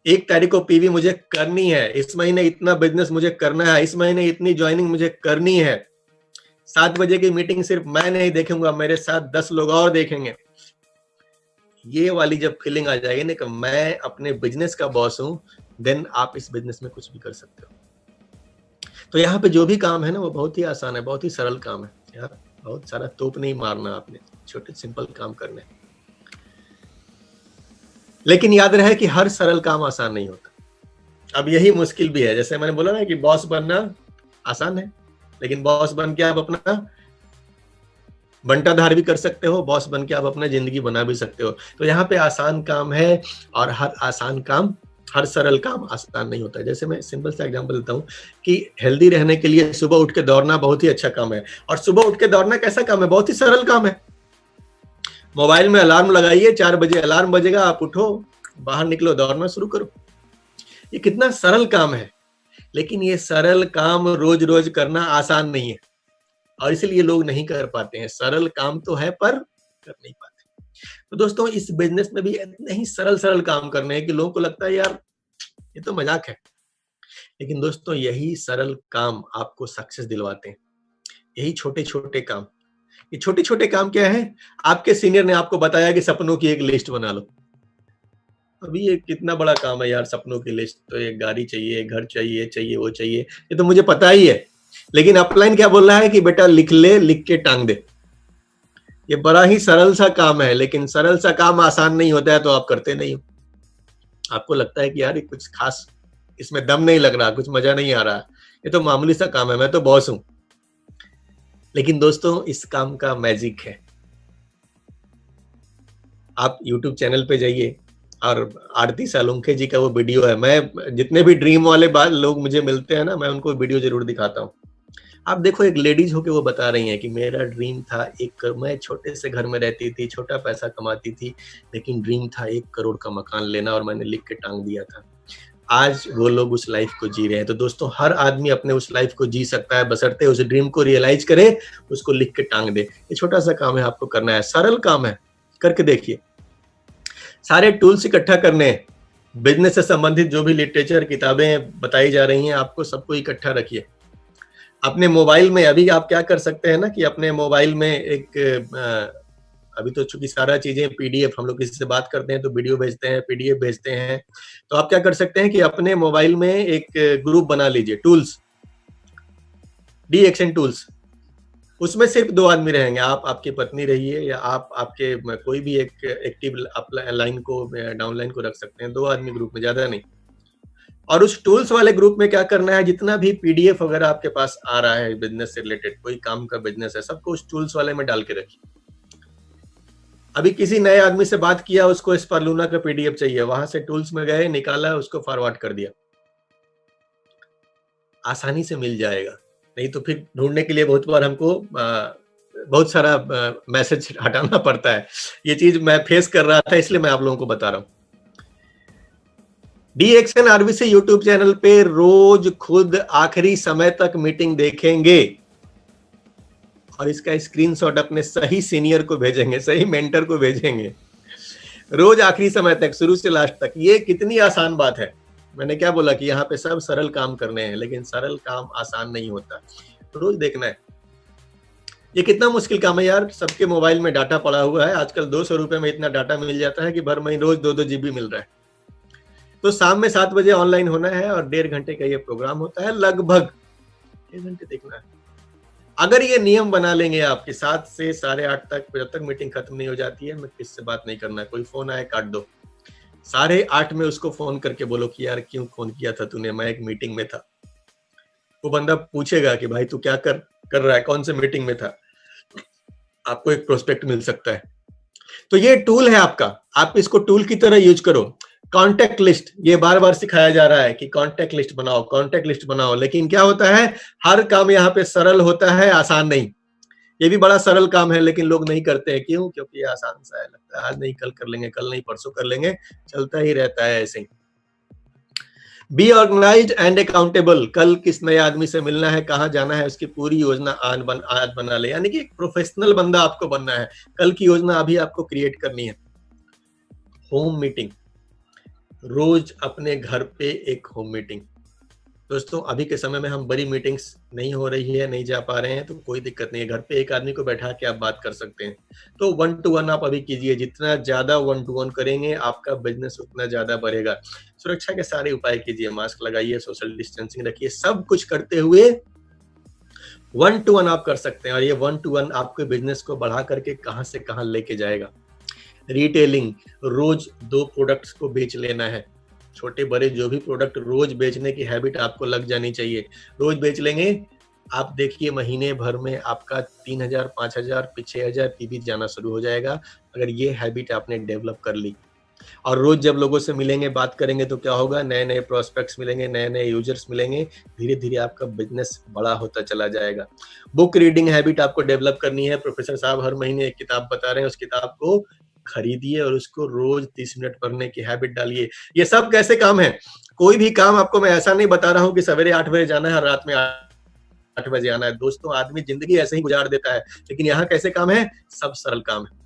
1 तारीख को पीवी मुझे करनी है, इस महीने इतना बिजनेस मुझे करना है, इस महीने इतनी ज्वाइनिंग मुझे करनी है, 7 बजे की मीटिंग सिर्फ मैं नहीं देखूंगा, मेरे साथ 10 लोग और देखेंगे। ये वाली जब फीलिंग आ जाएगी ना कि मैं अपने बिजनेस का बॉस हूं, देन आप इस बिजनेस में कुछ भी कर सकते हो। तो यहाँ पे जो भी काम है ना, वो बहुत ही आसान है, बहुत ही सरल काम है यार, बहुत सारा तोप नहीं मारना आपने, छोटे सिंपल काम करने। लेकिन याद रहे कि हर सरल काम आसान नहीं होता। अब यही मुश्किल भी है, जैसे मैंने बोला ना कि बॉस बनना आसान है, लेकिन बॉस बन के आप अपना बंटाधार भी कर सकते हो, बॉस बन के आप अपना जिंदगी बना भी सकते हो। तो यहाँ पे आसान काम है, और हर आसान काम, हर सरल काम आसान नहीं होता है। जैसे मैं सिंपल सा एग्जांपल देता हूँ कि हेल्दी रहने के लिए सुबह उठ के दौड़ना बहुत ही अच्छा काम है। और सुबह उठ के दौड़ना कैसा काम है? बहुत ही सरल काम है। मोबाइल में अलार्म लगाइए, 4 बजे अलार्म बजेगा, आप उठो, बाहर निकलो, दौड़ना शुरू करो। ये कितना सरल काम है, लेकिन ये सरल काम रोज रोज करना आसान नहीं है, और इसलिए लोग नहीं कर पाते हैं। सरल काम तो है पर कर नहीं पाते। तो दोस्तों, इस बिजनेस में भी इतने ही सरल काम करने हैं कि लोगों को लगता है यार ये तो मजाक है, लेकिन दोस्तों यही सरल काम आपको सक्सेस दिलवाते हैं। यही छोटे छोटे काम, ये छोटे छोटे काम क्या है? आपके सीनियर ने आपको बताया कि सपनों की एक लिस्ट बना लो। अभी ये कितना बड़ा काम है यार, सपनों की लिस्ट, तो एक गाड़ी चाहिए, घर चाहिए, वो चाहिए, ये तो मुझे पता ही है। लेकिन अपलाइन क्या बोल रहा है कि बेटा लिख ले, लिख के टांग दे। ये बड़ा ही सरल सा काम है, लेकिन सरल सा काम आसान नहीं होता है, तो आप करते नहीं हो। आपको लगता है कि यार ये कुछ खास इसमें दम नहीं लग रहा, कुछ मजा नहीं आ रहा, ये तो मामूली सा काम है, मैं तो बॉस हूं। लेकिन दोस्तों, इस काम का मैजिक है। आप YouTube चैनल पे जाइए, और आरती सालुंखे जी का वो वीडियो है। मैं जितने भी ड्रीम वाले बात लोग मुझे मिलते हैं ना, मैं उनको वीडियो जरूर दिखाता हूँ। आप देखो, एक लेडीज होके वो बता रही हैं कि मेरा ड्रीम था मैं छोटे से घर में रहती थी, छोटा पैसा कमाती थी, लेकिन ड्रीम था 1 करोड़ का मकान लेना और मैंने लिख के टांग दिया था। आज वो लोग उस लाइफ को जी रहे हैं। तो दोस्तों, हर आदमी अपने उस लाइफ को जी सकता है, बशर्ते उस ड्रीम को रियलाइज करे, उसको लिख के टांग दे। ये छोटा सा काम है, आपको करना है, सरल काम है, करके देखिए। सारे टूल्स इकट्ठा करने हैं, बिजनेस से संबंधित जो भी लिटरेचर किताबें बताई जा रही हैं, आपको सबको इकट्ठा रखिए। अपने मोबाइल में अभी आप क्या कर सकते हैं ना, कि अपने मोबाइल में अभी तो चूंकि सारा चीजें पीडीएफ, हम लोग किसी से बात करते हैं तो वीडियो भेजते हैं, पीडीएफ भेजते हैं, तो आप क्या कर सकते हैं कि अपने मोबाइल में एक ग्रुप बना लीजिए, टूल्स, डी एक्शन टूल्स। उसमें सिर्फ 2 आदमी रहेंगे, आप आपकी पत्नी रहिए, या आप आपके कोई भी एक एक्टिव लाइन को, डाउनलाइन को रख सकते हैं। 2 आदमी ग्रुप में, ज्यादा नहीं। और उस टूल्स वाले ग्रुप में क्या करना है, जितना भी पीडीएफ वगैरह आपके पास आ रहा है बिजनेस से रिलेटेड, कोई काम का बिजनेस है, सबको उस टूल्स वाले में डाल के रखिए। अभी किसी नए आदमी से बात किया, उसको स्पार्लूना का पीडीएफ चाहिए, वहां से टूल्स में गए, निकाला, उसको फॉरवर्ड कर दिया, आसानी से मिल जाएगा। नहीं तो फिर ढूंढने के लिए बहुत बार हमको बहुत सारा मैसेज हटाना पड़ता है। ये चीज मैं फेस कर रहा था, इसलिए मैं आप लोगों को बता रहा हूँ। डीएक्शन आरबीसी यूट्यूब चैनल पे रोज खुद आखिरी समय तक मीटिंग देखेंगे और इसका स्क्रीनशॉट अपने सही सीनियर को भेजेंगे, सही मेंटर को भेजेंगे, रोज आखिरी समय तक, शुरू से लास्ट तक। ये कितनी आसान बात है। मैंने क्या बोला कि यहाँ पे सब सरल काम करने हैं, लेकिन सरल काम आसान नहीं होता, रोज देखना है। ये कितना मुश्किल काम है यार। सबके मोबाइल में डाटा पड़ा हुआ है, आजकल 200 रुपए में इतना डाटा मिल जाता है कि भर महीने रोज 2-2 जीबी मिल रहा है। तो शाम में 7 बजे ऑनलाइन होना है और 1.5 घंटे का ये प्रोग्राम होता है, लगभग 1 घंटे देखना है। अगर ये नियम बना लेंगे आपके 7 से 8:30 तक, जब तक मीटिंग खत्म नहीं हो जाती है, मैं किससे बात नहीं करना है, कोई फोन आए काट दो। 8:30 में उसको फोन करके बोलो कि यार क्यों फोन किया था तूने, मैं एक मीटिंग में था। वो बंदा पूछेगा कि भाई तू क्या कर रहा है, कौन से मीटिंग में था, आपको एक प्रोस्पेक्ट मिल सकता है। तो ये टूल है आपका, आप इसको टूल की तरह यूज करो। कॉन्टेक्ट लिस्ट, ये बार बार सिखाया जा रहा है कि कॉन्टेक्ट लिस्ट बनाओ, कॉन्टेक्ट लिस्ट बनाओ, लेकिन क्या होता है, हर काम यहाँ पे सरल होता है, आसान नहीं। ये भी बड़ा सरल काम है, लेकिन लोग नहीं करते हैं। क्यों? क्योंकि ये आसान सा है, लगता है आज नहीं कल कर लेंगे, कल नहीं परसों कर लेंगे, चलता ही रहता है ऐसे ही। Be organised and accountable. कल किस नए आदमी से मिलना है, कहाँ जाना है, उसकी पूरी योजना आज बना ले। यानी कि एक प्रोफेशनल बंदा आपको बनना है, कल की योजना अभी आपको क्रिएट करनी है। होम मीटिंग, रोज अपने घर पे एक होम मीटिंग। दोस्तों, अभी के समय में हम बड़ी मीटिंग्स नहीं हो रही है, नहीं जा पा रहे हैं, तो कोई दिक्कत नहीं है, घर पे एक आदमी को बैठा के आप बात कर सकते हैं। तो 1 to 1 आप अभी कीजिए, जितना ज्यादा 1 to 1 करेंगे आपका बिजनेस उतना ज्यादा बढ़ेगा। सुरक्षा के सारे उपाय कीजिए, मास्क लगाइए, सोशल डिस्टेंसिंग रखिए, सब कुछ करते हुए 1 to 1 आप कर सकते हैं। और ये 1 to 1 आपके बिजनेस को बढ़ा करके कहां से कहां लेके जाएगा। रिटेलिंग, रोज 2 प्रोडक्ट्स को बेच लेना है, छोटे बड़े जो भी प्रोडक्ट, रोज बेचने की हैबिट आपको लग जानी चाहिए। रोज बेच लेंगे, आप देखिए महीने भर में आपका 3000, 5000, 6000 पीवी जाना शुरू हो जाएगा, अगर ये हैबिट आपने डेवलप कर ली। और रोज जब लोगों से मिलेंगे, बात करेंगे, तो क्या होगा, नए नए प्रोस्पेक्ट्स मिलेंगे, नए नए यूजर्स मिलेंगे, धीरे धीरे आपका बिजनेस बड़ा होता चला जाएगा। बुक रीडिंग हैबिट आपको डेवलप करनी है। प्रोफेसर साहब हर महीने एक किताब बता रहे हैं, उस किताब को खरीदिए और उसको रोज 30 मिनट पढ़ने की हैबिट डालिए। ये सब कैसे काम है? कोई भी काम आपको मैं ऐसा नहीं बता रहा हूँ कि सवेरे 8 बजे जाना है और रात में 8 बजे आना है। दोस्तों, आदमी जिंदगी ऐसे ही गुजार देता है, लेकिन यहाँ कैसे काम है? सब सरल काम है।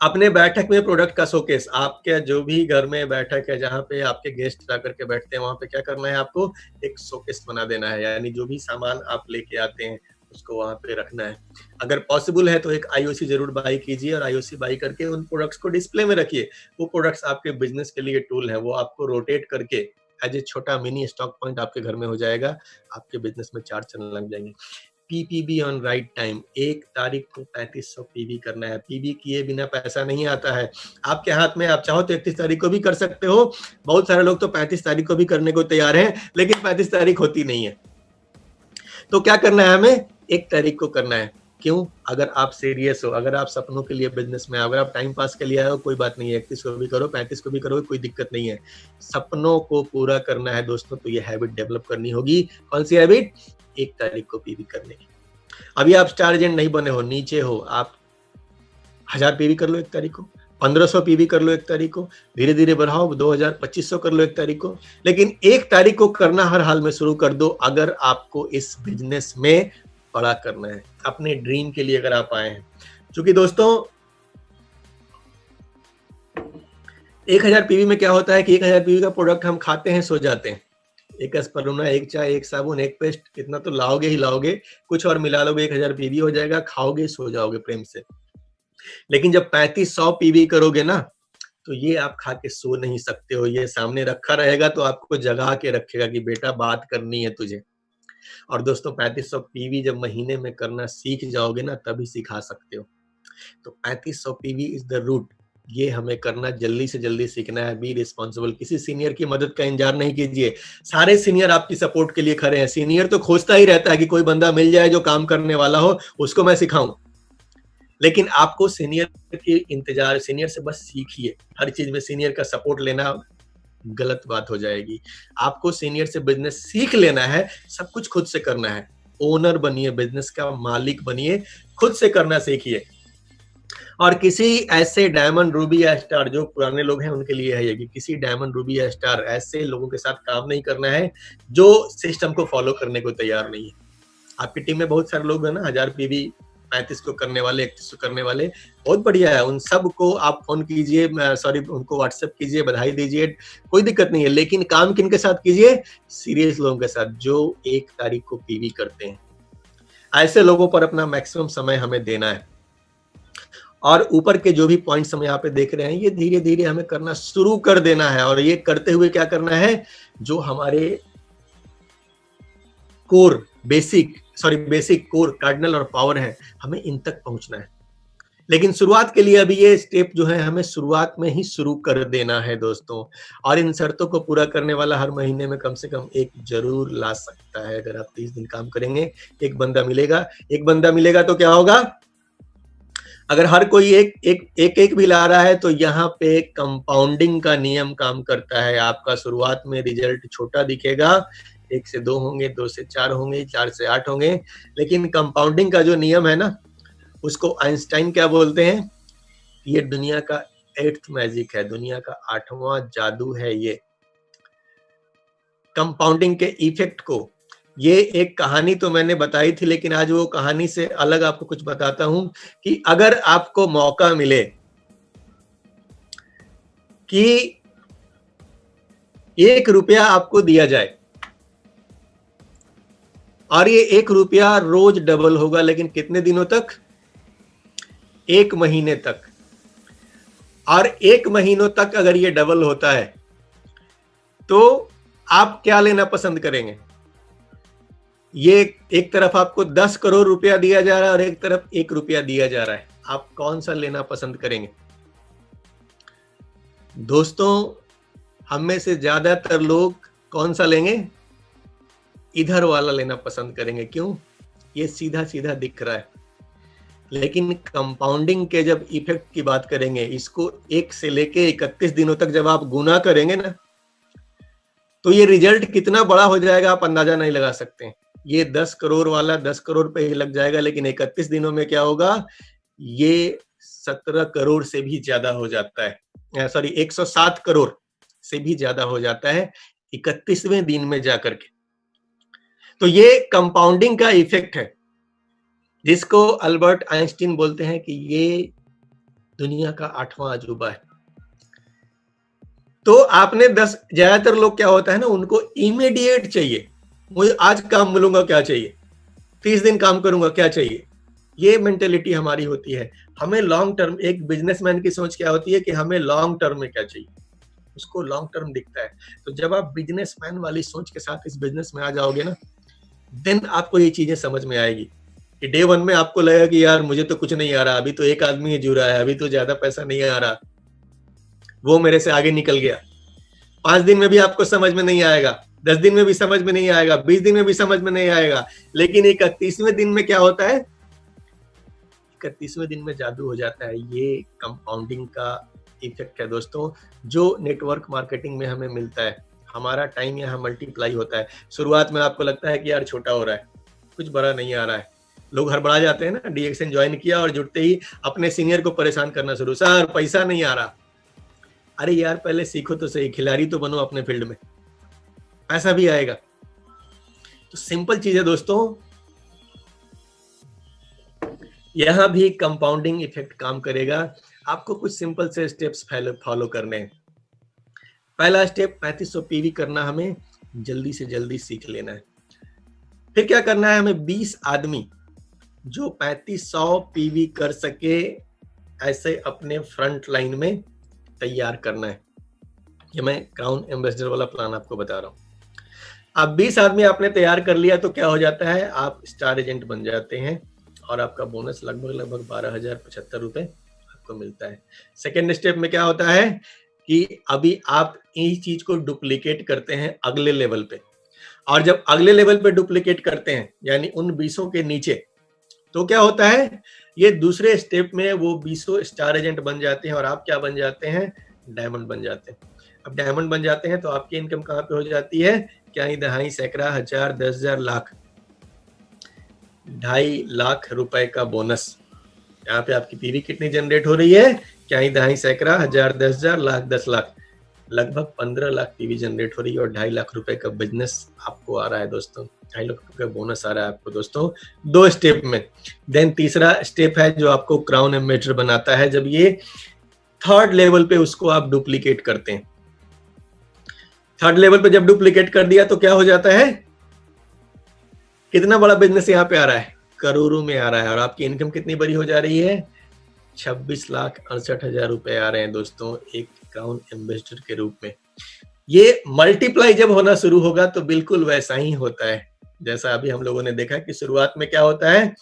अपने बैठक में प्रोडक्ट का शोकेस, आपके जो भी घर में बैठक है, जहाँ पे आपके गेस्ट जाकर के बैठते हैं, वहां पे क्या करना है, आपको एक शोकेस बना देना है। यानी जो भी सामान आप लेके आते हैं उसको वहां पे रखना है। अगर पॉसिबल है तो एक आईओसी जरूर बाई कीजिए और आईओसी बाई करके उन प्रोडक्ट्स को डिस्प्ले में रखिए। वो प्रोडक्ट्स आपके बिजनेस के लिए टूल है, वो आपको रोटेट करके एज ए छोटा मिनी स्टॉक पॉइंट आपके घर में हो जाएगा, आपके बिजनेस में 4 चलने लग जाएंगे। पीपीबी ऑन राइट टाइम, 1 तारीख को 3500 पीबी करना है। पीबी किए बिना पैसा नहीं आता है आपके हाथ में। आप चाहो तो 31 तारीख को भी कर सकते हो, बहुत सारे लोग तो 35 तारीख को भी करने को तैयार हैं, लेकिन 35 तारीख होती नहीं है। तो क्या करना है हमें? 1 तारीख को करना है। क्यों? अगर आप सीरियस हो, अगर आप सपनों के लिए बिजनेस में, अगर आप टाइम पास के लिए आए हो, कोई बात नहीं है, 31 को भी करो, 35 को भी करो, कोई दिक्कत नहीं है। सपनों को पूरा करना है दोस्तों, तो ये हैबिट डेवलप करनी होगी। कौन सी हैबिट? 1 तारीख को पीवी करने की। अभी आप स्टार एजेंट नहीं बने हो, नीचे हो, आप 1000 पीवी कर लो 1 तारीख को, 1500 पीवी कर लो 1 तारीख को, धीरे धीरे बढ़ाओ, 2000, 2500 कर लो 1 तारीख को, लेकिन 1 तारीख को करना हर हाल में शुरू कर दो। अगर आपको इस बिजनेस में बड़ा करना है, अपने ड्रीम के लिए अगर आप आए हैं, क्योंकि दोस्तों 1000 पीवी में क्या होता है कि 1000 पीवी का प्रोडक्ट हम खाते हैं, सो जाते हैं। एक एस्परुना, एक चाय, एक साबुन, एक पेस्ट, इतना तो लाओगे ही लाओगे, कुछ और मिला लोगे, 1000 पीवी हो जाएगा, खाओगे, सो जाओगे प्रेम से। लेकिन जब 3500 पीवी करोगे ना, तो ये आप खा के सो नहीं सकते हो, ये सामने रखा रहेगा तो आपको जगा के रखेगा कि बेटा बात करनी है तुझे। और दोस्तों 3500 पीवी जब महीने में करना सीख जाओगे ना, तभी सिखा सकते हो। तो 3500 पीवी इज द रूट, ये हमें करना जल्दी से जल्दी सीखना है। बी रिस्पॉन्सिबल, किसी सीनियर की मदद का इंतजार नहीं कीजिए। सारे सीनियर आपकी सपोर्ट के लिए खड़े हैं। सीनियर तो खोजता ही रहता है कि कोई बंदा मिल जाए जो काम करने वाला हो, उसको मैं सिखाऊं। लेकिन आपको सीनियर की इंतजार, सीनियर से बस सीखिए। हर चीज में सीनियर का सपोर्ट लेना गलत बात हो जाएगी। आपको सीनियर से बिजनेस सीख लेना है, सब कुछ खुद से करना है। ओनर बनिए, बिजनेस का मालिक बनिए, खुद से करना सीखिए। और किसी ऐसे डायमंड, रूबी या स्टार, जो पुराने लोग हैं उनके लिए है ये कि किसी डायमंड, रूबी या स्टार ऐसे लोगों के साथ काम नहीं करना है जो सिस्टम को फॉलो करने को तैयार नहीं है। आपकी टीम में बहुत सारे लोग हैं ना, 1000 पीवी, 35 को करने वाले, 31 को करने वाले, बहुत बढ़िया है। उन सब को आप फोन कीजिए, सॉरी उनको व्हाट्सएप कीजिए, बधाई दीजिए, कोई दिक्कत नहीं है। लेकिन काम किन के साथ कीजिए? सीरियस लोगों के साथ, जो 1 तारीख को पीवी करते हैं। ऐसे लोगों पर अपना मैक्सिमम समय हमें देना है। और ऊपर के जो भी पॉइंट्स हम यहाँ पे देख रहे हैं, ये धीरे धीरे हमें करना शुरू कर देना है। और ये करते हुए क्या करना है? जो हमारे कोर, बेसिक कोर, कार्डिनल और पावर है, हमें इन तक पहुंचना है। लेकिन शुरुआत के लिए अभी ये स्टेप जो है हमें शुरुआत में ही शुरू कर देना है दोस्तों। और इन शर्तों को पूरा करने वाला हर महीने में कम से कम एक जरूर ला सकता है। अगर आप 30 दिन काम करेंगे, एक बंदा मिलेगा। एक बंदा मिलेगा तो क्या होगा? अगर हर कोई एक भी ला रहा है तो यहाँ पे कंपाउंडिंग का नियम काम करता है। आपका शुरुआत में रिजल्ट छोटा दिखेगा, 1 से 2 होंगे, 2 से 4 होंगे, 4 से 8 होंगे, लेकिन कंपाउंडिंग का जो नियम है ना, उसको आइंस्टाइन क्या बोलते हैं? ये दुनिया का 8th मैजिक है, दुनिया का 8वां जादू है ये, कंपाउंडिंग के इफेक्ट को। ये एक कहानी तो मैंने बताई थी, लेकिन आज वो कहानी से अलग आपको कुछ बताता हूं कि अगर आपको मौका मिले कि 1 रुपया आपको दिया जाए और ये 1 रुपया रोज डबल होगा, लेकिन कितने दिनों तक? 1 महीने तक। और 1 महीनों तक अगर ये डबल होता है तो आप क्या लेना पसंद करेंगे? ये एक तरफ आपको 10 करोड़ रुपया दिया जा रहा है और एक तरफ 1 रुपया दिया जा रहा है, आप कौन सा लेना पसंद करेंगे? दोस्तों हम में से ज्यादातर लोग कौन सा लेंगे? इधर वाला लेना पसंद करेंगे। क्यों? ये सीधा सीधा दिख रहा है। लेकिन कंपाउंडिंग के जब इफेक्ट की बात करेंगे, इसको 1 से लेके 31 दिनों तक जब आप गुना करेंगे ना, तो ये रिजल्ट कितना बड़ा हो जाएगा आप अंदाजा नहीं लगा सकते। ये 10 करोड़ वाला 10 करोड़ पे ही लग जाएगा, लेकिन 31 दिनों में क्या होगा? ये 17 करोड़ से भी ज्यादा हो जाता है। सॉरी, 107 करोड़ से भी ज्यादा हो जाता है 31वें दिन में जाकर के। तो ये कंपाउंडिंग का इफेक्ट है, जिसको अल्बर्ट आइंस्टीन बोलते हैं कि ये दुनिया का 8वां अजूबा है। तो आपने 10, ज्यादातर लोग क्या होता है ना, उनको इमीडिएट चाहिए। मुझे आज काम मिलूंगा, क्या चाहिए? 30 दिन काम करूंगा, क्या चाहिए? ये मेंटेलिटी हमारी होती है। हमें लॉन्ग टर्म, एक बिजनेसमैन की सोच क्या होती है कि हमें लॉन्ग टर्म में क्या चाहिए, उसको लॉन्ग टर्म दिखता है। तो जब आप बिजनेसमैन वाली सोच के साथ इस बिजनेस में आ जाओगे ना, देन आपको ये चीजें समझ में आएगी कि डे 1 में आपको लगेगा कि यार मुझे तो कुछ नहीं आ रहा, अभी तो एक आदमी ही जुड़ा है, अभी तो ज्यादा पैसा नहीं आ रहा, वो मेरे से आगे निकल गया। 5 दिन में भी आपको समझ में नहीं आएगा, 10 दिन में भी समझ में नहीं आएगा, 20 दिन में भी समझ में नहीं आएगा। लेकिन 31वें दिन में क्या होता है? 31वें दिन में जादू हो जाता है। ये कंपाउंडिंग का इफेक्ट है दोस्तों, जो नेटवर्क मार्केटिंग में हमें मिलता है। हमारा टाइम यहाँ मल्टीप्लाई होता है। शुरुआत में आपको लगता है कि यार छोटा हो रहा है, कुछ बड़ा नहीं आ रहा है, लोग हड़बड़ा जाते हैं ना, डीएक्सएन ज्वाइन किया और जुड़ते ही अपने सीनियर को परेशान करना शुरू, सर पैसा नहीं आ रहा। अरे यार पहले सीखो तो सही, खिलाड़ी तो बनो अपने फील्ड में, पैसा भी आएगा। तो सिंपल चीज है दोस्तों, यहां भी कंपाउंडिंग इफेक्ट काम करेगा। आपको कुछ सिंपल से स्टेप्स फॉलो करने हैं। पहला स्टेप 3500 पीवी करना हमें जल्दी से जल्दी सीख लेना है। फिर क्या करना है, हमें 20 आदमी जो 3500 पीवी कर सके ऐसे अपने फ्रंट लाइन में तैयार करना है। ये मैं क्राउन एम्बेसडर वाला प्लान आपको बता रहा हूं। अब 20 आदमी आपने तैयार कर लिया तो क्या हो जाता है, आप स्टार एजेंट बन जाते हैं और आपका बोनस लगभग 12,075 रुपए आपको मिलता है। सेकेंड स्टेप में क्या होता है कि अभी आप इस चीज को डुप्लीकेट करते हैं अगले लेवल पे, और जब अगले लेवल पे डुप्लीकेट करते हैं यानी उन 20 के नीचे, तो क्या होता है, ये दूसरे स्टेप में वो 20 स्टार एजेंट बन जाते हैं और आप क्या बन जाते हैं, डायमंड बन जाते हैं। अब डायमंड बन जाते हैं तो आपकी इनकम कहाँ पे हो जाती है, क्या ही दहाई सैकड़ा हजार 10,000 लाख, 2.5 लाख रुपए का बोनस। यहाँ पे आपकी पीवी कितनी जनरेट हो रही है, क्या ही दहाई सैकड़ा हजार 10,000 लाख 10 लाख, लगभग 15 लाख पीवी जनरेट हो रही है और 2.5 लाख रुपए का बिजनेस आपको आ रहा है दोस्तों, 2.5 लाख रुपए का बोनस आ रहा है आपको दोस्तों 2 स्टेप में। देन तीसरा स्टेप है जो आपको क्राउन एम्बेसडर बनाता है, जब ये थर्ड लेवल पे उसको आप डुप्लीकेट करते हैं। थर्ड लेवल पे जब डुप्लीकेट कर दिया तो क्या हो जाता है, कितना बड़ा बिजनेस यहाँ पे आ रहा है, करोड़ों में आ रहा है, और आपकी इनकम कितनी बड़ी हो जा रही है, 26,68,000 रुपए आ रहे हैं दोस्तों एक क्राउन एम्बेसडर के रूप में। ये मल्टीप्लाई जब होना शुरू होगा तो बिल्कुल वैसा ही होता है जैसा अभी हम लोगों ने देखा कि शुरुआत में क्या होता है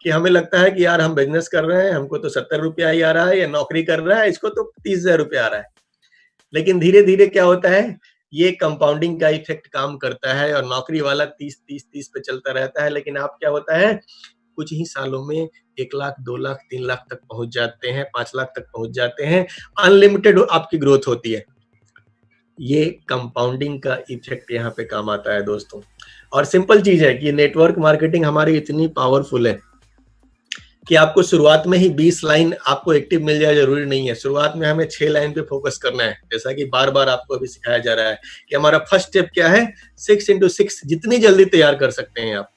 कि हमें लगता है कि यार हम बिजनेस कर रहे हैं, हमको तो 70 रुपया ही आ रहा है, या नौकरी कर रहा है इसको तो 30,000 रुपया आ रहा है। लेकिन धीरे धीरे क्या होता है, ये कंपाउंडिंग का इफेक्ट काम करता है और नौकरी वाला 30 पे चलता रहता है, लेकिन आप क्या होता है, कुछ ही सालों में 1 लाख 2 लाख 3 लाख तक पहुंच जाते हैं, 5 लाख तक पहुंच जाते हैं, अनलिमिटेड आपकी ग्रोथ होती है। ये कंपाउंडिंग का इफेक्ट यहाँ पे काम आता है दोस्तों। और सिंपल चीज है कि नेटवर्क मार्केटिंग हमारी इतनी पावरफुल है कि आपको शुरुआत में ही 20 लाइन आपको एक्टिव मिल जाए जरूरी नहीं है। शुरुआत में हमें 6 लाइन पे फोकस करना है, जैसा कि बार बार आपको अभी सिखाया जा रहा है कि हमारा फर्स्ट स्टेप क्या है, 6x6 जितनी जल्दी तैयार कर सकते हैं आप,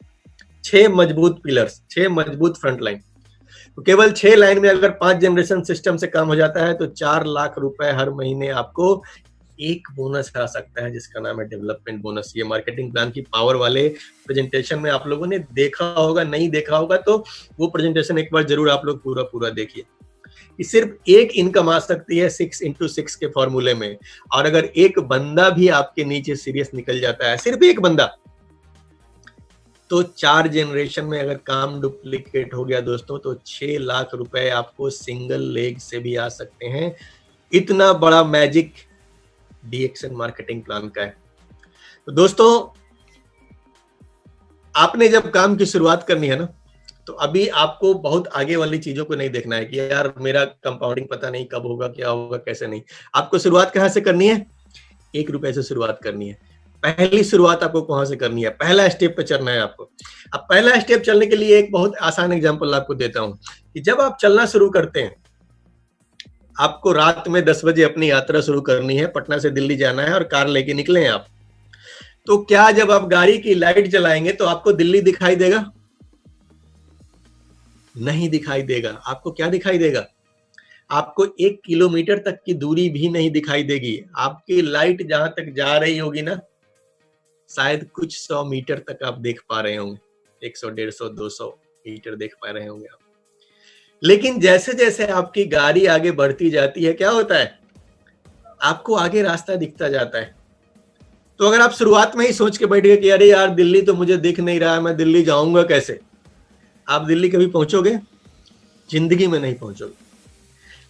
6 मजबूत पिलर्स, 6 मजबूत फ्रंट लाइन। तो केवल 6 लाइन में अगर 5 जनरेशन सिस्टम से काम हो जाता है तो 4 लाख रुपए हर महीने आपको एक बोनस आ सकता है जिसका नाम है डेवलपमेंट बोनस। ये मार्केटिंग प्लान की पावर वाले प्रेजेंटेशन में आप लोगों ने देखा होगा, नहीं देखा होगा तो वो प्रेजेंटेशन एक बार जरूर आप लोग पूरा देखिए। कि सिर्फ एक इनकम आ सकती है 6x6 के फॉर्मूले में, और अगर एक बंदा भी आपके नीचे सीरियस निकल जाता है, सिर्फ एक बंदा, तो 4 जनरेशन में अगर काम डुप्लीकेट हो गया दोस्तों तो 6 लाख रुपए आपको सिंगल लेग से भी आ सकते हैं। इतना बड़ा मैजिक डीएक्सएन मार्केटिंग प्लान का है। तो दोस्तों आपने जब काम की शुरुआत करनी है ना, तो अभी आपको बहुत आगे वाली चीजों को नहीं देखना है कि यार मेरा कंपाउंडिंग पता नहीं कब होगा, क्या होगा, कैसे नहीं। आपको शुरुआत कहां से करनी है, 1 रुपए से शुरुआत करनी है। पहली शुरुआत आपको कहां से करनी है, पहला स्टेप पे चलना है आपको। अब पहला स्टेप चलने के लिए एक बहुत आसान एग्जांपल आपको देता हूं कि जब आप चलना शुरू करते हैं, आपको रात में 10 बजे अपनी यात्रा शुरू करनी है, पटना से दिल्ली जाना है और कार लेके निकले हैं आप, तो क्या जब आप गाड़ी की लाइट जलाएंगे तो आपको दिल्ली दिखाई देगा? नहीं दिखाई देगा। आपको क्या दिखाई देगा? आपको 1 किलोमीटर तक की दूरी भी नहीं दिखाई देगी। आपकी लाइट जहां तक जा रही होगी ना, शायद कुछ 100 मीटर तक आप देख पा रहे होंगे, 100, 150, 200 मीटर देख पा रहे होंगे आप। लेकिन जैसे जैसे आपकी गाड़ी आगे बढ़ती जाती है, क्या होता है, आपको आगे रास्ता दिखता जाता है। तो अगर आप शुरुआत में ही सोच के बैठ गए कि अरे यार दिल्ली तो मुझे दिख नहीं रहा है, मैं दिल्ली जाऊंगा कैसे, आप दिल्ली कभी पहुंचोगे? जिंदगी में नहीं पहुंचोगे।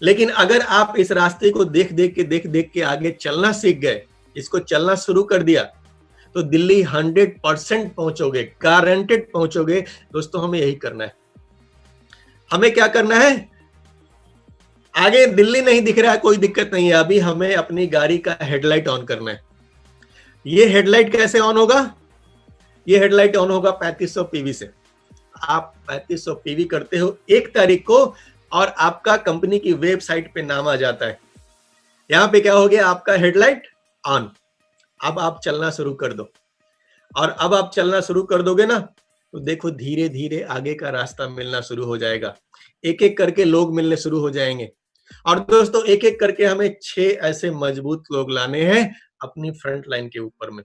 लेकिन अगर आप इस रास्ते को देख देख के आगे चलना सीख गए, इसको चलना शुरू कर दिया, तो दिल्ली 100% पहुंचोगे, गारंटेड पहुंचोगे। दोस्तों हमें यही करना है, हमें क्या करना है, आगे दिल्ली नहीं दिख रहा है, कोई दिक्कत नहीं है, अभी हमें अपनी गाड़ी का हेडलाइट ऑन करना है। ये हेडलाइट कैसे ऑन होगा? ये हेडलाइट ऑन होगा 3500 पीवी से। आप 3500 पीवी करते हो 1 तारीख को और आपका कंपनी की वेबसाइट पे नाम आ जाता है। यहां पे क्या हो गया, आपका हेडलाइट ऑन। अब आप चलना शुरू कर दो, और अब आप चलना शुरू कर दोगे ना, तो देखो धीरे धीरे आगे का रास्ता मिलना शुरू हो जाएगा। एक एक करके लोग मिलने शुरू हो जाएंगे। और दोस्तों एक एक करके हमें 6 ऐसे मजबूत लोग लाने हैं अपनी फ्रंट लाइन के ऊपर में।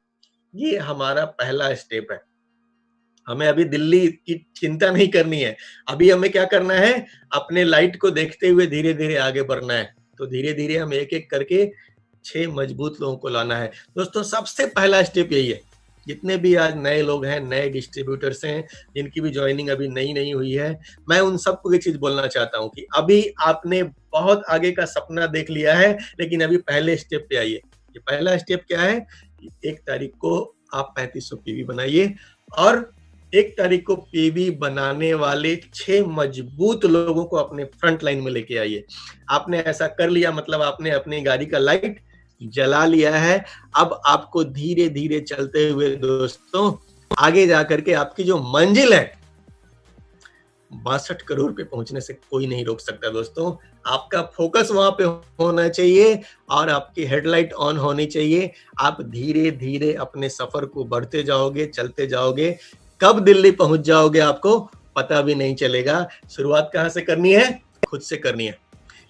ये हमारा पहला स्टेप है। हमें अभी दिल्ली की चिंता नहीं करनी है, अभी हमें क्या करना है, अपने लाइट को देखते हुए धीरे धीरे आगे बढ़ना है। तो धीरे धीरे हम एक एक करके 6 मजबूत लोगों को लाना है। दोस्तों सबसे पहला स्टेप यही है। जितने भी आज नए लोग हैं, नए डिस्ट्रीब्यूटर्स हैं, जिनकी भी ज्वाइनिंग अभी नई नई हुई है, मैं उन सबको एक चीज बोलना चाहता हूँ कि अभी आपने बहुत आगे का सपना देख लिया है, लेकिन अभी पहले स्टेप पे आइए। ये पहला स्टेप क्या है कि 1 तारीख को आप 3500 पीवी बनाइए, और 1 तारीख को पीवी बनाने वाले 6 मजबूत लोगों को अपने फ्रंट लाइन में लेके आइए। आपने ऐसा कर लिया मतलब आपने अपनी गाड़ी का लाइट जला लिया है। अब आपको धीरे धीरे चलते हुए दोस्तों आगे जाकर के आपकी जो मंजिल है 62 करोड़ पे पहुंचने से कोई नहीं रोक सकता। दोस्तों आपका फोकस वहां पे होना चाहिए और आपकी हेडलाइट ऑन होनी चाहिए। आप धीरे धीरे अपने सफर को बढ़ते जाओगे, चलते जाओगे, कब दिल्ली पहुंच जाओगे आपको पता भी नहीं चलेगा। शुरुआत कहां से करनी है, खुद से करनी है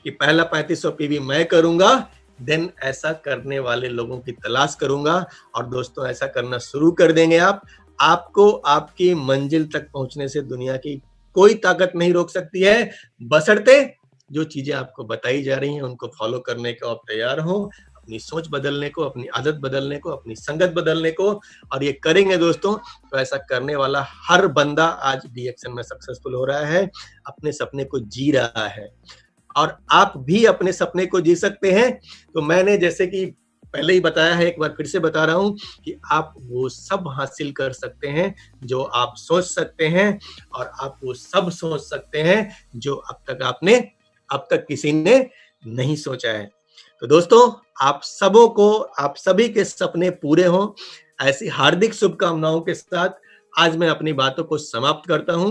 कि पहला 3500 पीवी मैं करूंगा, देन ऐसा करने वाले लोगों की तलाश करूंगा। और दोस्तों ऐसा करना शुरू कर देंगे आप, आपको आपकी मंजिल तक पहुंचने से दुनिया की कोई ताकत नहीं रोक सकती है, बशर्ते जो चीजें आपको बताई जा रही हैं उनको फॉलो करने को आप तैयार हो, अपनी सोच बदलने को, अपनी आदत बदलने को, अपनी संगत बदलने को। और ये करेंगे दोस्तों तो ऐसा करने वाला हर बंदा आज डीएक्शन में सक्सेसफुल हो रहा है, अपने सपने को जी रहा है, और आप भी अपने सपने को जी सकते हैं। तो मैंने जैसे कि पहले ही बताया है, एक बार फिर से बता रहा हूं कि आप वो सब हासिल कर सकते हैं जो आप सोच सकते हैं, और आप वो सब सोच सकते हैं जो अब तक किसी ने नहीं सोचा है। तो दोस्तों आप सबों को, आप सभी के सपने पूरे हों, ऐसी हार्दिक शुभकामनाओं के साथ आज मैं अपनी बातों को समाप्त करता हूं।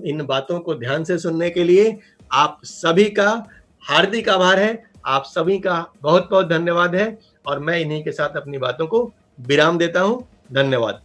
इन बातों को ध्यान से सुनने के लिए आप सभी का हार्दिक आभार है, आप सभी का बहुत बहुत धन्यवाद है, और मैं इन्हीं के साथ अपनी बातों को विराम देता हूं। धन्यवाद।